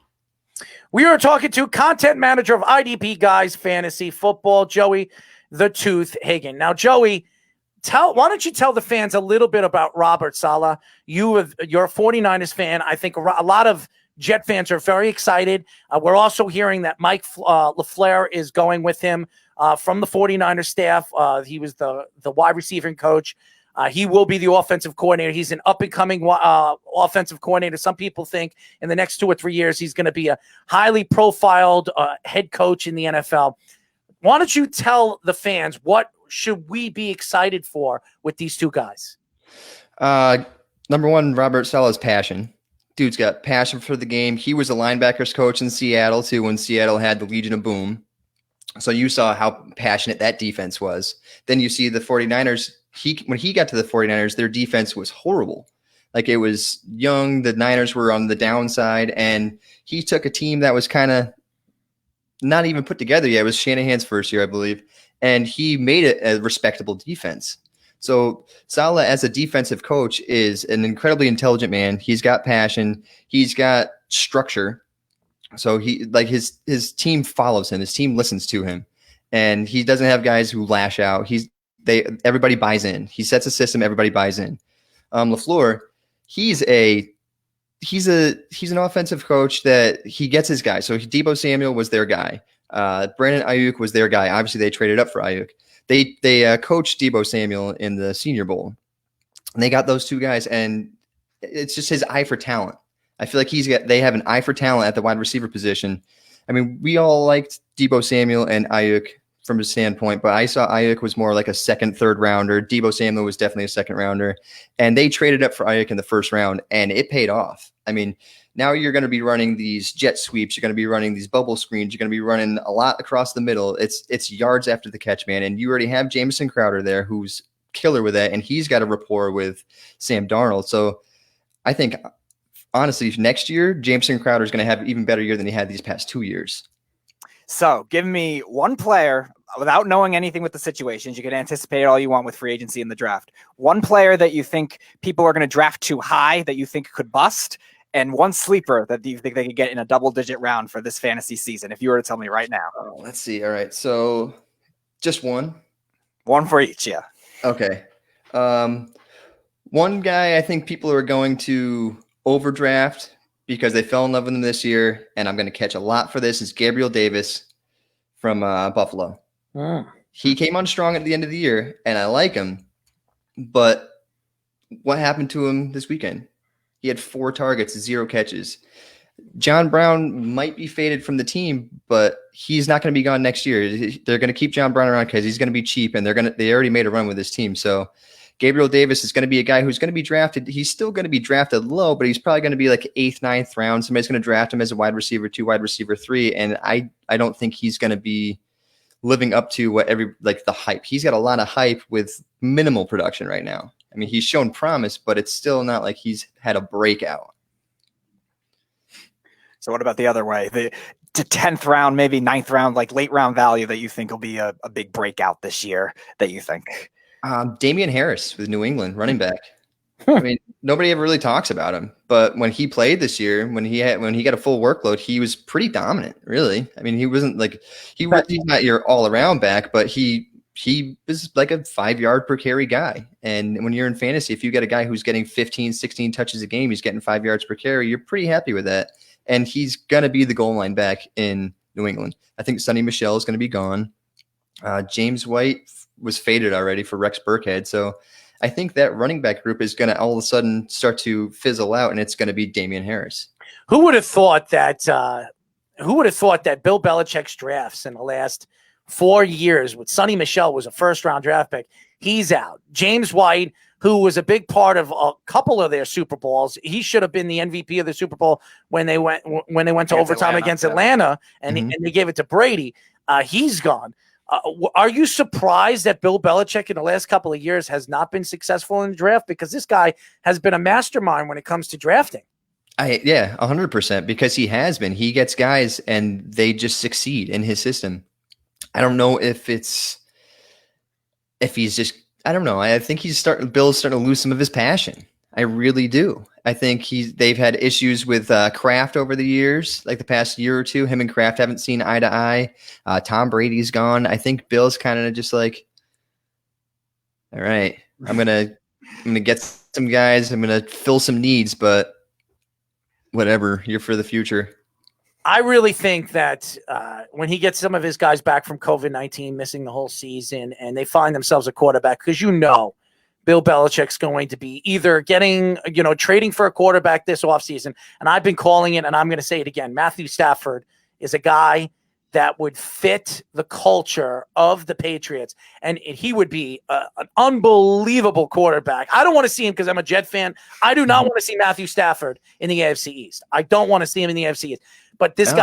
We are talking to content manager of IDP Guys Fantasy Football, Joey the Tooth Haggan. Now, Joey, why don't you tell the fans a little bit about Robert Saleh? You're a 49ers fan. I think a lot of Jet fans are very excited. We're also hearing that Mike LaFleur is going with him from the 49ers staff. He was the wide receiving coach. He will be the offensive coordinator. He's an up-and-coming offensive coordinator. Some people think in the next 2 or 3 years he's going to be a highly profiled head coach in the NFL. Why don't you tell the fans what should we be excited for with these two guys? Number one, Robert Saleh's passion. Dude's got passion for the game. He was a linebackers coach in Seattle, too, when Seattle had the Legion of Boom. So you saw how passionate that defense was. Then you see the 49ers. When he got to the 49ers, their defense was horrible. Like, it was young. The Niners were on the downside, and he took a team that was kind of not even put together yet. It was Shanahan's first year, I believe, and he made it a respectable defense. So Saleh, as a defensive coach, is an incredibly intelligent man. He's got passion. He's got structure. So his team follows him. His team listens to him, and he doesn't have guys who lash out. Everybody buys in. He sets a system. Everybody buys in. LaFleur, he's an offensive coach that he gets his guy. So Deebo Samuel was their guy. Brandon Ayuk was their guy. Obviously, they traded up for Ayuk. They coached Deebo Samuel in the Senior Bowl, and they got those two guys. And it's just his eye for talent. I feel like they have an eye for talent at the wide receiver position. I mean, we all liked Deebo Samuel and Ayuk from his standpoint, but I saw Ayuk was more like a second, third rounder. Deebo Samuel was definitely a second rounder, and they traded up for Ayuk in the first round, and it paid off. I mean, now you're going to be running these jet sweeps. You're going to be running these bubble screens. You're going to be running a lot across the middle. It's yards after the catch, man. And you already have Jamison Crowder there, who's killer with that, and he's got a rapport with Sam Darnold. So I think, honestly, next year, Jamison Crowder is going to have an even better year than he had these past 2 years. So give me one player without knowing anything with the situations. You can anticipate all you want with free agency in the draft. One player that you think people are going to draft too high that you think could bust, and one sleeper that you think they could get in a double-digit round for this fantasy season, if you were to tell me right now. Let's see. All right. So just one? One for each, yeah. Okay. One guy I think people are going to overdraft because they fell in love with him this year, and I'm going to catch a lot for this, is Gabriel Davis from Buffalo. He came on strong at the end of the year, and I like him, but what happened to him this weekend? He had 4 targets, 0 catches. John Brown might be faded from the team, but he's not going to be gone next year. They're going to keep John Brown around because he's going to be cheap, and they already made a run with this team. So Gabriel Davis is going to be a guy who's going to be drafted. He's still going to be drafted low, but he's probably going to be like 8th, 9th round. Somebody's going to draft him as a wide receiver 2, wide receiver 3, and I don't think he's going to be living up to what the hype. He's got a lot of hype with minimal production right now. I mean, he's shown promise, but it's still not like he's had a breakout. So what about the other way? The 10th round, maybe 9th round, like late round value that you think will be a big breakout this year that you think? Damian Harris with New England, running back. I mean, nobody ever really talks about him, but when he played this year, when he got a full workload, he was pretty dominant, really. I mean, he wasn't like he's not your all around back, but he was like a 5-yard per carry guy. And when you're in fantasy, if you get a guy who's getting 15, 16 touches a game, he's getting 5 yards per carry, you're pretty happy with that. And he's going to be the goal line back in New England. I think Sonny Michel is going to be gone. James White was faded already for Rex Burkhead. So I think that running back group is going to all of a sudden start to fizzle out, and it's going to be Damian Harris. Who would have thought that Bill Belichick's drafts in the last 4 years with Sonny Michel was a first-round draft pick? He's out. James White, who was a big part of a couple of their Super Bowls, he should have been the MVP of the Super Bowl when they went to overtime against Atlanta, and they gave it to Brady. He's gone. Are you surprised that Bill Belichick in the last couple of years has not been successful in the draft? Because this guy has been a mastermind when it comes to drafting. 100%, because he has been. He gets guys and they just succeed in his system. I don't know if he's just, I don't know. I think Bill's starting to lose some of his passion. I really do. I think they've had issues with Kraft over the years, like the past year or two. Him and Kraft haven't seen eye to eye. Tom Brady's gone. I think Bill's kind of just like, all right, I'm gonna get some guys. I'm gonna fill some needs, but whatever. You're for the future. I really think that when he gets some of his guys back from COVID-19, missing the whole season, and they find themselves a quarterback, because Bill Belichick's going to be either trading for a quarterback this offseason, and I've been calling it, and I'm going to say it again. Matthew Stafford is a guy that would fit the culture of the Patriots, and he would be an unbelievable quarterback. I don't want to see him because I'm a Jet fan. I do not want to see Matthew Stafford in the AFC East. I don't want to see him in the AFC East. But this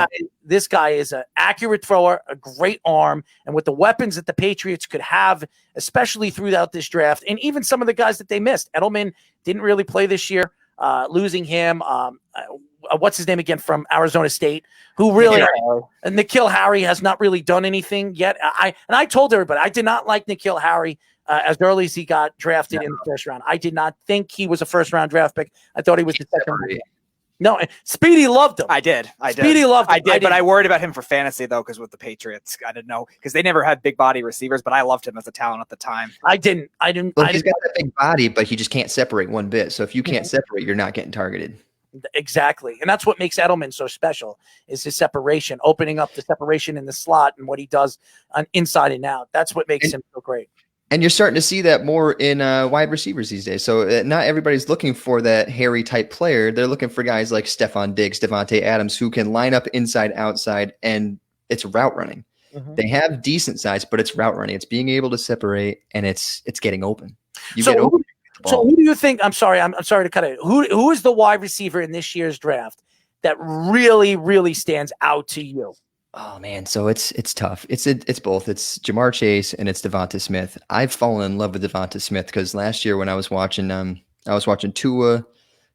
guy is an accurate thrower, a great arm, and with the weapons that the Patriots could have, especially throughout this draft, and even some of the guys that they missed. Edelman didn't really play this year, losing him. What's his name again from Arizona State? Who really N'Keal Harry has not really done anything yet. I told everybody I did not like N'Keal Harry as early as he got drafted in the first round. I did not think he was a first round draft pick. I thought he was the second round. No, Speedy loved him. I did. Speedy loved him. I did, but I worried about him for fantasy, though, because with the Patriots, I didn't know. Because they never had big body receivers, but I loved him as a talent at the time. I didn't. Well, he's got that big body, but he just can't separate one bit. So if you can't separate, you're not getting targeted. Exactly. And that's what makes Edelman so special is his separation, opening up the separation in the slot and what he does on inside and out. That's what makes him so great. And you're starting to see that more in wide receivers these days. So not everybody's looking for that hairy type player. They're looking for guys like Stephon Diggs, Devontae Adams, who can line up inside, outside, and it's route running. Mm-hmm. They have decent size, but it's route running. It's being able to separate, and it's getting open. So who do you think? I'm sorry to cut it. Who is the wide receiver in this year's draft that really, really stands out to you? Oh man, so it's tough. It's both. It's Jamar Chase and it's Devonta Smith. I've fallen in love with Devonta Smith because last year when I was watching Tua,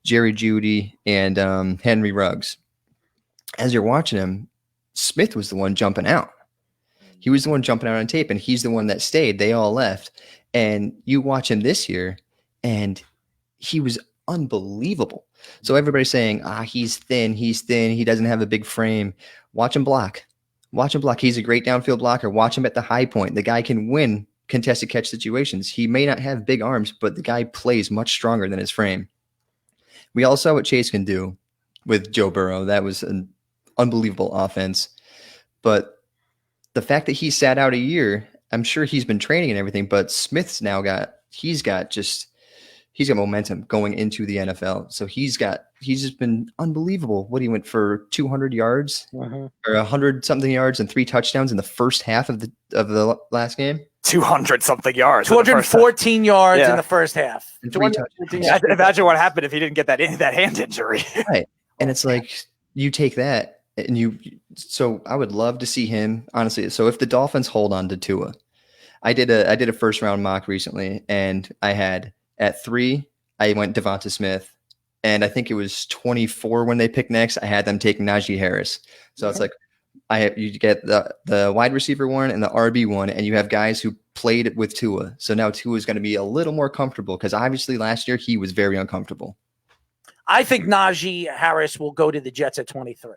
Jerry Jeudy, and Henry Ruggs. As you're watching him, Smith was the one jumping out. He was the one jumping out on tape, and he's the one that stayed. They all left, and you watch him this year, and he was unbelievable. So everybody's saying, he's thin, he doesn't have a big frame. Watch him block. He's a great downfield blocker. Watch him at the high point. The guy can win contested catch situations. He may not have big arms, but the guy plays much stronger than his frame. We all saw what Chase can do with Joe Burrow. That was an unbelievable offense. But the fact that he sat out a year, I'm sure he's been training and everything, but Smith's now got momentum going into the NFL. So he's just been unbelievable. What he went for 200 yards or 100 something yards and 3 touchdowns in the first half of the last game. 200 something yards. 214 yards in the first half. Imagine what happened if he didn't get that hand injury. Right. And it's like you take that and so I would love to see him, honestly. So if the Dolphins hold on to Tua, I did a first round mock recently, and I had at 3, I went Devonta Smith, and I think it was 24 when they picked next. I had them taking Najee Harris. So it's like you get the wide receiver one and the RB one, and you have guys who played with Tua. So now Tua is going to be a little more comfortable because obviously last year he was very uncomfortable. I think Najee Harris will go to the Jets at 23.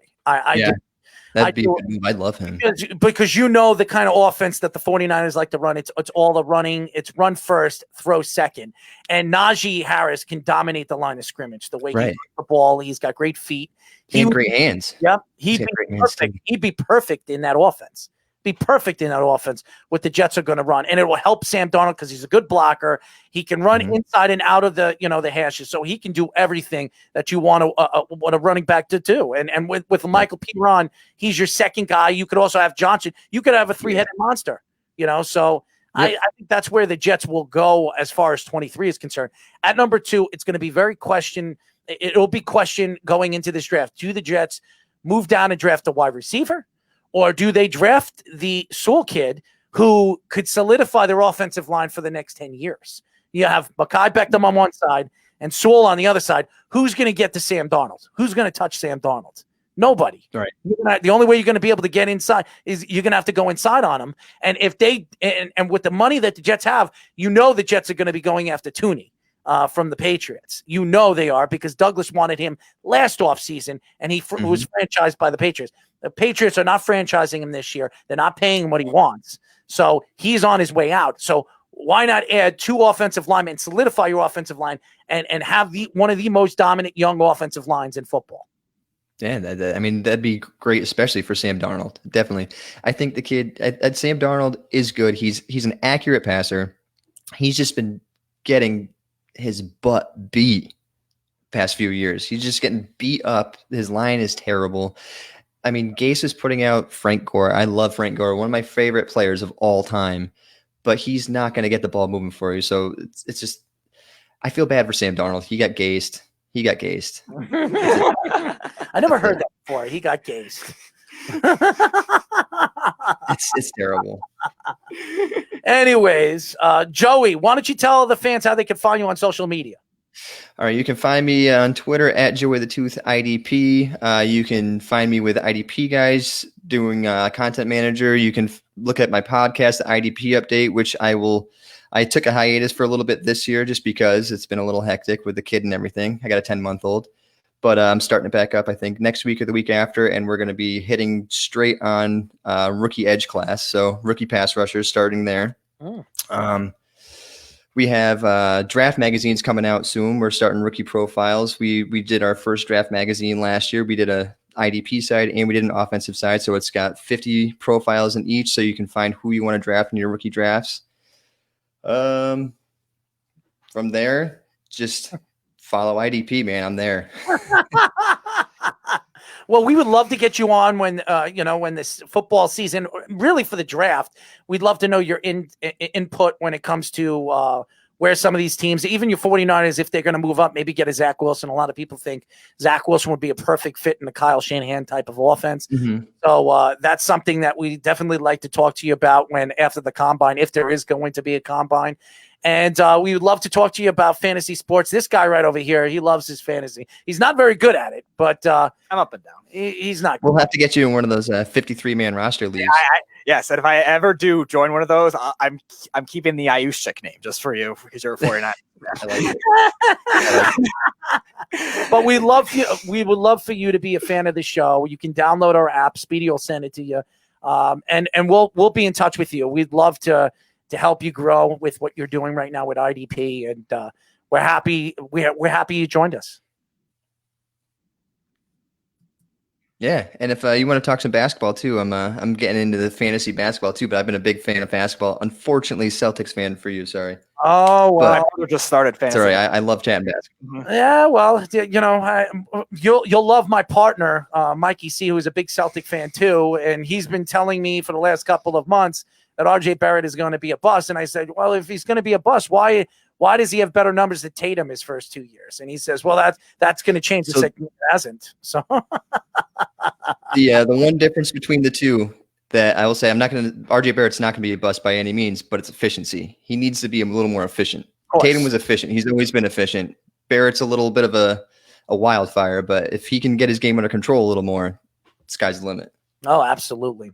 That'd be a good move. I love him. Because you know the kind of offense that the 49ers like to run. It's all the running. It's run first, throw second. And Najee Harris can dominate the line of scrimmage. The way he runs the ball, he's got great feet. He has great hands. Yep. He'd be perfect. He'd be perfect in that offense. Be perfect in that offense what the Jets are going to run. And it will help Sam Darnold because he's a good blocker. He can run inside and out of the hashes. So he can do everything that you want a running back to do. And with Michael Piron, he's your second guy. You could also have Johnson. You could have a 3-headed monster, so I think that's where the Jets will go as far as 23 is concerned. At number 2, it's going to be it'll be questioned going into this draft. Do the Jets move down and draft a wide receiver? Or do they draft the Sewell kid who could solidify their offensive line for the next 10 years? You have Mekhi Beckham on one side and Sewell on the other side. Who's going to get to Sam Darnold? Who's going to touch Sam Darnold? Nobody. Right. The only way you're going to be able to get inside is you're going to have to go inside on him. And if and with the money that the Jets have, the Jets are going to be going after Tooney from the Patriots. They are because Douglas wanted him last offseason and he was franchised by the Patriots. The Patriots are not franchising him this year. They're not paying him what he wants. So he's on his way out. So why not add 2 offensive linemen and solidify your offensive line and have one of the most dominant young offensive lines in football? Yeah, that'd be great, especially for Sam Darnold. Definitely. I think the kid at Sam Darnold is good. He's an accurate passer. He's just been getting his butt beat past few years. He's just getting beat up. His line is terrible. I mean, Gase is putting out Frank Gore. I love Frank Gore, one of my favorite players of all time, but he's not going to get the ball moving for you. So it's just, I feel bad for Sam Darnold. He got gased. I never heard that before. He got gased. It's terrible. Anyways, Joey, why don't you tell the fans how they can find you on social media? All right, you can find me on Twitter at Joey the Tooth IDP. You can find me with IDP Guys doing content manager. You can look at my podcast, the IDP Update, which I took a hiatus for a little bit this year just because it's been a little hectic with the kid and everything. I got a 10-month-old. But I'm starting it back up, I think, next week or the week after, and we're going to be hitting straight on rookie edge class. So rookie pass rushers starting there. Oh. We have draft magazines coming out soon. We're starting rookie profiles. We did our first draft magazine last year. We did a IDP side and we did an offensive side. So it's got 50 profiles in each, so you can find who you want to draft in your rookie drafts. From there, just follow IDP, man. I'm there. Well, we would love to get you on when when this football season, really for the draft. We'd love to know your input when it comes to where some of these teams, even your 49ers, if they're going to move up, maybe get a Zach Wilson. A lot of people think Zach Wilson would be a perfect fit in the Kyle Shanahan type of offense. Mm-hmm. So that's something that we definitely like to talk to you about after the combine, if there is going to be a combine. And we would love to talk to you about fantasy sports. This guy right over here, he loves his fantasy. He's not very good at it, but I'm up and down. He's not. We'll have to get you in one of those 53-man roster leagues. Yes, and if I ever do join one of those, I'm keeping the Ayushik name just for you because you're a 49. I like it. But we would love for you to be a fan of the show. You can download our app. Speedy will send it to you, and we'll be in touch with you. We'd love to help you grow with what you're doing right now with IDP, and we're happy you joined us. Yeah, and if you want to talk some basketball too, I'm getting into the fantasy basketball too. But I've been a big fan of basketball. Unfortunately, Celtics fan for you. Sorry. Oh well, we just started fantasy. Sorry, I love chatting basketball. Yeah, well, you'll love my partner, Mikey C, who's a big Celtic fan too, and he's been telling me for the last couple of months that RJ Barrett is going to be a bust. And I said, well, if he's going to be a bust, why does he have better numbers than Tatum his first 2 years? And he says, well, that's going to change. So, it hasn't. So the one difference between the two that I will say, RJ Barrett's not going to be a bust by any means, but it's efficiency. He needs to be a little more efficient. Tatum was efficient. He's always been efficient. Barrett's a little bit of a wildfire, but if he can get his game under control a little more, sky's the limit. Oh, absolutely.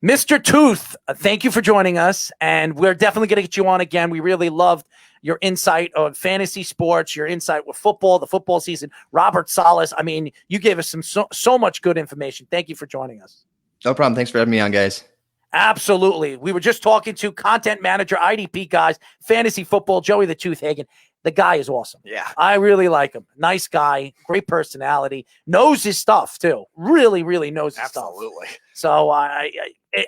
Mr. Tooth, thank you for joining us, and we're definitely going to get you on again. We really loved your insight on fantasy sports, your insight with football, the football season. Robert Salas, I mean, you gave us so much good information. Thank you for joining us. No problem. Thanks for having me on, guys. Absolutely. We were just talking to content manager, IDP Guys, fantasy football, Joey the Tooth Haggan. The guy is awesome. Yeah. I really like him. Nice guy, great personality, knows his stuff too. Really, really knows his stuff. Absolutely. So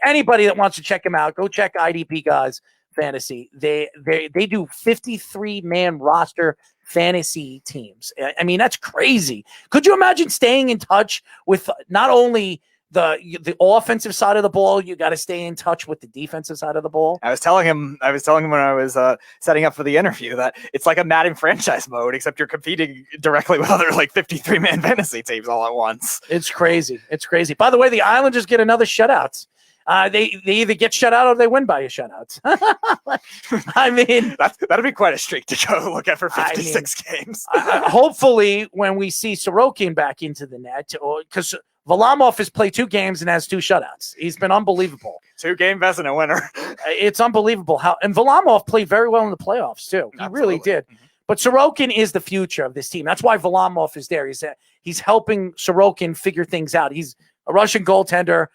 anybody that wants to check him out, go check IDP Guys Fantasy. They do 53-man roster fantasy teams. I mean, that's crazy. Could you imagine staying in touch with not only the offensive side of the ball, you got to stay in touch with the defensive side of the ball? I was telling him when I was setting up for the interview that it's like a Madden franchise mode, except you're competing directly with other 53-man fantasy teams all at once. It's crazy. It's crazy. By the way, the Islanders get another shutout. They either get shut out or they win by a shutout. I mean, that'd be quite a streak to go look at for 56 games. Hopefully, when we see Sorokin back into the net, because Varlamov has played 2 games and has 2 shutouts. He's been unbelievable. 2-game best and a winner. It's unbelievable and Varlamov played very well in the playoffs too. He really did. Mm-hmm. But Sorokin is the future of this team. That's why Varlamov is there. He's helping Sorokin figure things out. He's a Russian goaltender.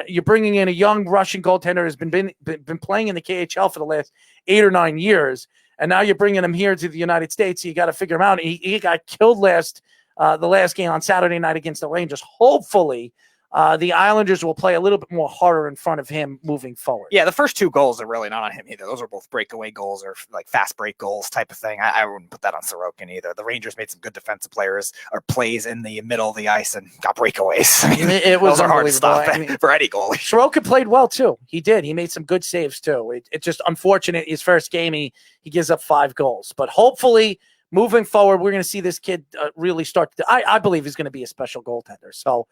You're bringing in a young Russian goaltender who's been playing in the KHL for the last 8 or 9 years, and now you're bringing him here to the United States. So you got to figure him out. He got killed the last game on Saturday night against the Rangers. Hopefully, the Islanders will play a little bit more harder in front of him moving forward. Yeah, the first 2 goals are really not on him either. Those are both breakaway goals or fast break goals type of thing. I wouldn't put that on Sorokin either. The Rangers made some good defensive players or plays in the middle of the ice and got breakaways. I mean, it was hard to stop for any goalie. Sorokin played well too. He did. He made some good saves too. It's just unfortunate. His first game, he gives up 5 goals. But hopefully, moving forward, we're going to see this kid really start. I believe he's going to be a special goaltender. So,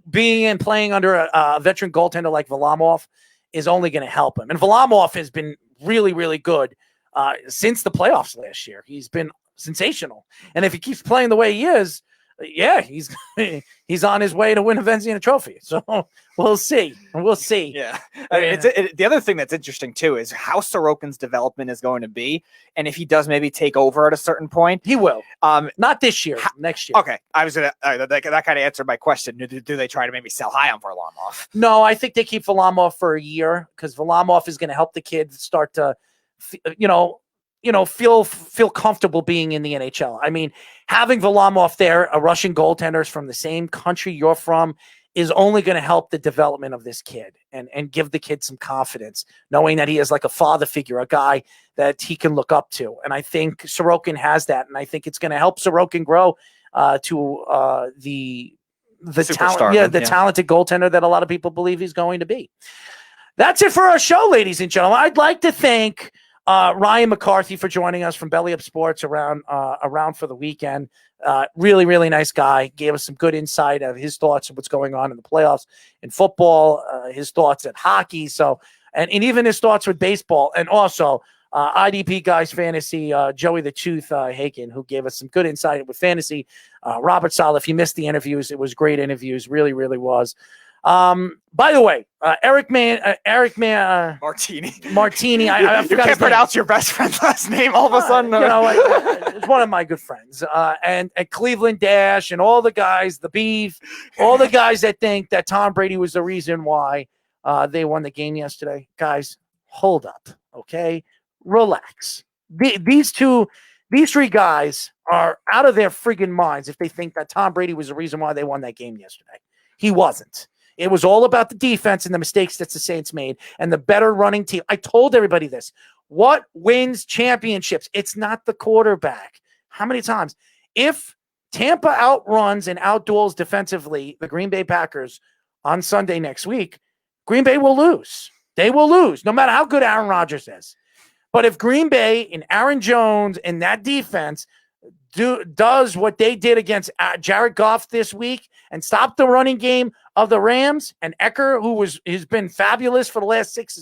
being and playing under a veteran goaltender like Varlamov is only going to help him. And Varlamov has been really, really good since the playoffs last year. He's been sensational. And if he keeps playing the way he is, yeah, he's on his way to win a Vezina Trophy. So we'll see. Yeah. I mean, the other thing that's interesting too is how Sorokin's development is going to be, and if he does maybe take over at a certain point, he will. Not this year, next year. Okay, I was gonna that kind of answered my question. Do they try to maybe sell high on Varlamov? No, I think they keep Varlamov for a year because Varlamov is going to help the kid start to, feel comfortable being in the NHL. I mean, having Varlamov there, a Russian goaltender from the same country you're from, is only going to help the development of this kid and give the kid some confidence, knowing that he is like a father figure, a guy that he can look up to. And I think Sorokin has that, and I think it's going to help Sorokin grow to the talent, talented goaltender that a lot of people believe he's going to be. That's it for our show, ladies and gentlemen. I'd like to thank Ryan McCarthy for joining us from Belly Up Sports around for the weekend. Really, really nice guy. Gave us some good insight of his thoughts of what's going on in the playoffs in football, his thoughts at hockey. So, and even his thoughts with baseball, and also IDP Guys Fantasy, Joey the Tooth Haggan, who gave us some good insight with fantasy. Robert Sala, if you missed the interviews, it was great interviews. Really, really was. By the way, Eric Martini. I you can't pronounce your best friend's last name all of a sudden. It's one of my good friends. And at Cleveland Dash and all the guys, the Beef, all the guys that think that Tom Brady was the reason why they won the game yesterday. Guys, hold up, okay? Relax. These three guys are out of their friggin' minds if they think that Tom Brady was the reason why they won that game yesterday. He wasn't. It was all about the defense and the mistakes that the Saints made and the better running team. I told everybody this. What wins championships? It's not the quarterback. How many times? If Tampa outruns and outduels defensively the Green Bay Packers on Sunday next week, Green Bay will lose. They will lose, no matter how good Aaron Rodgers is. But if Green Bay and Aaron Jones and that defense does what they did against Jared Goff this week and stop the running game of the Rams and Ecker, who's been fabulous for the last 6 to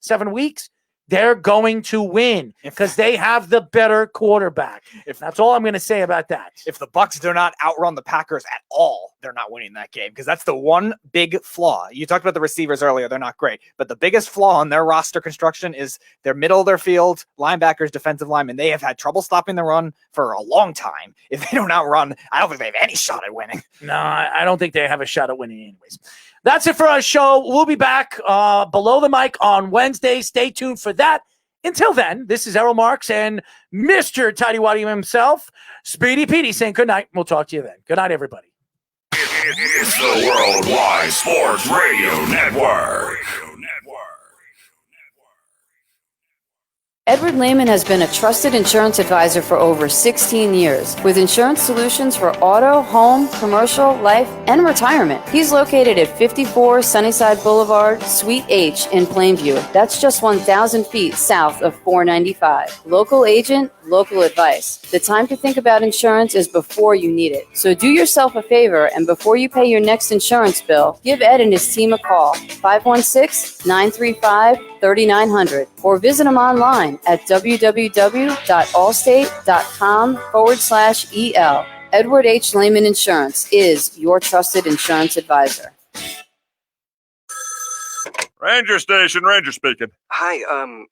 7 weeks, they're going to win because they have the better quarterback. That's all I'm going to say about that. If the Bucs do not outrun the Packers at all, they're not winning that game because that's the one big flaw. You talked about the receivers earlier. They're not great. But the biggest flaw in their roster construction is their middle of their field, linebackers, defensive linemen. They have had trouble stopping the run for a long time. If they don't outrun, I don't think they have any shot at winning. No, I don't think they have a shot at winning anyways. That's it for our show. We'll be back below the mic on Wednesday. Stay tuned for that. Until then, this is Errol Marks and Mr. Tidy Waddy himself, Speedy Petey, saying good night. We'll talk to you then. Good night, everybody. It's the Worldwide Sports Radio Network. Edward Lehman has been a trusted insurance advisor for over 16 years with insurance solutions for auto, home, commercial, life, and retirement. He's located at 54 Sunnyside Boulevard, Suite H in Plainview. That's just 1,000 feet south of 495. Local agent, local advice. The time to think about insurance is before you need it. So do yourself a favor and before you pay your next insurance bill, give Ed and his team a call, 516-935-3900, or visit him online at www.allstate.com/EL. Edward H. Lehman Insurance is your trusted insurance advisor. Ranger Station, Ranger speaking. Hi, I'm